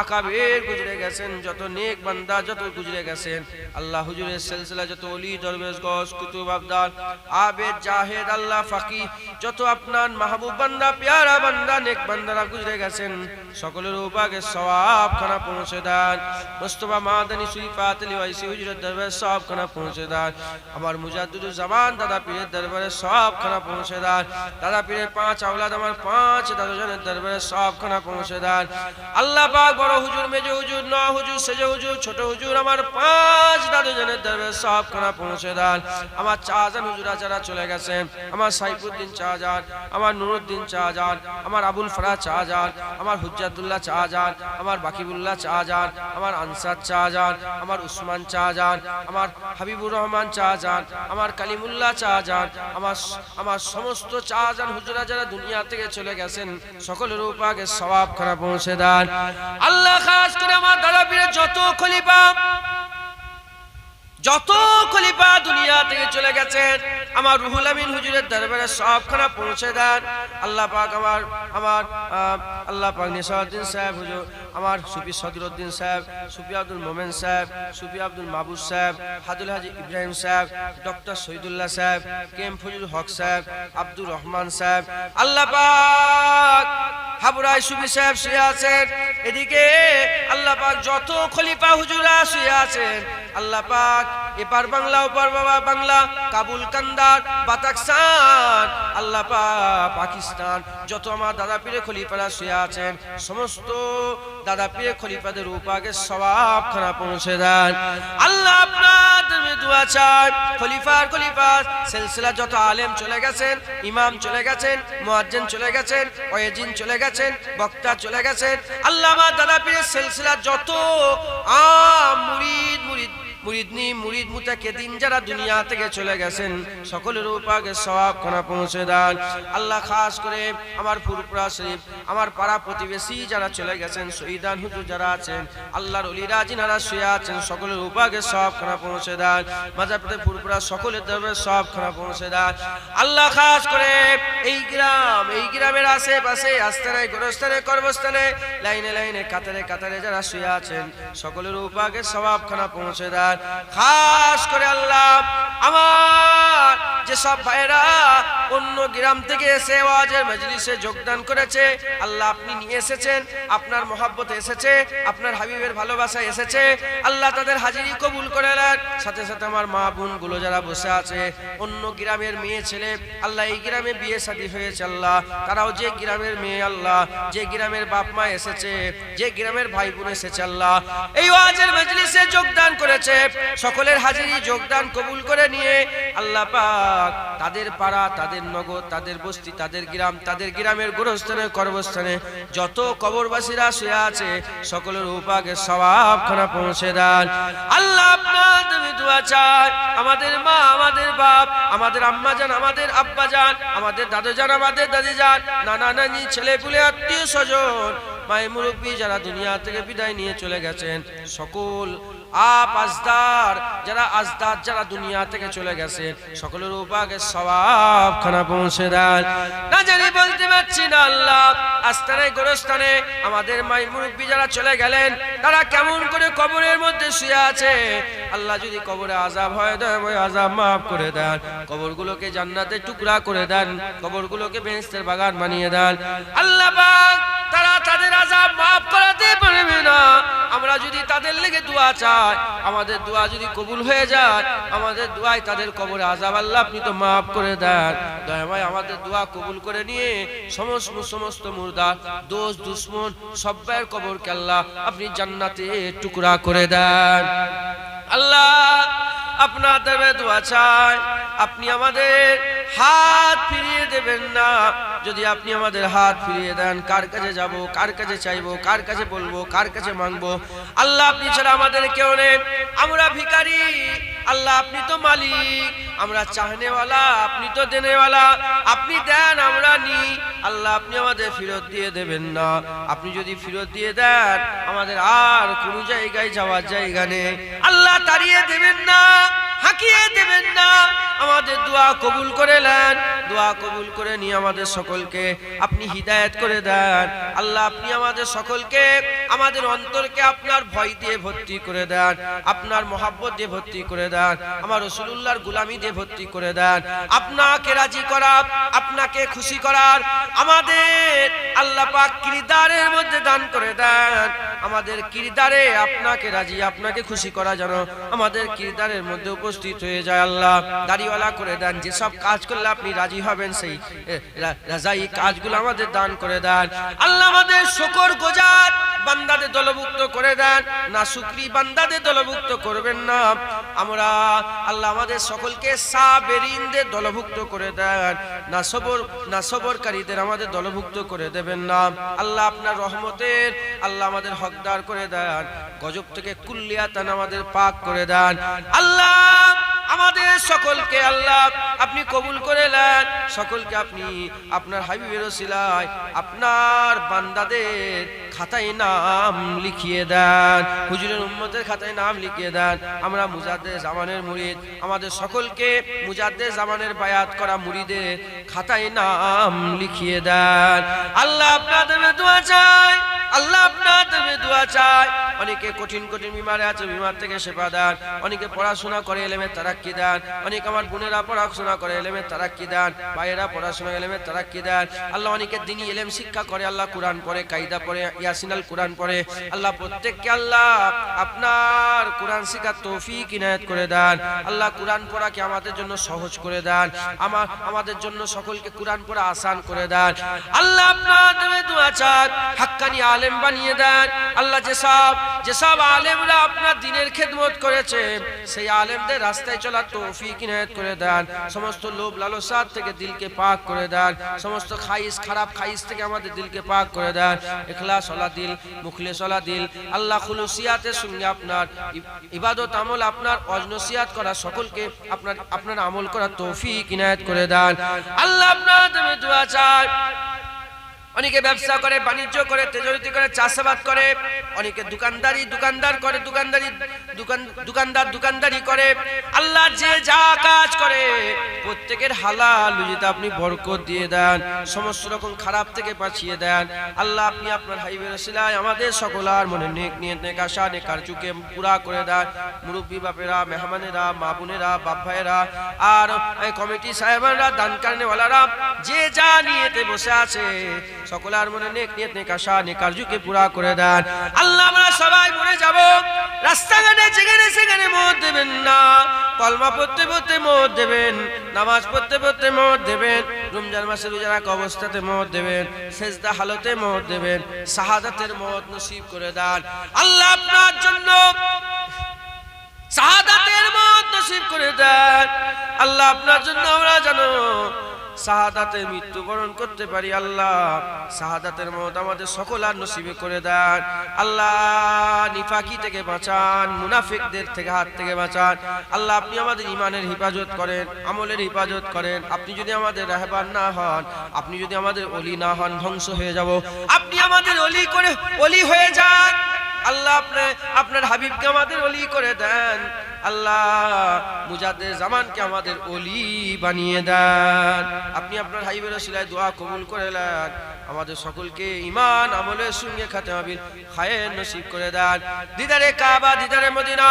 আকাবের গুজরে গেছেন, যত নেক বান্দা যত গুজরে গেছেন আল্লাহ হুজুরের সিলসিলা যত ওলি দরবেশ গস কুতুব আবদাল আবেদ জাহেদ আল্লাহ ফাকি যত আপনার মাহবুব বান্দা প্যারা বান্দা নেক বান্দারা গুজরে গেছেন সকলের উপরে সওয়াব খানা পৌঁছে দেন। মুস্তাফা মাদানী শরীফাত লিওয়াইসি হুজুরের দরবারে সওয়াব খানা পৌঁছে দেন। আমার মুজাদ্দিদুল জামান দাদা পীরের দরবারে সওয়াব খানা পৌঁছে দেন। দাদা পীরের 5 আওলাদ আমার 5 দাদাজনের দরবারে সওয়াব খানা পৌঁছে দেন। আল্লাহ পাক বড় হুজুর মেজো হুজুর ন হুজুর সেজে হুজুর ছোট হুজুর আমার 5 দাদাজনের দরবারে সওয়াব খানা পৌঁছে দেন। আমার চাজান হুজুরা যারা চলে গেছেন, আমার সাইফুদ্দিন চাজান, আমার নুরুদ্দিন চাজান, আমার আবুল ফরাজ চাজান, আমার হুজ্জাতুল্লাহ চাজান, আমার বাকিবুল্লাহ চাজান, আমার আনসার চাজান, আমার উসমান চাজান, আমার হাবিবুর রহমান চাজান, আমার কালিমুল্লাহ চাজান, আমার সমস্ত চাজান হুজুরা যারা দুনিয়া থেকে চলে গেছেন সকলের উপরে সওয়াব খানা পৌঁছে দেন। আল্লাহ খাস করে আমার দাদা পীরের যত খলিফা দুনিয়া থেকে চলে গেছেন আমার রুহুল আমিন হুজুরের দরবারে সওয়াব খানা পৌঁছে দেন। আল্লাহ পাক আল্লাহ পাক নিসাউদ্দিন সাহেব হুজুর, আমার সুফি সদরউদ্দিন সাহেব, সুফি আব্দুল মোমেন সাহেব, সুফি আব্দুল মাহবুব সাহেব, হাদুল হাজি ইব্রাহিম সাহেব, ডক্টর শহীদুল্লাহ সাহেব, কেম ফজলুল হক সাহেব, আব্দুর রহমান সাহেব, আল্লাহ পাক হাবড়ায় সুবি সাহেব শুয়ে আছেন, এদিকে আল্লাহ পাক যত খলিফা হুজুরা শুয়ে আছেন, আল্লাহ পাক এপার বাংলা ওপার বাংলা, কাবুল, কান্দার, বাতাকসান, আল্লাহ পাক পাকিস্তান, যত আমার দাদা পীরে খলিফারা শুয়ে আছেন, সমস্ত দাদা পীরে খলিফাদের উপাকে সওয়াব খানা পৌঁছে দেন। আল্লাহ আপনাদের দোয়া চাই, খলিফার খলিফা সিলসিলা যত আলেম চলে গেছেন, ইমাম চলে গেছেন, মুয়াজ্জিন চলে গেছেন, ওয়াজিন চলে গেছেন, বক্তা চলে গেছেন, আল্লাহ আমার দাদা পীরের সিলসিলা যত মুরিদ মুতাকিদিন যারা দুনিয়া থেকে চলে গেছেন, সকলের উপাকে সওয়াব খানা পৌঁছে দেন। আল্লাহ খাস করে আমার ফুরপুরা শরীফ, আমার পাড়া প্রতিবেশী যারা চলে গেছেন, শহীদান হুজুর যারা আছেন, আল্লাহর ওলিরা যিনারা শুয়ে আছেন, সকলের উপাকে সওয়াব খানা পৌঁছে দেন। মাজারপুরে ফুরপুরা সকলের দরবারে সওয়াব খানা পৌঁছে দেন। আল্লাহ খাস করে এই গ্রামের আশেপাশে আস্তানায়, গোরস্থানে, কর্মস্থানে, লাইনে লাইনে, কাতারে কাতারে যারা শুয়ে আছেন, সকলের উপাকে সওয়াব খানা পৌঁছে দেন। খাস করে আল্লাহ আমার যে সব ভাইরা অন্য গ্রাম থেকে এসে ওয়াজের মজলিসে যোগদান করেছে, আল্লাহ আপনি নিয়ে এসেছেন, আপনার মহব্বতে এসেছে, আপনার হাবিবের ভালোবাসায় এসেছে, আল্লাহ তাদের হাজিরি কবুল করে নেন। সাথে সাথে আমার মা বোন গুলো যারা বসে আছে, অন্য গ্রামের মেয়ে ছেলে, আল্লাহ এই গ্রামে বিয়ে শাদী হয়েছে, আল্লাহ তারাও যে গ্রামের মেয়ে, আল্লাহ যে গ্রামের বাপ মা এসেছে, যে গ্রামের ভাই বোন এসেছে, আল্লাহ এই ওয়াজের মজলিসে যোগদান করেছে, সকলের হাজিরি যোগদান কবুল করে নিয়ে আল্লাহ পাক তাদের পাড়া, তাদের নগর, তাদের বস্তি, তাদের গ্রাম, তাদের গ্রামের গোরস্থানে, কর্মস্থানে যত কবরবাসীরা শুয়ে আছে, সকলের উপাকে সওয়াব খানা পৌঁছে দেন। আল্লাহ আপনাদের দোয়া চাই, আমাদের মা, আমাদের বাপ, আমাদের আম্মা জান, আমাদের আব্বা জান, আমাদের দাদু জান, আমাদের দাদি জান, নানা নানি, ছেলে পুলে, আত্মীয় স্বজন, মায়ের মুরব্বী যারা দুনিয়া থেকে বিদায় নিয়ে চলে গেছেন, সকল আজদার যারা দুনিয়া থেকে চলে গেছে, সকলের উপাকে সওয়াব খানা পৌঁছে দেন। না জানি বলতে পারছি না আল্লাহ, আস্তানায় গোরস্থানে আমাদের মাই মুরব্বী যারা চলে গেলেন, তারা কেমন করে কবরের মধ্যে শুয়ে আছে, আল্লাহ যদি কবরে আযাব হয়, ওই আযাব মাফ করে দেন, কবরগুলোকে জান্নাতের টুকরা করে দেন, কবরগুলোকে বেহেশতের বাগান বানিয়ে দেন। আল্লাহ পাক তারা তাদের আযাব মাফ করাতে পারবে না, আমরা যদি তাদের লেগে দোয়া চাই, আমাদের দোয়া যদি কবুল হয়ে যায়, আমাদের দোয়ায় তাদের কবরে আযাব আল্লাহ আপনি তো মাফ করে দেন। দয়াময় আমাদের দোয়া কবুল করে নিয়ে সমস্ত মুর্দা, দোষ দুশ্মন সব্বাইয়ের কবরকে আল্লাহ আপনি জান্নাতে টুকরা করে দেন। আল্লাহ আপনার দরবারে দোয়া চাই, আপনি আমাদের হাত ফিরিয়ে দেবেন না। যদি আপনি আমাদের হাত ফিরিয়ে দেন, কার কাছে যাব, কার কাছে চাইবো, কার কাছে বলবো, কার কাছে মাংবো? আল্লাহ আপনি ছাড়া আমাদের কেউ নেই, আমরা ভিখারি, আল্লাহ আপনি তো মালিক, আমরা চাহনেওয়ালা, আপনি তো দেনেওয়ালা, আপনি দেন আমরা নি। আল্লাহ আপনি আমাদের ফেরত দিয়ে দেবেন না, আপনি যদি ফেরত দিয়ে দেন আমাদের আর কোন জায়গায় যাওয়ার জায়গা নেই। আল্লাহ তাড়িয়ে দেবেন না, হাঁকিয়ে দেবেন না, আমাদের দোয়া কবুল করে নেন। দোয়া কবুল করে নিয়ে আমাদের সকলকে আপনি হিদায়াত করে দেন। আল্লাহ আপনি আমাদের সকলকে, আমাদের অন্তরকে আপনার ভয় দিয়ে ভর্তি করে দেন, আপনার মহাব্বত দিয়ে ভর্তি করে দেন, আমার রাসূলুল্লাহর গোলামি দিয়ে ভর্তি করে দেন। আপনাকে রাজি করা, আপনাকে খুশি করার আমাদের আল্লাহ পাক কিরদারের মধ্যে দান করে দেন। আমাদের কিরদারে আপনাকে রাজি, আপনাকে খুশি করা যেন আমাদের কিরদারের মধ্যে উপস্থিত হয়ে যায়। আল্লাহ দাড়িওয়ালা করে দেন, যেসব কাজ করলে আপনি রাজি হবেন সেই রাজাই কাজগুলো আমাদের দান করে দেন। আল্লাহ আমাদের শুকর গুজার বান্দাদের দলভুক্ত করে দেন, না শুকরি বান্দাদের দলভুক্ত করবেন না। আমরা আল্লাহ আমাদের সকলকে সাবেরিনদের দলভুক্ত করে দেন, না সবরকারীদের আমাদের দলভুক্ত করে দেবেন না। আল্লাহ আপনার রহমতের আল্লাহ আমাদের হকদার করে দেন, গজব থেকে কুল্লিয়াতান আমাদের পাক করে দেন। আল্লাহ আমাদের সকলকে আল্লাহ আপনি কবুল করে নেন, সকলকে আপনি আপনার হাবিবের ওসিলায় আপনার বান্দাদের খাতায় নাম লিখিয়ে দেন, হুজুরের উম্মতের খাতায় নাম লিখিয়ে দেন। আমরা মুজাদ্দেদ জামানের মুরিদ, আমাদের সকলকে মুজাদ্দেদ জামানের বায়াত করা মুরিদের খাতায় নাম লিখিয়ে দেন। আল্লাহ আপনাদের দোয়া চাই, আল্লাহ আপনাদের দোয়া চাই, অনেকে কঠিন কঠিন বিমারে আছে, বিমার থেকে শেফা দান। অনেকে পড়াশোনা করে ইলমের তারাক্কি দান। অনেকে আমার বোনেরা পড়াশোনা করে ইলমের তারাক্কি দান, ভাইয়েরা পড়াশোনা ইলমের তারাক্কি দান। আল্লাহ অনেকে দ্বীনি ইলম শিক্ষা করে, আল্লাহ কুরআন পড়ে, কায়দা পড়ে, ইয়াসিনাল কুরআন পড়ে। আল্লাহ প্রত্যেককে আল্লাহ আপনার কুরআন শিখার তৌফিক ইনায়াত করে দেন। আল্লাহ কুরআন পড়াকে আমাদের জন্য সহজ করে দেন, আমাদের জন্য সকলকে কুরআন পড়া আসান করে দেন। আল্লাহ আপনার দোয়া চাই হাক্কানি আলেম বানিয়ে দেন। আল্লাহ যেসব আলেমরা আপনার দ্বীনের খেদমত করেছে, সেই আলেমদের রাস্তায় চলার তৌফিক ইনায়াত করে দেন। সমস্ত লোভ লালসা থেকে দিলকে পাক করে দেন। সমস্ত খাইশ, খারাপ খাইশ থেকে আমাদের দিলকে পাক করে দেন। ইখলাস ওয়ালা দিল, মুখলিস ওয়ালা দিল। আল্লাহ খুলুসিয়াতের সঙ্গে আপনার ইবাদত আমল, আপনার অজনসিয়াত করা সকলকে আপনার আমল করার তৌফিক ইনায়াত করে দেন। আল্লাহ আপনার দোয়া চাই অনেকে ব্যবসা করে, বাণিজ্য করে, তেজরিতি করে, চাষাবাদ করে, অনেকে দোকানদারি করে। আল্লাহ যে যা কাজ করে প্রত্যেকের হালাল রুজিতে আপনি বরকত দিয়ে দেন, সমস্ত রকম খারাপ থেকে বাঁচিয়ে দেন। আল্লাহ আপনি আপনার হাবিবের ওসিলায় আমাদের সকলার মনে নেক নিয়ত, নেক আশা, নেক আরজুকে পুরা করে দেন। মুরব্বী বাপেরা, মেহমানেরা, মা বোনেরা, বাপ ভাইয়েরা আর কমিটি সাহেবানরা, দান কারণেওয়ালারা যে যা নিয়েতে বসে আছে সকলার মনে নেক নিয়ত, নেক আশা, নেক আরজুকে পুরা করে দেন। আল্লাহ আমরা সবাই মরে যাব, রাস্তাঘাটে যেখানে সেখানে মত দেবেন না। কলমা পড়তে পড়তে মত দেবেন, নামাজ পড়তে পড়তে মত দেবেন, রমজান মাসে রোজা রাখা অবস্থাতে মত দেবেন, সেজদা হালতে মত দেবেন, শাহাদাতের মত নসিব করে দেন। আল্লাহ আপনার জন্য শাহাদাতের মত নসিব করে দেন। আল্লাহ আপনার জন্য আমরা জানো শাহাদাতে মৃত্যুবরণ করতে পারি। আল্লাহ শাহাদাতের মত আমাদের সকলার নসিবে করে দেন। আল্লাহ নিফাকি থেকে বাঁচান, মুনাফিকদের থেকে হাত থেকে বাঁচান। আল্লাহ আপনি আমাদের ঈমানের হিফাজত করেন, আমলের হিফাজত করেন। আপনি যদি আমাদের রাহবার না হন, আপনি যদি আমাদের ওলি না হন, ধ্বংস হয়ে যাব। আপনি আমাদের ওলি হয়ে যান। আল্লাহ আপনার হাবিবকে আমাদের ওলি করে দেন। আল্লাহ মুজাদ্দিদ জামানকে আমাদের ওলি বানিয়ে দেন। আপনি আপনার হাবিবের ওসিলায় দোয়া কবুল করে নেন। আমাদের সকলকে ঈমান আমলের সঙ্গে খাতেমা বিল খায়ের নসিব করে দেন। দিদারে কাবা, দিদারে মদিনা,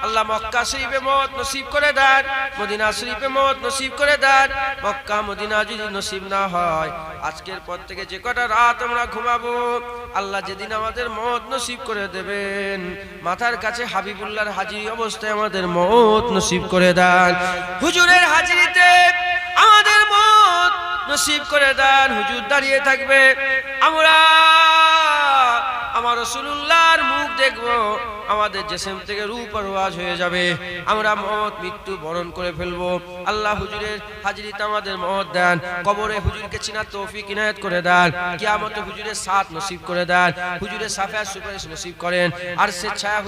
আল্লাহ মক্কা শরীফে মত নসিব করে দেন, মদিনা শরীফে মত নসিব করে দেন। মক্কা মদিনা যদি নসিব না হয়, আজকের পর থেকে যে কটা রাত আমরা ঘুমাবো, আল্লাহ যেদিন আমাদের মত নসিব করে দেবেন, মাথার কাছে হাবিবুল্লাহর হাজিরি অবস্থায় আমাদের মত নসিব করে দেন। হুজুরের হাজিরিতে আমাদের মত নসিব করে দেন। হুজুর দাঁড়িয়ে থাকবে, আমরা আমার রাসূলুল্লাহর মুখ দেখব, আমাদের জিসম থেকে রূহ পরওয়াজ হয়ে যাবে, আমরা মত মৃত্যু বরণ করে ফেলবো। আল্লাহ হুজুরের হাজিরিতে আমাদের মত দেন। কবরে হুজুরকে চিনার তৌফিক ইনায়াত করে দেন। কিয়ামতে হুজুরের সাথ নসিব করে দেন। হুজুরের সাফায়াত সুপারিশ নসিব করেন। আরশের ছায়া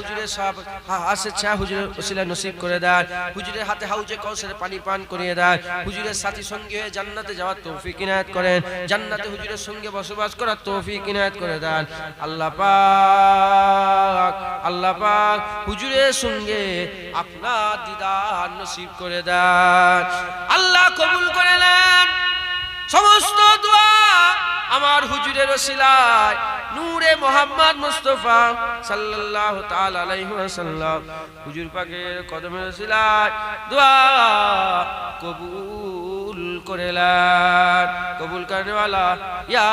হুজুরের ওসিলা নসিব করে দেন। হুজুরের হাতে হাউজে কাউসারে পানি পান করিয়ে দেন। হুজুরের সাথী সঙ্গী হয়ে জান্নাতে যাওয়ার তৌফিক ইনায়াত করেন। জান্নাতে হুজুরের সঙ্গে বসবাস করার তৌফিক ইনায়াত করে দেন। আল্লাহ পাক হুজুরের সঙ্গে আপনার দিদার নসিব করে দেন। আল্লাহ কবুল করে নেন সমস্ত দোয়া আমার হুজুরের ওসিলায়, নূরে মুহাম্মদ মুস্তাফা সাল্লাল্লাহু তাআলা আলাইহি ওয়াসাল্লাম হুজুর পাকের কদমের ওসিলায় দোয়া কবুল করে নেন। কবুল করনে वाला ইয়া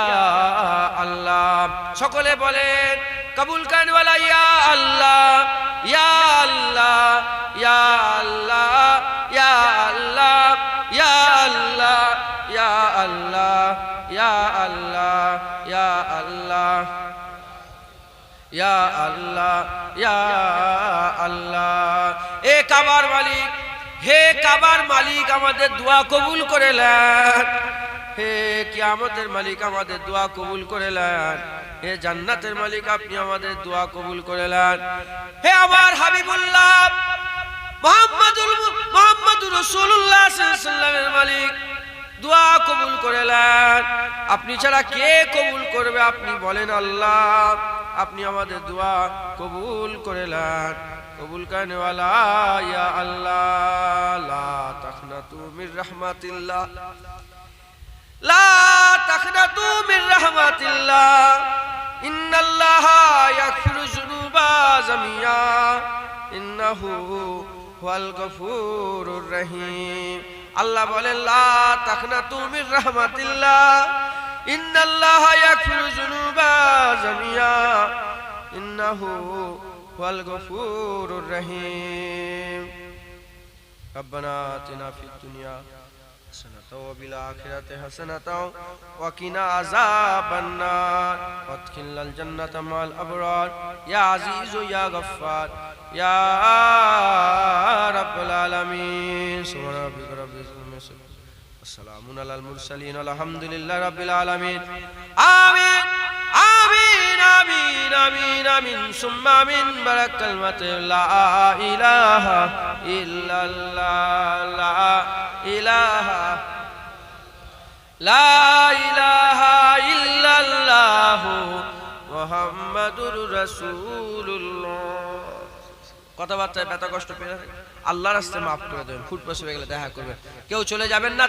আল্লাহ, সকলে বলেন কবুল করনে वाला ইয়া আল্লাহ, ইয়া আল্লাহ, ইয়া আল্লাহ, ইয়া আল্লাহ, ইয়া আল্লাহ, ইয়া আল্লাহ, ইয়া আল্লাহ, ইয়া আল্লাহ, ইয়া আল্লাহ, ইয়া আল্লাহ। এ কাবার মালিক, হে কাবার মালিক, আমাদের দোয়া কবুল করে নেন। হে কিয়ামতের মালিক, আমাদের দোয়া কবুল করে নেন। হে জান্নাতের মালিক, আপনি আমাদের দোয়া কবুল করে নেন। হে আমার হাবিবুল্লাহ মুহাম্মাদুর রাসূলুল্লাহ সাল্লাল্লাহু আলাইহি ওয়াসাল্লামের মালিক, দোয়া কবুল করে নেন। আপনি ছাড়া কে কবুল করবে? আপনি বলেন আল্লাহ, আপনি আমাদের দোয়া কবুল করে নেন। কবুল করনে वाला ইয়া আল্লাহ, লা তাখনাতু মির রাহমাতিল্লাহ, লা তাখনাতু মির রাহমাতিল্লাহ, ইন্নাল্লাহা ইয়াগফিরু যুনুবা ইন্নাহু হুয়াল গফুরুর রহিম। আল্লাহ বলেন লা তাকনাতু মির রাহমাতিল্লাহ ইন্নাল্লাহা ইয়াগফিরু যুনুবা জামিয়া ইন্নাহু হুয়াল গফুরুর রহিম। রব্বানা আতিনা ফিদ দুনিয়া হাসানাতাও ওয়া ফিল আখিরাতি হাসানাতাও ওয়া কিনা আযাবান নার ওয়াদখিলনাল জান্নাতা মা'আল আবরার ইয়া আজিজু ইয়া গফফার ইয়া রাব্বাল আলামিন। সুবহানা রাব্বিকা রাব্বিল ইজ্জাতি আম্মা ইয়াসিফুন ওয়া সালামুন আলাল মুরসালিন আলহামদুলিল্লাহি রাব্বিল আলামিন। আমিন আমিন আমিন আমিন আমিন সুম্মা আমিন। বারাকাল মাতে লা ইলাহা ইল্লাল্লাহ লা ইলাহা লা ইলাহা ইল্লাল্লাহ মুহাম্মাদুর রাসূলুল্লাহ। কথাবার্তায় ব্যথা কষ্ট পেয়ে আল্লাহর রাস্তায় মাফ করে দেবেন। ফুটপাস হয়ে গেলে দেখা করবেন। কেউ চলে যাবেন না।